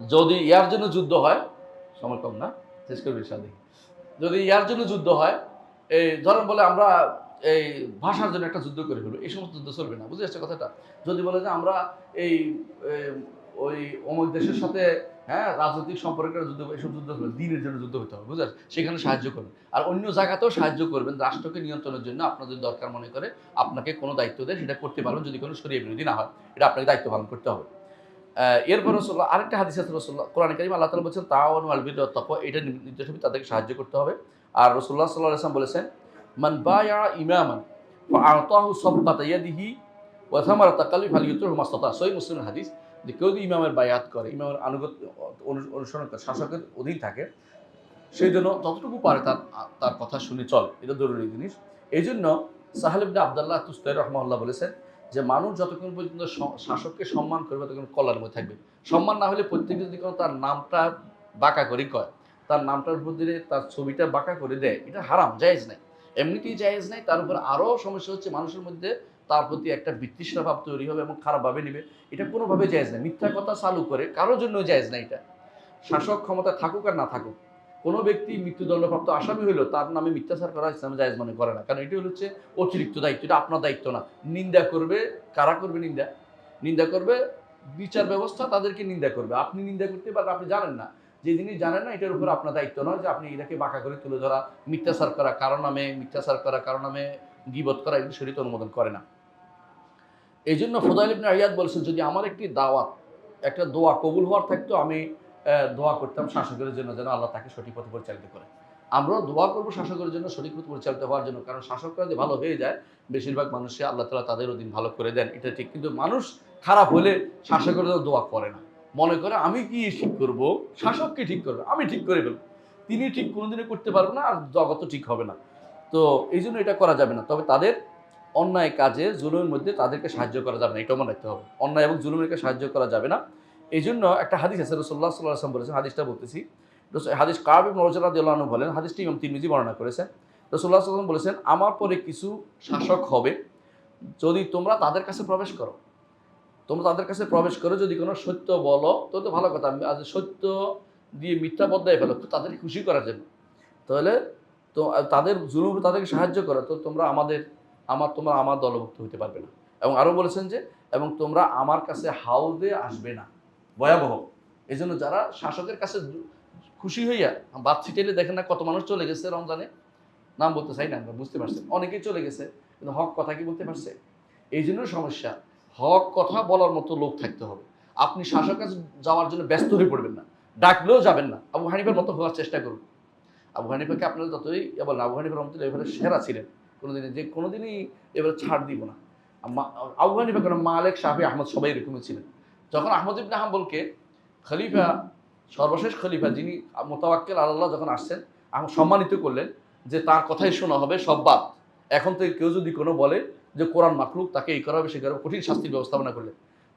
যদি ইয়ার জন্য যুদ্ধ হয়, সময় কম না, শেষ করবি সাথে, যদি ইয়ার জন্য যুদ্ধ হয়, এই ধরেন বলে আমরা এই ভাষার জন্য একটা যুদ্ধ করে ফেলবো, এই সমস্ত যুদ্ধ চলবে না, বুঝে আসছে কথাটা। যদি বলে যে আমরা এই ওই অমুক দেশের সাথে হ্যাঁ রাজনৈতিক সম্পর্কের যুদ্ধ, এসব যুদ্ধ হবে, দিনের জন্য যুদ্ধ হতে হবে, বুঝতে পারছেন, সেখানে সাহায্য করবেন। আর অন্য জায়গাতেও সাহায্য করবেন, রাষ্ট্রকে নিয়ন্ত্রণের জন্য আপনার যদি দরকার মনে করে, আপনাকে কোনো দায়িত্ব দেয় সেটা করতে পারবেন, যদি কোনো শরীয়ত বিরোধী না হয়, এটা আপনাকে দায়িত্ব পালন করতে হবে। এরপর রাসূলুল্লাহ আরেকটা হাদিস আছে, রাসূলুল্লাহ কোরআনে কারিমে আল্লাহ তাআলা বলছেন তাআওয়ানু আলাল বিররি ওয়াত তাকওয়া, এটা নির্দেশ হবে তাদেরকে সাহায্য করতে হবে। আর রাসূলুল্লাহ সাল্লাল্লাহু আলাইহি ওয়াসাল্লাম বলেছেন মান বায়া ইমামান ফাআতাহু সাবকাতা ইয়াদিহি ওয়া থামারাতা কলবি ফালিয়ুতিহু মাসতাতা, সহিহ মুসলিমের হাদিস, যে কেউ যদি ইমামের বায়াত করে, ইমামের আনুগত্য অনুসরণ করে, শাসকের অধীন থাকে, সেই জন্য যতটুকু পারে তার কথা শুনে চলে, এটা জরুরি জিনিস। এই জন্য সাহেল ইবনে আব্দুল্লাহ তুস্তাই রাহমাহুল্লাহ বলেছেন যে মানুষ যতক্ষণ পর্যন্ত শাসককে সম্মান করবে ততক্ষণ কল্যাণের মধ্যে থাকবে। সম্মান না হলে প্রত্যেকে যদি কোনো তার নামটা বাঁকা করে কয়, তার নামটার উপর দিয়ে তার ছবিটা বাঁকা করে দেয়, এটা হারাম, জায়েজ নাই, এমনিতেই জায়েজ নাই। তার উপর আরও সমস্যা হচ্ছে মানুষের মধ্যে তার প্রতি একটা বিতৃষ্ণা ভাব তৈরি হবে এবং খারাপভাবে নেবে, এটা কোনোভাবে জায়েজ নাই। মিথ্যা কথা চালু করে কারোর জন্য জায়েজ নাই এটা, শাসক ক্ষমতা থাকুক আর না থাকুক। কোনো ব্যক্তি মৃত্যুদণ্ডপ্রাপ্ত আসামি হইলেও তার নামে মিথ্যাচার করা ইসলামে জায়েজ মনে করে না, কারণ এটি হচ্ছে অতিরিক্ত দায়িত্ব, এটা আপনার দায়িত্ব না। নিন্দা করবে কারা করবে? নিন্দা করবে বিচার ব্যবস্থা, তাদেরকে নিন্দা করবে। আপনি নিন্দা করতে পারেন, আপনি জানেন না, যে জিনিস জানেন না এটার উপর আপনার দায়িত্ব নয় যে আপনি এটাকে বাঁকা করে তুলে ধরা, মিথ্যাচার করা কারো নামে গীবত করা, এগুলো শরীয়ত অনুমোদন করে না। এই জন্য ফুদাইল ইবনে আইয়াদ বলেছেন, যদি আমার একটি দাওয়াত, একটা দোয়া কবুল হওয়ার থাকতো, আমি দোয়া করতাম শাসকের জন্য যেন আল্লাহ তাকে সঠিক পথে পরিচালিত করে। আমরাও দোয়া করবো শাসকের জন্য সঠিক পথে পরিচালিত হওয়ার জন্য, কারণ শাসকরা যদি ভালো হয়ে যায়, বেশিরভাগ মানুষে আল্লাহ তাআলা তাদেরও দিন ভালো করে দেন, এটা ঠিক। কিন্তু মানুষ খারাপ হলে শাসকের জন্য দোয়া করে না, মনে করে আমি কি ঠিক করবো, শাসককে ঠিক করবে, আমি ঠিক করে ফেলবো, তিনি ঠিক কোনোদিনই করতে পারবে না, আর জগৎ ঠিক হবে না। তো এই জন্য এটা করা যাবে না। তবে তাদের অন্যায় কাজে, জুলুমের মধ্যে তাদেরকে সাহায্য করা যাবে না, এটাও মনে রাখতে হবে, অন্যায় এবং জুলুমকে সাহায্য করা যাবে না। এই জন্য একটা হাদিস আছে, রাসূলুল্লাহ সাল্লাল্লাহু আলাইহি ওয়াসাল্লাম বলেছেন, হাদিসটা বলতেছি, হাদিস কাব ইবনে উজরা রাদিয়াল্লাহু আনহু বলেন, হাদিসটি ইমাম তিরমিজি বর্ণনা করেছেন। রাসূলুল্লাহ সাল্লাল্লাহু আলাইহি ওয়াসাল্লাম বলেছেন, আমার পরে কিছু শাসক হবে, যদি তোমরা তাদের কাছে প্রবেশ করো, যদি কোনো সত্য বলো তো ভালো কথা, আজ সত্য দিয়ে মিথ্যা বদলায় ফেলো, তো তাদেরকে খুশি করার জন্য, তাহলে তো তাদের জুলুম, তাদেরকে সাহায্য করো, তো তোমরা আমার দলভুক্ত হতে পারবে না। এবং আরও বলেছেন যে, এবং তোমরা আমার কাছে হাউদে আসবে না, ভয়াবহ। এই জন্য যারা শাসকের কাছে খুশি হইয়া বাদ ছিটাইলে, দেখেন না কত মানুষ চলে গেছে রমজানে, নাম বলতে চাই না, আমরা বুঝতে পারছেন, অনেকেই চলে গেছে, কিন্তু হক কথা কি বলতে পারছে? এই জন্য সমস্যা, হক কথা বলার মতো লোক থাকতে হবে। আপনি শাসকের কাছে যাওয়ার জন্য ব্যস্ত হয়ে পড়বেন না, ডাকলেও যাবেন না, আবু হানিফার মতো হওয়ার চেষ্টা করুন। আবু হানিফাকে আপনারা যতই বলেন, আবু হানিফা রহমতুল্লাহ এবারে সেরা ছিলেন, কোনোদিনই এবারে ছাড় দিব না। আবু হানিফা কেন, মালিক, শাফি, আহমদ সবাই এরকমই ছিলেন। যখন আহমদ ইবনে হাম্বলকে খলিফা, সর্বশেষ খলিফা যিনি মুতাওয়াক্কিল আল্লাহ, যখন আসছেন, সম্মানিত করলেন যে তার কথাই শোনা হবে, সব বাদ, এখন থেকে কেউ যদি কোনো বলে যে কোরআন মাখলুক, তাকে এই করা হবে সে করা হবে, কঠিন শাস্তির ব্যবস্থাপনা করলেন।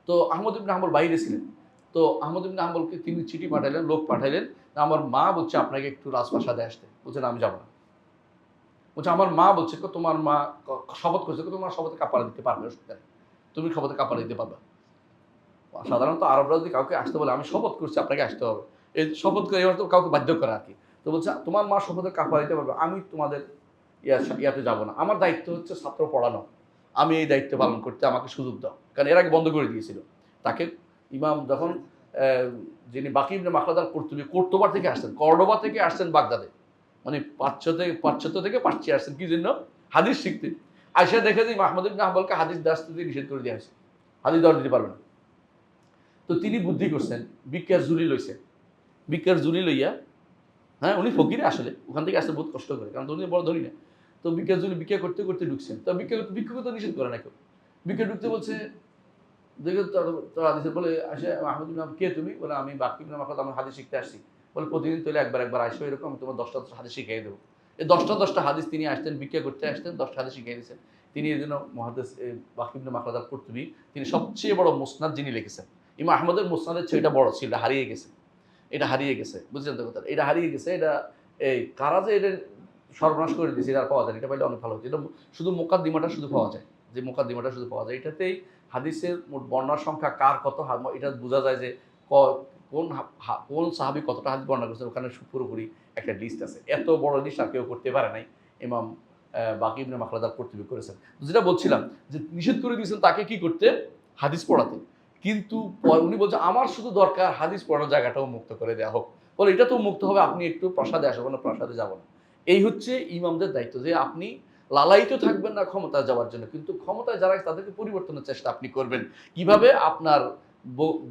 তো আহমদ ইবনে হাম্বল বাইরে ছিলেন, তো আহমদ ইবনে হাম্বলকে তিনি চিঠি পাঠাইলেন, লোক পাঠাইলেন, আমার মা বলছে আপনাকে একটু রাজপ্রাসাদে আসতে, বলছেন আমি যাবো না। বলছে আমার মা বলছে, তোমার মা শপথ করছে, তোমার শপথে কাপড় দিতে পারবে, তুমি শপথে কাপড় দিতে পারবে। সাধারণত আরবরা যদি কাউকে আসতে বলে, আমি শপথ করছি আপনাকে আসতে হবে, এই শপথ করে এবার তো কাউকে বাধ্য করে আর কি। তো বলছে তোমার মা শপথে কাপড় দিতে পারবে, আমি তোমাদের ইয়াতে যাবো না, আমার দায়িত্ব হচ্ছে ছাত্র পড়ানো, আমি এই দায়িত্ব পালন করতে আমাকে সুযোগ দাও। কারণ এর আগে বন্ধ করে দিয়েছিল তাকে। ইমাম যখন যিনি বাকি ইবনে মাখলাদাল কুরতুবী কোর্দোবা থেকে আসছেন বাগদাদে, মানে পাশ্চাত্য থেকে পাশ্চি আসছেন, কি জন্য? হাদিস শিখতে। আয়সা দেখে যে আহমদ ইবনে হাম্বলকে হাদিস আসতে নিষেধ করে দিয়ে আসে, হাদিস দেওয়া দিতে পারবে না। তো তিনি বুদ্ধি করছেন, ভিক্ষার ঝুলি লইয়া, হ্যাঁ উনি ফকিরে আসলে, ওখান থেকে আসতে বহুত কষ্ট করে, কারণ উনি বড় ধনী না। তো ভিক্ষা করতে করতে ঢুকছেন, তো ভিক্ষুকে তো নিষেধ করে না কেউ, ভিক্ষা ঢুকতে বলছে, দেখে তারা হাদিসে বলে আসে, আহমদ ইবনে কে তুমি? বলে আমি বাকি ইবনে মাখলাদ, আমার হাদিস শিখতে আসছি। বলে প্রতিদিন তাহলে একবার আসো, এরকম আমি তোমার 10টা হাদিস শিখিয়ে দেবো। এই 10টা হাদিস তিনি আসতেন, ভিক্ষা করতে আসতেন, 10টা হাদিস শিখিয়ে দিয়েছেন। তিনি এই জন্য মুহাদ্দিস বাকি ইবনে মাখলাদ আল কুরতুবী, তিনি সবচেয়ে বড় মুসনাদ যিনি লিখেছেন। ইমাম আহমদের মুসনাদের চেয়ে এটা বড় ছিল, এটা হারিয়ে গেছে, বুঝছেন তো কথা, এটা হারিয়ে গেছে। এই কারা যে এটা সর্বনাশ করে দিয়েছে এটা আর পাওয়া যায় না, এটা পাইলে অনেক ভালো হতো। এটা শুধু মোকাদ্দিমাটা শুধু পাওয়া যায়, যে মোকাদ্দিমাটা শুধু পাওয়া যায়, এটাতেই হাদিসের মোট বর্ণনার সংখ্যা কার কত এটা বোঝা যায় যে কোন সাহাবী কতটা হাদিস বর্ণনা করেছে, ওখানে পুরোপুরি একটা লিস্ট আছে। এত বড় লিস্ট আর কেউ করতে পারে নাই, ইমাম বাকি ইবনে মাখলাদার কর্তৃপক্ষ করেছেন। যেটা বলছিলাম যে নিষেধ করে দিয়েছেন তাকে কি করতে, হাদিস পড়াতে, কিন্তু উনি বলছেন আমার শুধু দরকার হাদিস পড়ানোর জায়গাটাও মুক্ত করে দেওয়া হোক। বলে এটা তো মুক্ত হবে, আপনি একটু প্রসাদে আসবেন না, প্রসাদে যাবো না। এই হচ্ছে ইমামদের দায়িত্ব, যে আপনি লালায়িত থাকবেন না ক্ষমতায় যাওয়ার জন্য, কিন্তু ক্ষমতায় যারা তাদেরকে পরিবর্তনের চেষ্টা আপনি করবেন কিভাবে, আপনার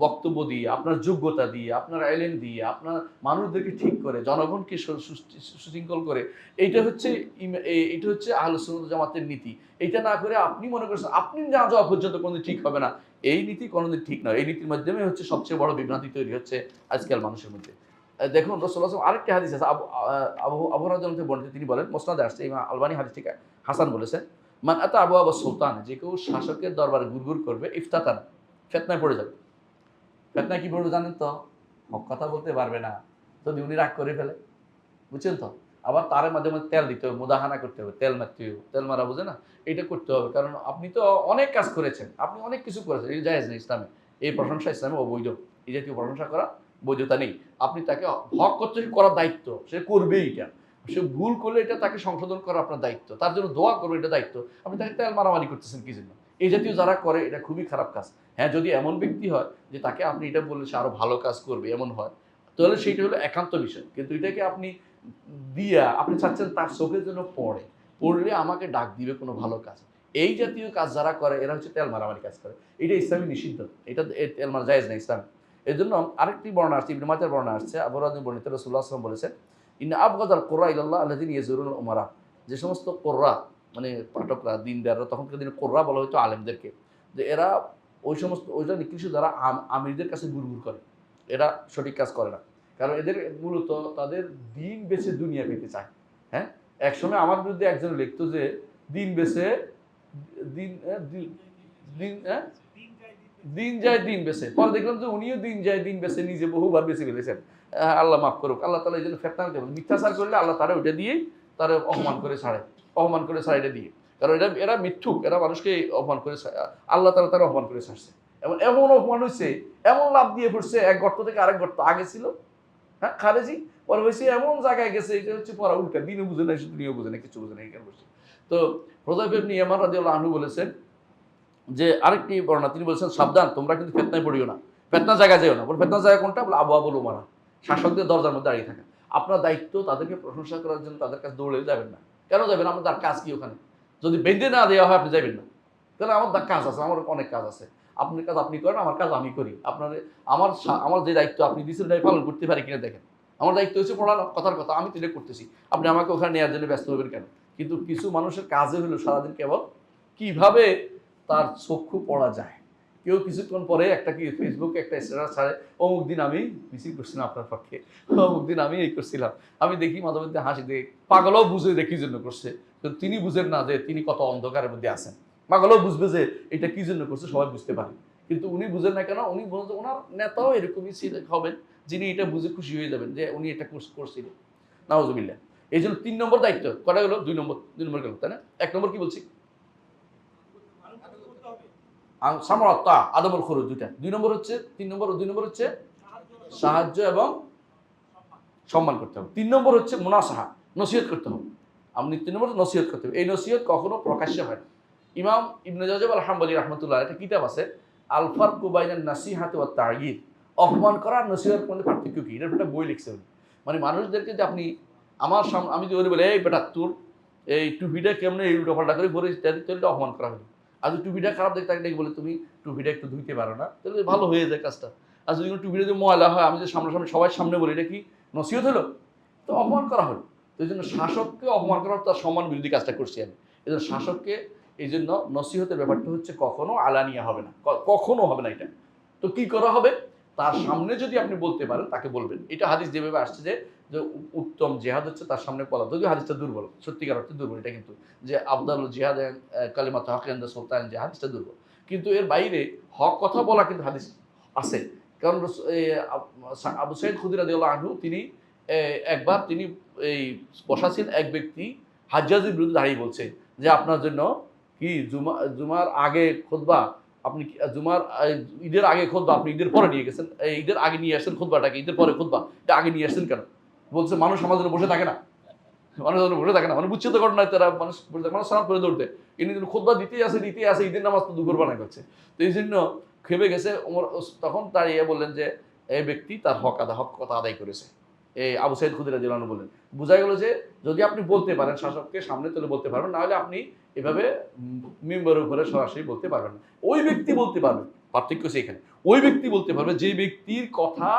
বক্তব্য দিয়ে, আপনার যোগ্যতা দিয়ে, আপনার এলেম দিয়ে, আপনার মানুষদেরকে ঠিক করে, জনগণকে সুশৃঙ্খল করে। এইটা হচ্ছে আহলুস সুন্নাত ওয়াল জামাতের নীতি। এইটা না করে আপনি মনে করছেন আপনি না যাওয়া পর্যন্ত কোনোদিন ঠিক হবে না, এই নীতি কোনোদিন ঠিক নয়। এই নীতির মাধ্যমে হচ্ছে সবচেয়ে বড় বিভ্রান্তি তৈরি হচ্ছে আজকাল মানুষের মধ্যে। দেখুন রাসূলুল্লাহ সাল্লাল্লাহু আলাইহি ওয়াসাল্লাম আরেকটি হাদিস আছে, আবু রাদিয়াল্লাহু আনহু বর্ণিত, তিনি বলেন, মুসনাদে আসছে, ইমাম আলবানী হাদিসটিকে হাসান বলেছেন, মান আতা আবওয়াবা সুলতান, যে কেউ শাসকের দরবারে গুড়গুড় করবে, ইফতাতান, ফিতনায় পড়ে যাবে। ফিতনায় কি পড়বে জানেন তো, হক কথা বলতে পারবে না, যদি উনি রাগ করে ফেলে, বুঝছেন তো। আবার তার মাঝে মাঝে তেল দিতে হবে, মুদাহানা করতে হবে, তেল মারতে হবে, তেল মারা বুঝে না, এটা করতে হবে। কারণ আপনি তো অনেক কাজ করেছেন, আপনি অনেক কিছু করেছেন, এই জায়েজ নেই ইসলামে, এই প্রশংসা ইসলামে অবৈধ, এই জাতীয় প্রশংসা করা বৈধতা নেই। আপনি তাকে হক করতে করার দায়িত্ব, সে করবেই এটা, সে ভুল করলে এটা তাকে সংশোধন করা আপনার দায়িত্ব, তার জন্য দোয়া করবে এটা দায়িত্ব। আপনি তাকে তেল মারামারি করতেছেন কি জন্য? এই জাতীয় যারা করে এটা খুবই খারাপ কাজ। হ্যাঁ, যদি এমন ব্যক্তি হয় যে তাকে আপনি এটা বললে সে আরো ভালো কাজ করবে, এমন হয়, তাহলে সেইটা হলো একান্ত বিষয়। কিন্তু এটাকে আপনি দিয়া আপনি চাচ্ছেন তার চোখের জন্য পড়লে আমাকে ডাক দিবে কোনো ভালো কাজ, এই জাতীয় কাজ যারা করে এরা হচ্ছে তেল মারামারি কাজ করে। এটা ইসলামী নিষিদ্ধ, এটা তেল মারা জায়েজ না ইসলাম। এই জন্য আরেকটি বর্ণনা আসছে, ইবনে মাজাহর বর্ণনা আসছে, আবু রাদিন বর্ণিত, রাসূলুল্লাহ সাল্লাল্লাহু আলাইহি ওয়াসাল্লাম বলেছেন, ইন্না আবগাদাল কুররা ইলাল্লাহ আল্লাযিনা ইয়াজুরুল উমারা, যে সমস্ত কুররা মানে পাঠকরা, দিনদাররা, তখনকার দিনে কুররা বলা হতো আলেমদেরকে, যে এরা ওই সমস্ত ওইটা নিকৃষ্ট যারা আমিরদের কাছে গুড়গুড় করে, এরা সঠিক কাজ করে না। কারণ এদের মূলত তাদের দিন বেছে দুনিয়া পেতে চায়। হ্যাঁ, একসময় আমার বিরুদ্ধে একজন লিখতো যে দিন বেছে দিন দিন দিন যায় দিন বেছে, পরে দেখলাম যে উনিও দিন যায় দিন বেছে নিজে বহুবার বেছে ফেলেছেন। আল্লাহ মাফ করুক, আল্লাহ তাআলা এই জন্য ফেতনা মিথ্যাচার করলে আল্লাহ তারা ওইটা দিয়েই তারা অপমান করে ছাড়ে, এটা দিয়ে। কারণ এরা মিথ্যুক, এরা মানুষকে অপমান করে আল্লাহ তাআলা তারা অপমান করে ছাড়ছে। এমন অপমান হয়েছে, এমন লাভ দিয়ে পড়ছে, এক গর্ত থেকে আরেক গর্ত, আগে ছিল হ্যাঁ খারেজি, পরে হয়েছে এমন জায়গায় গেছে, এটা হচ্ছে পড়া উল্টা, দিনও বুঝে না, দুনিয়াও বুঝে না, কিছু বুঝে না, এখানে বসে। তো হুযায়ফা ইবনে ইয়ামান রাদিয়াল্লাহু আনহু বলেছেন যে, আরেকটি বর্ণনা তিনি বলেছেন, সাবধান তোমরা কিন্তু ফিতনায় পড়িও না, ফিতনার জায়গায় যেও না। বলে ফিতনার জায়গা কোনটা? বলে আবওয়াবুল উমারা, শাসকদের দরজার মধ্যে দাঁড়িয়ে থাকা। আপনার দায়িত্ব তাদেরকে প্রশংসা করার জন্য তাদের কাছে দৌড়ে যাবেন না। কেন যাবেন? আপনার কাজ কি ওখানে? যদি বেঁধে না দেওয়া হয় আপনি যাবেন না। তাহলে আমার কাজ আছে, আমার অনেক কাজ আছে, আপনার কাজ আপনি করেন, আমার কাজ আমি করি। আমার যে দায়িত্ব আপনি দিচ্ছেন ওটা পালন করতে পারি কিনা দেখেন। আমার দায়িত্ব হচ্ছে পড়ানো, কথার কথা আমি তুলে করতেছি, আপনি আমাকে ওখানে নেওয়ার জন্য ব্যস্ত হবেন কেন? কিন্তু কিছু মানুষের কাজে হলো সারাদিন কেবল কিভাবে তার চক্ষু পড়া যায়। কেউ কিছুক্ষণ পরে একটা কি ফেসবুকে একটা স্ট্যাটাস ছাড়ে, অমুক দিন আমি মিছিল করছিলাম আপনার পক্ষে, অমুক দিন আমি এই করছিলাম। আমি দেখি মাঝে মধ্যে হাসি দেখি, পাগলও বুঝে দেখি জন্য করছে, কিন্তু তিনি বুঝেন না যে তিনি কত অন্ধকারের মধ্যে আছেন। পাগলও বুঝবে যে এটা কি জন্য করছে, সবাই বুঝতে পারে, কিন্তু উনি বুঝেন না কেন? উনি বলছেন ওনার নেতাও এরকমই হবেন, যিনি এটা বুঝে খুশি হয়ে যাবেন যে উনি এটা করছিলেন। নাউজুবিল্লাহ। এই জন্য 3 নম্বর দায়িত্ব কটা গেল, 2 নম্বর গেল, তাই না? 1 নম্বর কি বলছি? সামরাত্তা আদমুল খুরুজ, দুইটা। 2 নম্বর হচ্ছে 2 নম্বর হচ্ছে সাহায্য এবং সম্মান করতে হবে। 3 নম্বর হচ্ছে মুনাসাহা, নসিহত করতে হবে। আপনি 3 নম্বর নসিহত করতে হবে। এই নসিহত কখনো প্রকাশ্যে হয় না। ইমাম ইবনে রাজব আল হাম্বলী রাহমাতুল্লাহ একটা কিতাব আছে, আল ফারকু বাইনান নাসিহাতি ওয়াত তা'গীর, অপমান করা আর নসিহত মধ্যে পার্থক্য কি, এটা একটা বই লিখছে উনি। মানে মানুষদেরকে যে আপনি আমি যদি বলি এই বেটা তোর এই টুপিটা কেমনে এই উল্টোপাল্টা করে পরে ইত্যাদি, তাহলে অপমান করা হলো। আর যদি টুপিটা খারাপ দেখতে থাকে বলে তুমি টুপিটা একটু ধুইতে পারো না, তাহলে ভালো হয়ে যায় কাজটা। আর যদি টুপিটা যদি ময়লা হয়, আমি যে সামনাসামনি সবার সামনে বলি, এটা কি নসিহত হলো? তো অপমান করা হলো। তো এই জন্য শাসককে অপমান করার তার সম্মান বিরোধী কাজটা করছি আমি। এই জন্য শাসককে এই জন্য নসিহতের ব্যাপারটা হচ্ছে কখনো আলানিয়া হবে না, কখনো হবে না এটা। তো কি করা হবে? তার সামনে যদি আপনি বলতে পারেন তাকে বলবেন। এটা হাদিস যেভাবে আসছে যে উত্তম জিহাদ হচ্ছে তার সামনে বলা, যদিও হাদিসটা দুর্বল, সত্যিকার অর্থে দুর্বল এটা, কিন্তু যে আফদালুল জিহাদ কালিমাতু হাক্কিন ইনদা সুলতান, যে হাদিসটা দুর্বল। কিন্তু এর বাইরে হক কথা বলা কিন্তু হাদিস আছে। কারণ আবু সাঈদ খুদরি রাদিয়াল্লাহু আনহু তিনি একবার তিনি এই বসা ছিলেন, এক ব্যক্তি হাজ্জাজের বিরুদ্ধে দাঁড়িয়ে বলছে যে আপনার জন্য কি জুমার আগে খুতবা, আপনি জুমার ঈদের আগে খুতবা আপনি ঈদের পরে নিয়ে গেছেন, ঈদের আগে নিয়ে আসছেন খুতবাটাকে, ঈদের পরে খুতবা এটা আগে নিয়ে আসছেন কেন? বলছে মানুষ আমাদের বসে থাকে না, মানুষ বসে থাকে না, মানে বুঝছে তো ঘটনা, তারা মানুষ মানুষ সালাত করে দৌড়তে, ইনি খুতবা দিতেই আছে ঈদের নামাজ তো দুপুর বানাই করছে। তো এই জন্য খেপে গেছে ওমর, তখন দাঁড়িয়ে বললেন যে এই ব্যক্তি তার হক কথা আদায় করেছে। এই আবু সাইদ খুদরি রাদিয়াল্লাহু আনহু বললেন, বোঝা গেল যে যদি আপনি বলতে পারেন শাসককে সামনে তুলে বলতে পারবেন, না হলে আপনি এভাবে মিম্বরের উপরে সরাসরি বলতে পারবেন না। ওই ব্যক্তি বলতে পারবে, পার্থক্য সেখানে, ওই ব্যক্তি বলতে পারবে যে ব্যক্তির কথা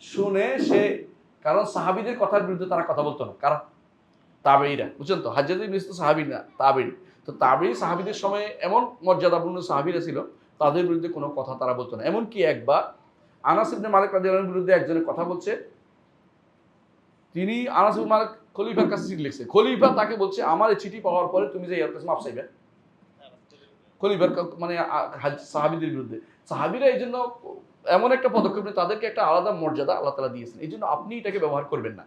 শুনে সে, কারণ সাহাবীদের কথার বিরুদ্ধে তারা কথা বলতো না, কারা? তাবেঈরা, বুঝছেন তো? হাজ্জাজ ইবনে ইউসুফ সাহাবী না, তাবেঈ। তো তাবেঈ সাহাবীদের সময়ে এমন মর্যাদাপূর্ণ সাহাবীরা ছিল, তাদের বিরুদ্ধে কোনো কথা তারা বলতো না। এমনকি একবার আনাস ইবনে মালিক রাদিয়াল্লাহু আনহুর বিরুদ্ধে একজনের কথা বলছে, তিনি আনাস ইবনে মালিক খলিফার কাছে চিঠি লিখছে, খলিফা তাকে বলছে আমার এই চিঠি পাওয়ার পরে তুমি যে এর কাছে মাপ চাইবে, খলিফার মানে সাহাবীদের বিরুদ্ধে। সাহাবীরা এই জন্য এমন একটা পদক্ষেপ নিয়ে তাদেরকে একটা আলাদা মর্যাদা আল্লাহ তাআলা দিয়েছেন। এই জন্য আপনি এটাকে ব্যবহার করবেন না,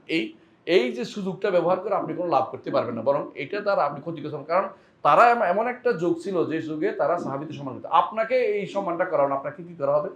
এই যে সুযোগটা ব্যবহার করে আপনি কোনো লাভ করতে পারবেন না, বরং এটা দ্বারা আপনি ক্ষতিগ্রস্ত। কারণ তারা এমন একটা যুগ ছিল যে যুগে তারা সাহাবীদের সম্মান করত। আপনাকে এই সম্মানটা করানো, আপনাকে কি করা হবে?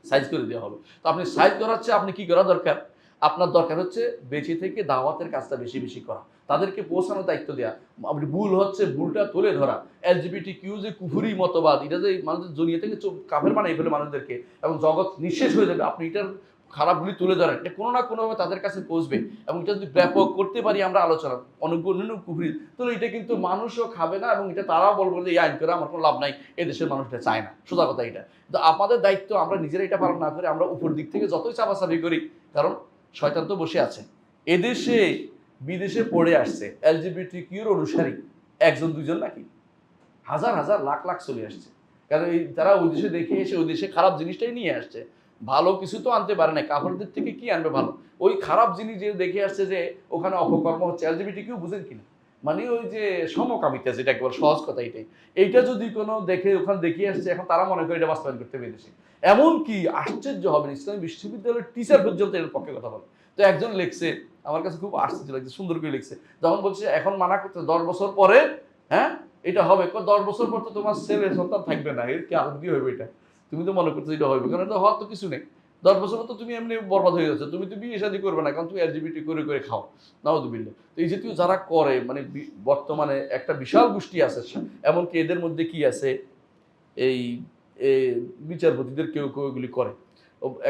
সাইজ করে দেওয়া হবে। তো আপনি সাইজ করাচ্ছে, আপনি কি করা দরকার? আপনার দরকার হচ্ছে বেঁচে থেকে দাওয়াতের কাজটা বেশি বেশি করা, তাদেরকে পৌঁছানোর দায়িত্ব দেওয়া। আপনি ভুল হচ্ছে ভুলটা তুলে ধরা। এলজিবিটিকিউ যে কুফরি মতবাদ, এটা যে মানুষের দুনিয়া থেকে কাফের বানাই ফেলে মানুষদেরকে, এবং জগৎ নিঃশেষ হয়ে যাবে, আপনি এটার খারাপগুলি তুলে ধরেন, এটা কোনো না কোনোভাবে তাদের কাছে পৌঁছবে। এবং এটা যদি ব্যাপক করতে পারি আমরা আলোচনা অন্যান্য কুফরি, তাহলে এটা কিন্তু মানুষও খাবে না, এবং এটা তারাও বলবো যে এই আইন করে আমার কোনো লাভ নাই, এদেশের মানুষ এটা চায় না। সোজা কথা এটা। তো আমাদের দায়িত্ব, আমরা নিজেরা এটা পালন না করে আমরা উপর দিক থেকে যতই চাপাচাপি করি, কারণ শয়তান তো বসে আছে। এদেশে বিদেশে পড়ে আসছে এলজিবিটিকিউর অনুসারী একজন দুজন নাকি, হাজার হাজার লাখ লাখ চলে আসছে। কারণ এই তারা ওই দেশে দেখে এসে ওই দেশে খারাপ জিনিসটাই নিয়ে আসছে, ভালো কিছু তো আনতে পারে না। কাফেরদের থেকে কি আনবে ভালো? ওই খারাপ জিনিস যে দেখে আসছে যে ওখানে অপকর্ম হচ্ছে, এলজিবিটিকিউ বুঝেন কিনা, মানে ওই যে সমকামিতা, যেটা একবার সহজ কথা এটাই। এইটা যদি কোনো দেখে ওখানে দেখিয়ে আসছে, এখন তারা মনে করে এটা বাস্তবায়ন করতে পেরেছে। এমন কি আশ্চর্য হবেন, ইসলামী বিশ্ববিদ্যালয়ের টিচার পর্যন্ত এর পক্ষে কথা বলে। তো একজন লিখছে, আমার কাছে খুব আশ্চর্য লাগছে, সুন্দর করে লিখছে, যখন বলছে এখন মানা করতে 10 বছর পরে, হ্যাঁ এটা হবে, 10 বছর পর তো তোমার ছেলে সন্তান থাকবে না, এর কি আদৌ কি হবে এটা? তুমি তো মনে করছো এটা হবে, কারণ এটা হওয়ার তো কিছু নেই। 10 বছর পর তো তুমি এমনি বরবাদ হয়ে যাচ্ছ, তুমি তো বিয়ে শাদী করবে না, কারণ তুমি এলজিবিটি করে করে খাও, নাউযুবিল্লাহ। তো এই জাতীয় যারা করে, মানে বর্তমানে একটা বিশাল গোষ্ঠী আছে, এমনকি এদের মধ্যে কি আছে, এই বিচারপতিদের কেউ কেউ এগুলি করে,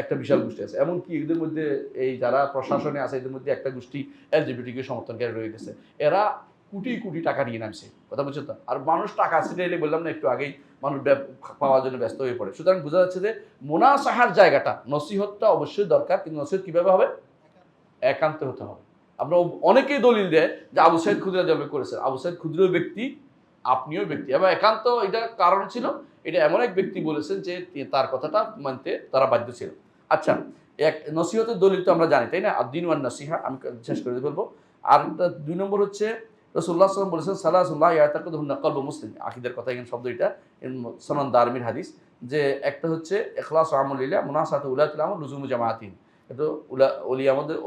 একটা বিশাল গোষ্ঠী আছে। এমনকি এদের মধ্যে এই যারা প্রশাসনে আছে, এদের মধ্যে একটা গোষ্ঠী এলজিবিটিকে সমর্থনকারী রয়ে গেছে। এরা কোটি কোটি টাকা নিয়ে নামছে, কথা বলছো তো। আর মানুষ টাকা ছিটাইলে, বললাম না একটু আগেই, মানুষ পাওয়ার জন্য ব্যস্ত হয়ে পড়ে। সুতরাং বোঝা যাচ্ছে যে মুনাসাহার জায়গাটা, নসিহতটা অবশ্যই দরকার, কিন্তু নসিহত কিভাবে হবে? একান্ত হতে হবে। আমরা অনেকেই দলিল দেয় যে আবু সাইদ খুদরি রাদিয়াল্লাহু করেছেন, আবু সাইদ খুদরিও ব্যক্তি, আপনিও ব্যক্তি, এবং একান্ত এটা কারণ ছিল, এটা এমন এক ব্যক্তি বলেছেন যে তার কথাটা মানতে তারা বাধ্য ছিল। আচ্ছা, এক নসিহতের দলিল তো আমরা জানি, তাই না? আদ-দীন ওয়ান নাসিহা, আমি শেষ করে বলবো। আর 2 নম্বর হচ্ছে রাসূলুল্লাহ সাল্লাল্লাহু আলাইহি ওয়াসাল্লাম বলেছেন সালাসুল্লাহ ইয়াতাকাদুহুন্না কলবু মুসলিম, আকীদার কথা, এখানে শব্দ এটা সুনান দারমির হাদিস, যে একটা হচ্ছে ইখলাসু আমলিল্লাহ, মুনাসাহাতু উলাতুল আমর, লুজুমু জামাআতিন। এটা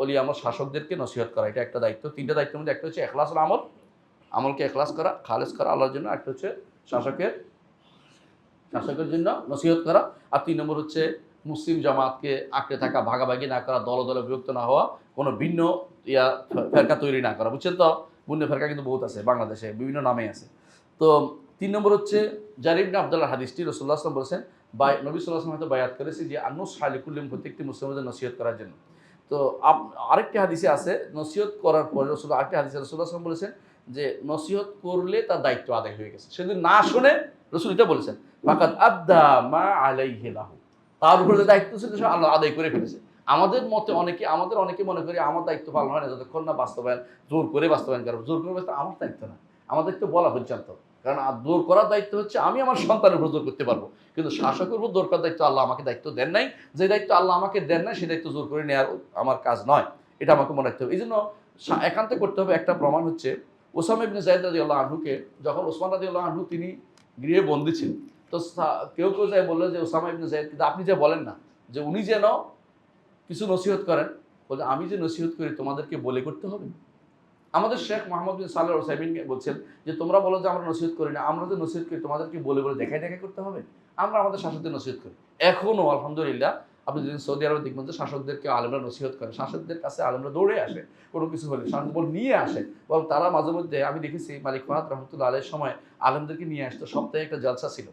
ওলি আমর শাসকদেরকে নসিহত করা, এটা একটা দায়িত্ব। 3টা দায়িত্বের মধ্যে একটা হচ্ছে ইখলাসুল আমল, আমলকে ইখলাস করা, খালেস করা আল্লাহর জন্য। একটা হচ্ছে শাসকের জন্য নসিহত করা। আর 3 নম্বর হচ্ছে মুসলিম জামাতকে আঁকড়ে থাকা, ভাগাভাগি না করা, দলে দলে বিভক্ত না হওয়া, কোনো ভিন্ন ফেরকা তৈরি না করা। বুঝছেন তো? ভিন্ন ফেরকা কিন্তু বহুত আছে বাংলাদেশে, বিভিন্ন নামে আছে। তো 3 নম্বর হচ্ছে জারির ইবনে আব্দুল্লাহ হাদিসটি, রাসূলুল্লাহ সাল্লাল্লাহু আলাইহি ওয়াসাল্লাম বলেছেন, নবী সাল্লাল্লাহু আলাইহি ওয়াসাল্লাম হয়তো বায়াত করেছে যে আন-নুসহা লিকুল্লি, প্রত্যেকটি মুসলিমদের নসিহত করার জন্য। তো আরেকটি হাদিসে আছে নসিহত করার পরে রাসূলুল্লাহ, আরেকটি হাদিসে রাসূলুল্লাহ সাল্লাল্লাহু আলাইহি ওয়াসাল্লাম বলেছেন যে নসিহত করলে তার দায়িত্ব আদায় হয়ে গেছে। সে যদি না শুনে, রাসূল এটা বলেছেন, ফাকাদ আদ্দা মা আলাইহি লাহু, তার উপরে যে দায়িত্ব ছিল সে আল্লাহ আদায় করে ফেলেছে। আমাদের অনেকে মনে করি আমার দায়িত্ব পালন হয় না যতক্ষণ না বাস্তবায়ন, জোর করে বাস্তবায়ন করবো। জোর করে বাস্তবায়ন আমার দায়িত্ব না, আমার দায়িত্ব বলা পর্যন্ত। কারণ জোর করার দায়িত্ব হচ্ছে আমি আমার সন্তানের উপর জোর করতে পারবো, কিন্তু শাসকের উপর জোর করার দায়িত্ব আল্লাহ আমাকে দায়িত্ব দেন নাই। যে দায়িত্ব আল্লাহ আমাকে দেন নাই, সেই দায়িত্ব জোর করে নেওয়ার আমার কাজ নয়, এটা আমাকে মনে রাখতে হবে। এই জন্য একান্তে করতে হবে। একটা প্রমাণ হচ্ছে ওসামা ইবনে যায়েদ রাদিয়াল্লাহু আনহুকে, যখন ওসমান রাদিয়াল্লাহু আনহু তিনি গৃহে বন্দী ছিলেন, তো কেউ কেউ যায় বললো যে ওসামা ইবনে যায়েদ, কিন্তু আপনি যে বলেন না যে উনি যেন কিছু নসিহত করেন, বলছে আমি যে নসিহত করি তোমাদেরকে বলে করতে হবে? আমাদের শেখ মোহাম্মদ বিন সালেহ আল উসাইমিন বলছেন যে তোমরা বলো যে আমরা নসিহত করি না, আমরা যে নসিহত করি তোমাদেরকে বলে বলে দেখাই দেখাই করতে হবে? আমরা আমাদের শাসকদের নসিহত করি। এখনো আলহামদুলিল্লাহ আপনি যদি সৌদি আরবে দেখবেন যে শাসকদেরকে আলেমরা নসিহত করে, শাসকদের কাছে আলেমরা দৌড়ে আসে, কোনো কিছু হলে শাসক বল নিয়ে আসে। বল তারা মাঝে মধ্যে আমি দেখেছি মালিক ফাহাদ রহমতুল্লাহ আলাইহির সময় আলেমদেরকে নিয়ে আসতো, সপ্তাহে একটা জলসা ছিল।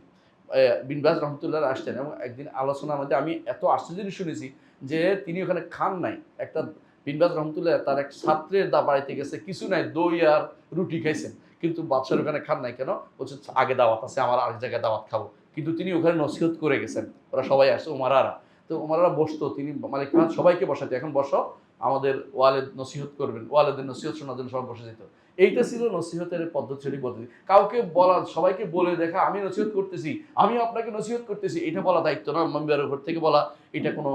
বিন বাজ রহমতুল্লাহ আসতেন এবং একদিন আলোচনার মধ্যে আমি এত আশ্চর্য জিনিস শুনেছি যে তিনি ওখানে খান নাই। একটা বিন বাজ রহমতুল্লাহ তার এক ছাত্রের বাড়িতে গেছে, কিছু নাই, দই আর রুটি খাইছেন, কিন্তু বাদশার ওখানে খান নাই কেন? বলছে আগে দাওয়াত আছে, আমার আরেক জায়গায় দাওয়াত খাবো। কিন্তু তিনি ওখানে নসিহত করে গেছেন, ওরা সবাই আসছে ওমারারা। তো ওমারারা বসতো, তিনি মালিক ফাহাদ সবাইকে বসাতে, এখন বসো আমাদের ওয়ালেদ নসিহত করবেন, ওয়ালেদের নসিহত শোনার জন্য সবাই বসে যেত। এইটা ছিল নসিহতের পদ্ধতি, পদ্ধতি। কাউকে বলা, সবাইকে বলে দেখা আমি নসিহত করতেছি, আমি আপনাকে নসিহত করতেছি, এটা বলা দায়িত্ব না। মেম্বারের উপর থেকে বলা এটা কোনো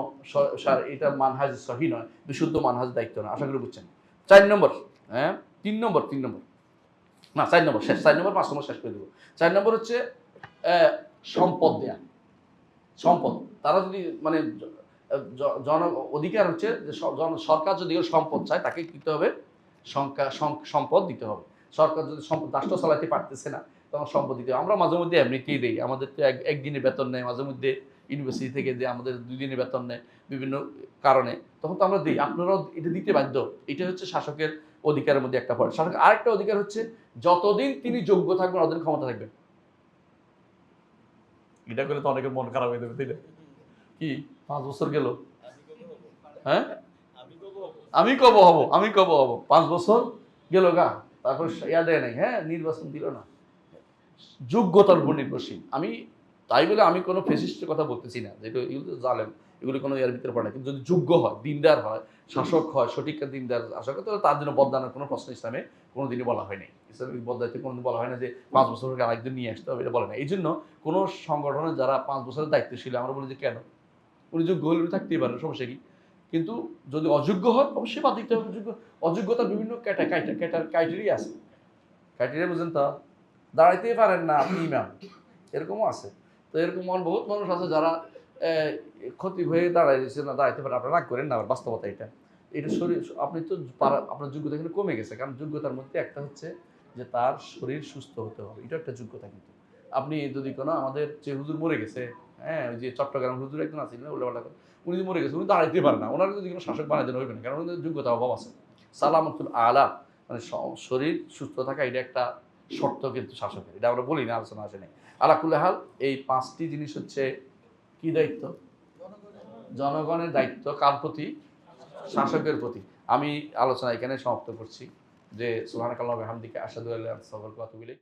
এটা মানহাজ সহি নয়, বিশুদ্ধ মানহাজ দায়িত্ব না। আশা করি বুঝছেন। 4 নম্বর, হ্যাঁ 3 নম্বর না 4 নম্বর শেষ, 4 নম্বর 5 নম্বর শেষ করে দেবো। 4 নম্বর হচ্ছে সম্পদ দেয়া। সম্পদ তারা যদি মানে জন অধিকার হচ্ছে যে সরকার যদি সম্পদ চায় তাকে দিতে হবে, সম্পদ দিতে হবে। সরকার যদি সম্পদ রাষ্ট্র চালাতে পারতেছে না তখন সম্পদ দিতে হবে। আমরা মাঝে মধ্যে এমনিতেই দিই, আমাদের তো একদিনের বেতন নেয়, মাঝে মধ্যে ইউনিভার্সিটি থেকে দিয়ে আমাদের 2 দিনের বেতন নেয় বিভিন্ন কারণে, তখন তো আমরা দিই। আপনারাও এটা দিতে বাধ্য। এটা হচ্ছে শাসকের অধিকারের মধ্যে একটা পড়ে। শাসকের আরেকটা অধিকার হচ্ছে যতদিন তিনি যোগ্য থাকবেন ততদিন ক্ষমতা থাকবেন। এটা করলে তো অনেকের মন খারাপ হয়ে যাবে, তাই না? কি 5 বছর গেল, হ্যাঁ আমি কব হব 5 বছর গেল গা, তারপর দেয় নাই, হ্যাঁ নির্বাচন দিল না। যোগ্যতার উপর নির্ভরশীল। আমি তাই বলে আমি কোনো ফেসিস্টের কথা বলতেছি না, যেটা এগুলো তো জালেম, এগুলি কোনো এর ভিতরে পড়ে না। কিন্তু যদি যোগ্য হয়, দিনদার হয়, শাসক হয়, সঠিক দিনদার শাসক হয়, তাহলে তার জন্য বদলানোর কোনো প্রশ্ন ইসলামে কোনোদিনই বলা হয়নি। ইসলামিক বদলাইতে কোনোদিন বলা হয় না যে 5 বছর আরেকদিন নিয়ে আসতে হবে, এটা বলে না। এই জন্য কোনো সংগঠনে যারা 5 বছরের দায়িত্বশীল, আমরা বলি যে কেন উনি যোগ্য হলে থাকতেই পারেন, সমস্যা কি? কিন্তু যদি অযোগ্য হয় অবশ্যই বাদ দিতে হবে। অযোগ্যতার বিভিন্ন ক্রাইটেরিয়া আছে। ক্রাইটেরিয়া বুঝেন তো? দাঁড়াইতেই পারেন না আপনি ইমাম, এরকমও আছে। তো এরকম বহুত মানুষ আছে যারা ক্ষতি হয়ে দাঁড়াইছে না, দাঁড়াইতে পারে। আপনারা রাগ করেন না, আবার বাস্তবতা এটা। এটা শরীর, আপনি তো আপনার যোগ্যতা এখানে কমে গেছে, কারণ যোগ্যতার মধ্যে একটা হচ্ছে যে তার শরীর সুস্থ হতে হবে, এটা একটা যোগ্যতা। কিন্তু আপনি যদি কোনো আমাদের যে হুজুর মরে গেছে, হ্যাঁ ওই যে চট্টগ্রাম হুজুর একজন আছিলেন উল্লাপাল্লা করে, উনি মরে গেছে, উনি দাঁড়াইতে পারেন না, ওনার যদি কোনো শাসক বানাই দেন হইবে না, কারণ ওনাদের যোগ্যতা অভাব আছে। সালামতুল আলা মানে শরীর সুস্থ থাকা, এটা একটা শর্ত কিন্তু শাসকের, এটা আমরা বলি না, আলোচনা আসে নাই। আলাকুল্লাহ হাল এই 5টি জিনিস হচ্ছে কি দায়িত্ব? জনগণের দায়িত্ব। কার প্রতি? শাসকের প্রতি। আমি আলোচনা এখানে সমাপ্ত করছি। যে সুবহানাকাল্লাহু ওয়া বিহামদিকা আশহাদু আল্লা ইলাহা ইল্লা আনতা আস্তাগফিরুকা ওয়া আতুবু ইলাইক।